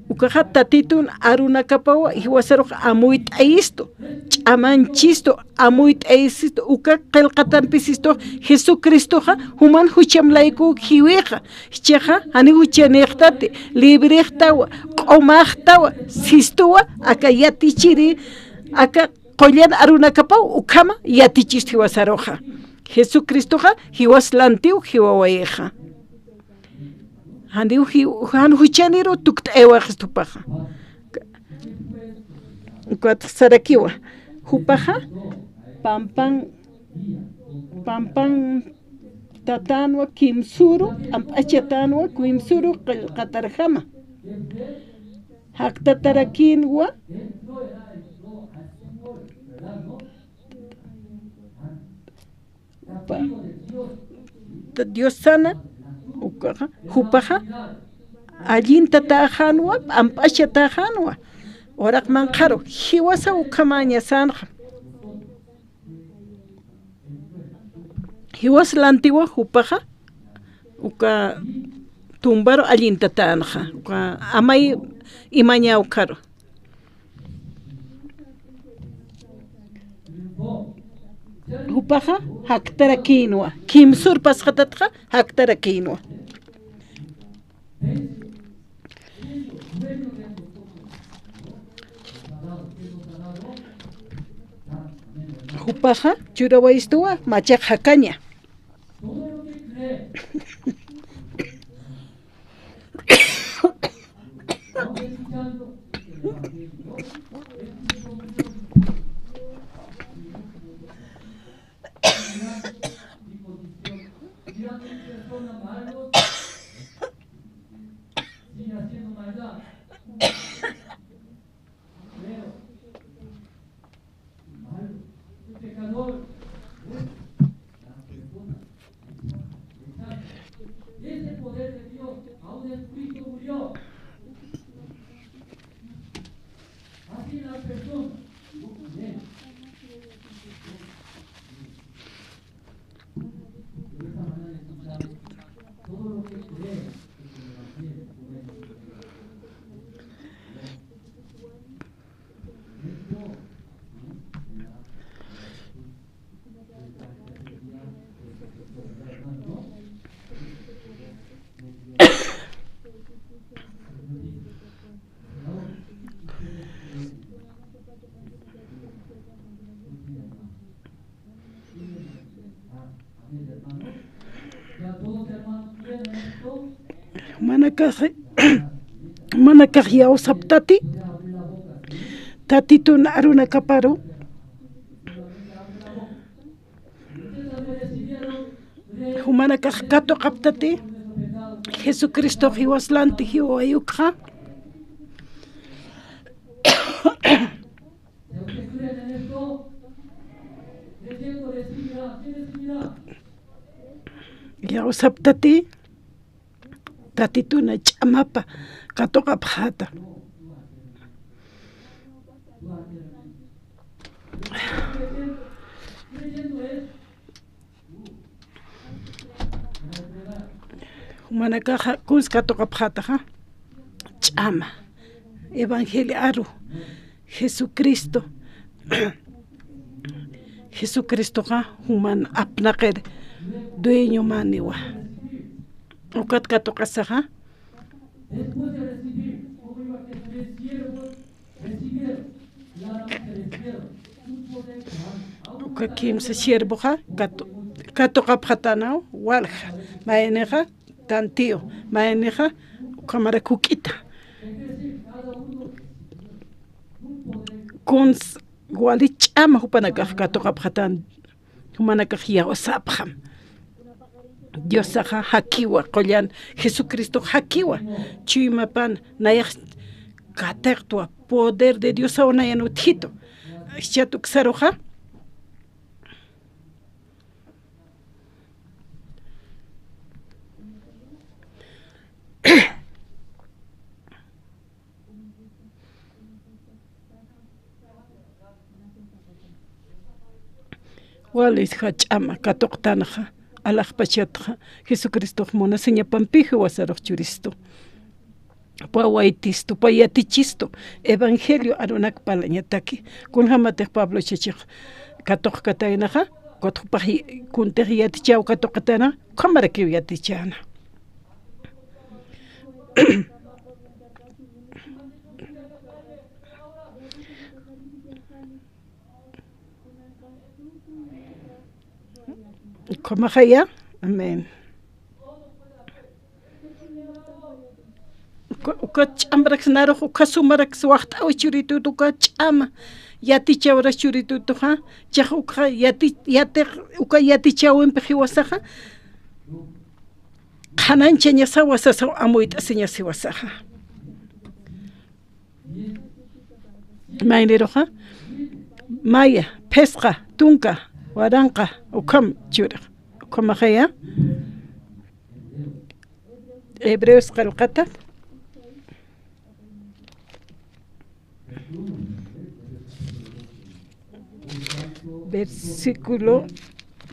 Ukaja tatitun arunakapawa hiwasaruj amuit aisto, chamanchisto, amuit aisto, uka qilqatan pisisto, Jesucristo ja human huchamlaiku hiweja, cheja ani huchanektate, librejtawa, qomajtawa, sistowa, aka yatichiri, aka qollan arunakapaw ukama yatichist hiwasaroja. Jesucristo ja hiwaslantiu hiwawayeja. Han huchaniro tukta ewajes tupaja. Cuat sarakiwa. Hupaja pampan tatanwa kimsuru ampachatanwa kimsuru qatarjama. Haktataраkinwa Dios sana hupaja allinta tajanwa ampacha tajanwa orak manjaro hiwasa ukamaña sanja hiwas la antigua hupaja uka tumbaro allinta tanja uka amay imaña ukaro hupaja haktara quinoa kimsur pasqatatqa haktara quinoa hupaja churawaistuwa machaq hakaña Manakaj yausap tati. Tati tun aruna kaparu. Humanakaj kato kaptati. Jesucristo hiwaslanti hiwayukha. Yausap tati. Tati tuna chamapa kato kapjata. Manakaja kunska tokapjata ha chama evangelio aru Jesucristo ha human apnaqer dueño maniwa ukat katokasaja ukakim se siervoja katokapjatana walja maeneja tantío, maeneja, cámara cuquita. Con gualichama hupanakaj katokapjatan, humanakaj yaosapjam. Diosaja hakiwa, kollan Jesucristo hakiwa. Chuimapan, nayaj katertua, poder de Dios a una yanutito. Chatuk saroja. Walis hachama katoktanja alajpachatja Jesucristo mona seña pampiju wasaroj churisto pa waitisto pa yatichisto evangelio arunak palañataki kun hamatek Pablo chechik katokatainaja kotpaji kuntej yatichau katokatana kamara que yatichana ¿Cómo ya? Amén. Ukachambrak naro ukasumarak swahta uchuritu ukachama yati chawra churitu tuha chahuka yati chawen pejiwasaja kanancha ñasawasasa amuita señasiwasaja maineroja maya pesca tunka waranqa ukam chura ukamajaya Hebreos qalqata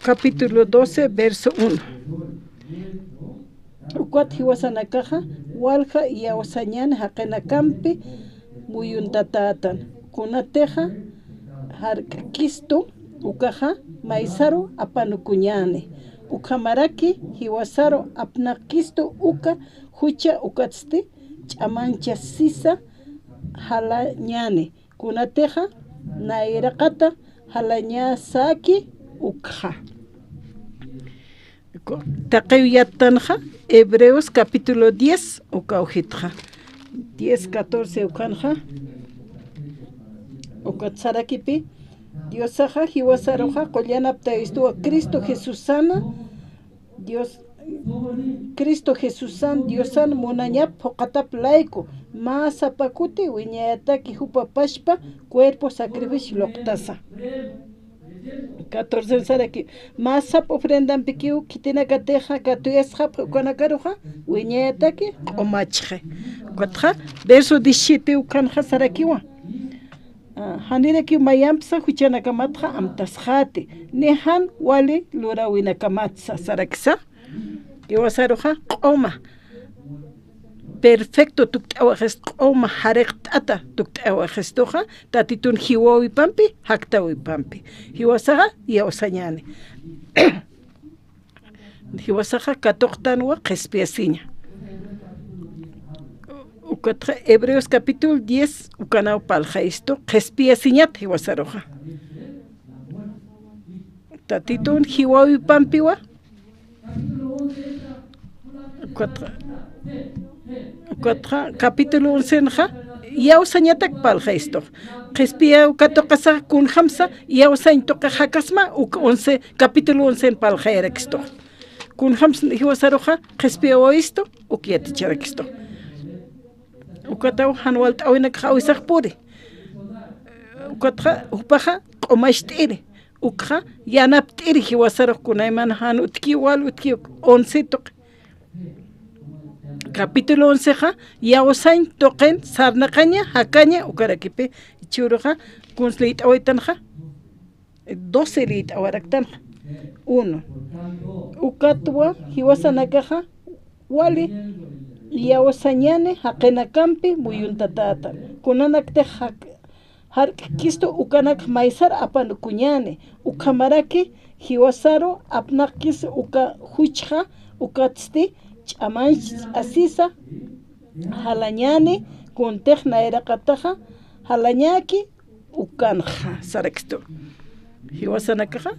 capítulo 12 verso 1 ukwat hiwasanakaja walja yawasañan haqenakampi muyuntatatan kunateja harkakisto ukaja maizaro apanukuñane ukamaraki hiwasaro apnakisto uka hucha ukatsti chamancha sisa halañane kunateja nairakata halañasaki ukja taqewyatanja Hebreos capítulo 10 ukaujitja 10-14 ukanja ukatsarakipi Diosaja hiwasaroja kollanapta estuvo Cristo Jesusana Dios Cristo Jesusan Diosan monañap pokatap laico más apacuti wiñayataki hupapashpa cuerpo sacrificio loctasa 14 saraki más ap ofrendan piquiu kitinakateja katuyasja ukanakaroja wiñayataki omachje cuatja verso 17 ukanja sarakiwa hanira ki mayamsa huchana kamatja amtasjate nehan wali lura wina kamatsa saraksa iwasaroja qoma perfecto tuktawajes qoma hareqtata tuktawajestoja tatitun hiwawi pampi haktawi pampi hiwasaja yawasañane hiwasaja katoktanwa qespiasiña ukatra Hebreos capítulo 10 ukanao paljaisto qespia siñat hiwasaroja tatitun hiwawi pampiwa Cuatro capítulo 11 yaw sañatak palja esto. Qespia ukatoqasa kun hamsa yaw sañ toqa hakasma 11 capítulo 11 palja esto. Kun hamsa hiwasaroja qespia esto ukiati charakisto. Ukataw hanwal tawina qawisaq puri. Ukatra upaja qomashtiri. Ukha yanaptiri hiwasaroq kunayman han utki 11 toq. Capítulo 11 yawasañ toqen sarnaqaña hakaña ukarakipi churuja kunslit awitanja 12 lit awaraktanja 1 ukatwa hiwasanakaja wali yawasañane haqenakampi muyuntatata kunanakte harkisto ukanak maisar apanukuñane ukamaraki hiwasaro apnakis uka huchja ukatsti chamanch asisa halañani kuntejna eraqataja halañaki ukanja sareksto hiwasanakaja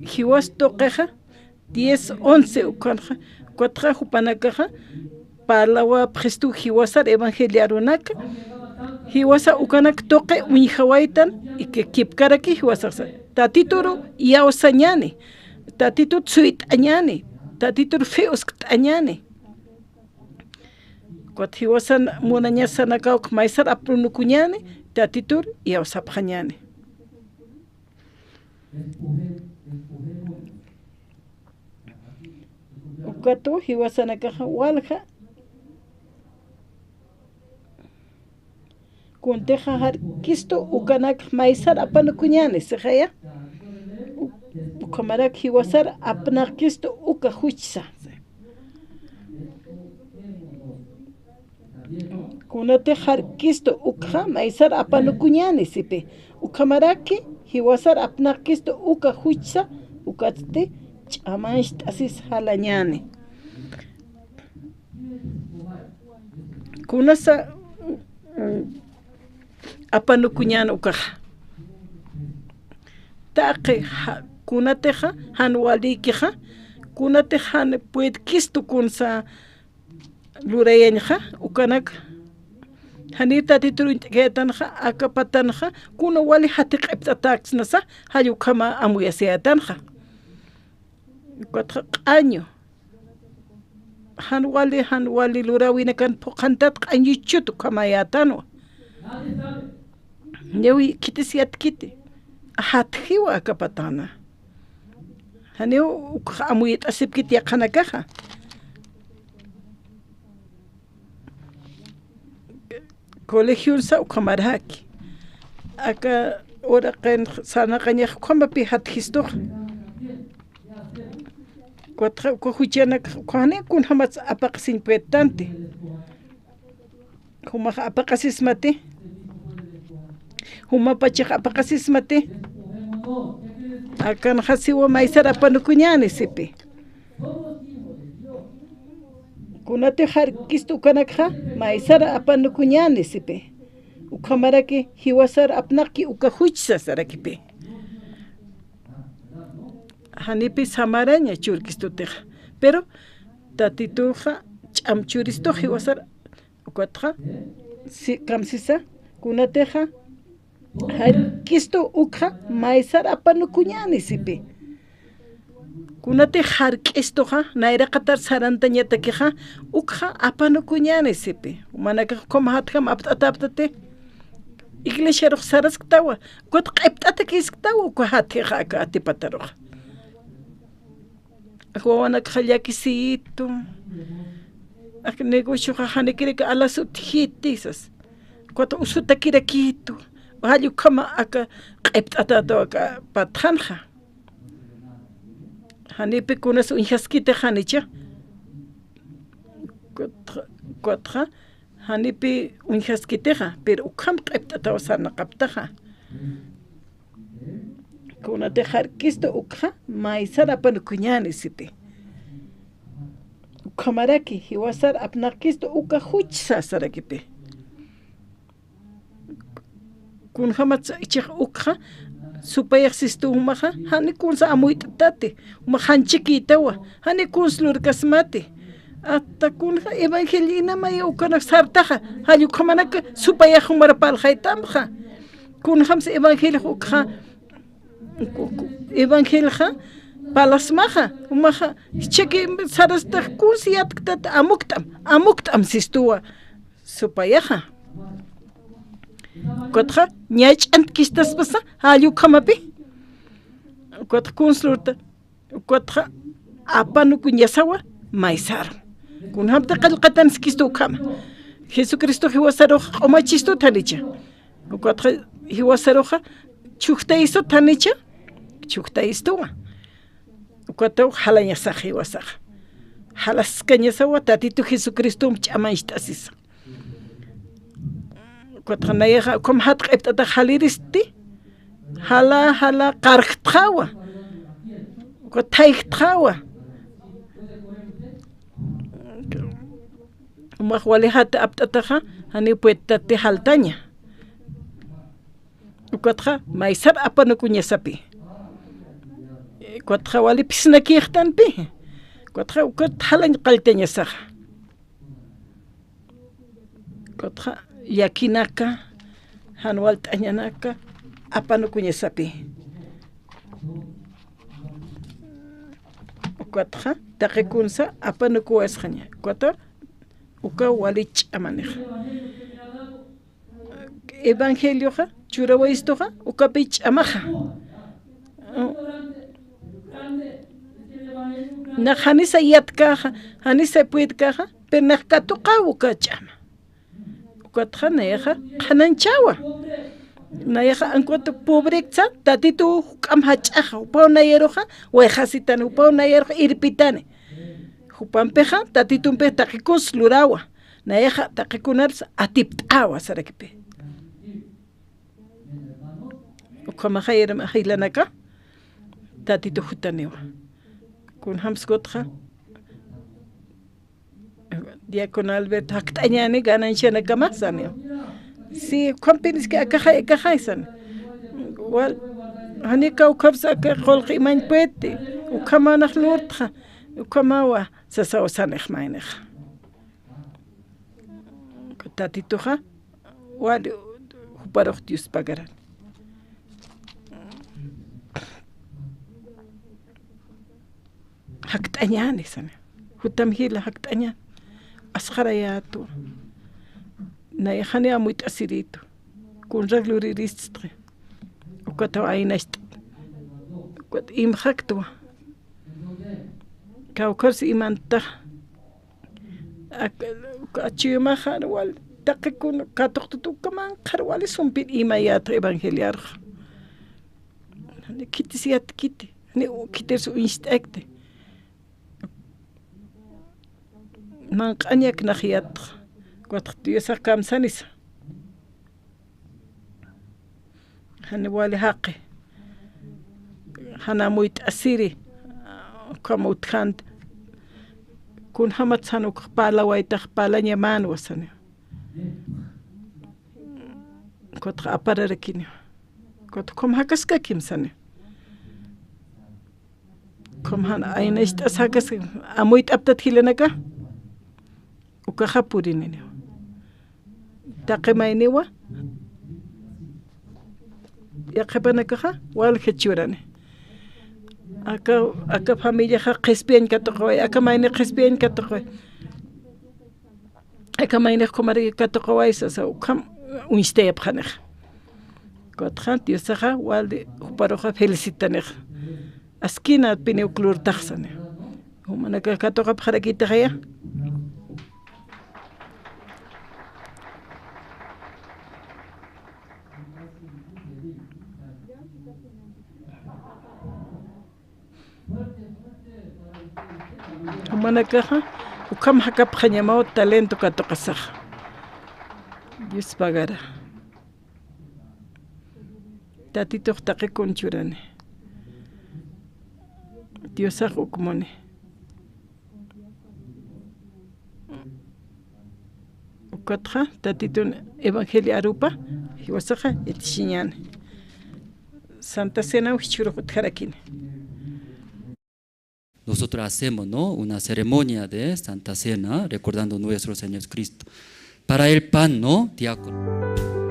hiwastoqeja 10-11 ukanja cuatja hupanakaja parlawa prestu hiwasar evangeliarunaka hiwasa ukanak toqe uñihawaitan ike kipkaraki hiwasaqsa tatituru yawsañani tatitur tsuit'añani tatitur feuskt'añani kuat hiwasan munañasanakawk maysar aprunukuñani tatitur yawsapqañani ukatu hiwasanakaja walja kunteja harkisto ukanak maysar apanukuñani sejaya ukamarak hiwasar apnakisto uka huchsa kunate harkisto ukha maysar apanukuñani sipe ukamaraki hiwasar apnakisto uka huchsa ukatste chamancht asis halañani kunasa apanukuñani ukaja taqi kunateja hanwalikija kunateja han puedkisto kunsa lurayañja ukanak hanita tituruntketanja akapatanja kuna wali hatiq'ipt'ataksnasa hayukama amuyasiatanja cuatro año hanwali lurawinakan poqantat q'añichutu kamayatanwa Newi kitisiat kiti hatjiwa akapatana haneu amuyit asip kiti yaqanakaja colegio sa ukamaraki aka ora qen sanaqaña qamapi hatjisto cuatro cojuchana kuane kun hamas apaqsin petante kuma apaqasismate huma pachaq apaqasismate akan hasiwa maysar apanukuñani sipi kunate harkisto kanakja maysar apanukuñani sipi ukamaraki hiwasar apnaki ukahuchsa sarakipi hanipi samaraña churkistuteja pero tatituja ch'amchuristo hiwasar ukatja si kamsisa kunateja harkisto ukja maysar apanukuñani sipi kunate harkistoja nayraqatar sarantañatakeja ukja apanukuñani sipi manaka komhatjam apt'ataptate iglesiaroq sarasktawa kuat q'ipt'atakisqtawa ukahatjeja aka atipataroq Juana Kayakisito, a negocio Hanekrika a las utijitisas, cuatro usutakirakito, Hayu kama aka q'ipt'atato aka patanja. Hanepe kunas unjaskite hanicha. Cuatro hanepe unjaskiteja, pero ukam q'ipt'atawa sarnaqaptaja. Kuna te harkisto ukha maysar apanukuñani sipi ukamaraki hiwasar apnakisto uka huchsa sarakipi kun hamatsa ichaq ukha supayaq sistu umaqa hani kunsa amuyt'atati umaqa chiquitawa hani kunslurkasmati hasta kunqa evangelina maya ukana sartaqa halluqamanaka supayaq umarapalqaytamqa kunqamsa evangelika evangelija palasmaja umaja cheque sarasta kunsiyatkata amuktam sistuwa supayaja kotja ñach'ant kistas pasa halluqamapi kotja kunslurta kotja apanu kunyasawa maisaro kunhamta qallqatanis kistu kama Jesucristo hiwasaroja q'umachistu tanicha kotja hiwasaroja chuqtayso tanicha chuqtaystuwa Cuatro jalañasaj iwasaj. Jalas cañasawa tatito Jesucristo ch'amanchtasis. Cuatro nayaja como hat q'ipt'ata jaliristi. Jala qarqtqawa. Qotayqtqawa. Umaj walihata apt'ataja hani puetati jaltaña. Cuatro maisar apano kuñasapi. Cuatro wali pisna kiextanpi. Cuatro halan qalteñasaj. Cuatro yakinaka hanwal tañanaka apano kuñasapi. Cuatro taqikunsa apano kuwasqaña. Cuatro uka wali ch'amanej. Evangelioja churawaistoja uka pich'amaja. Na hanisa yatkaja, hanisa puitkaja, pero na katuqawu kachama. Ukatja nayaja hananchawa. Nayaja ankuatu pobrexa, tatitu kamhachaja, upau nayeroja, wejasitan upau nayeroja irpitane. Upampeja, tatitumpe takikun lurawa. Nayaja takikunarsa atiptawa sarakipe. Ukamaja yerma hilanaka, tatitu hutanewa. Kun hamskotja Diácono Alberto haktañani gananciana kamasani si compinis que akajaisan wal hanika ukapsa ka qolqi man pete ukamana lurtja ukamawa sasawasanaj mainaj tatituja wal huparoj Dios pagaran haktañani sana hutamhila haktañan asqarayatu nayajani amuit asirito kun ragluriristre ukata ainast ukata imhaktua kaukarsi imanta achimaja wal taqikun katoqtutu kaman qarwali sumpin imayat evangeliar kitisiat kiti ni kitersu instekte man qanyak nakhiyat qatqtiyasa kamsanis hani wali haqi hana muit asiri kamut khant kun hamat sanuk pala waitaq pala nyaman wasani kot apararakin kot kom hakaska kimsani kom han ainest asakas amuit aptat hilanaka ukaja purinene taqemainiwa yaqapanakaja wal hechurane aka familia ja qespien katoqoy aka maine qespien katoqoy aka maine komari katoqoy sa ukam unstep khanex kotkhant yosaja wal uparoja felicitanej askina pineuklur taxsane humanaka katoqa pharakitaya manakaja ukam hakap khanyamao talento katoqasaj Dios pagara tatito taqikun churane Diosaj ukmone ukatja tatito evangelio arupa hiwasaja etishiñane Santa Cena uhichurukut harakini. Nosotros hacemos, ¿no?, una ceremonia de Santa Cena, recordando nuestro Señor Jesucristo. Para el pan, ¿no?, diácono.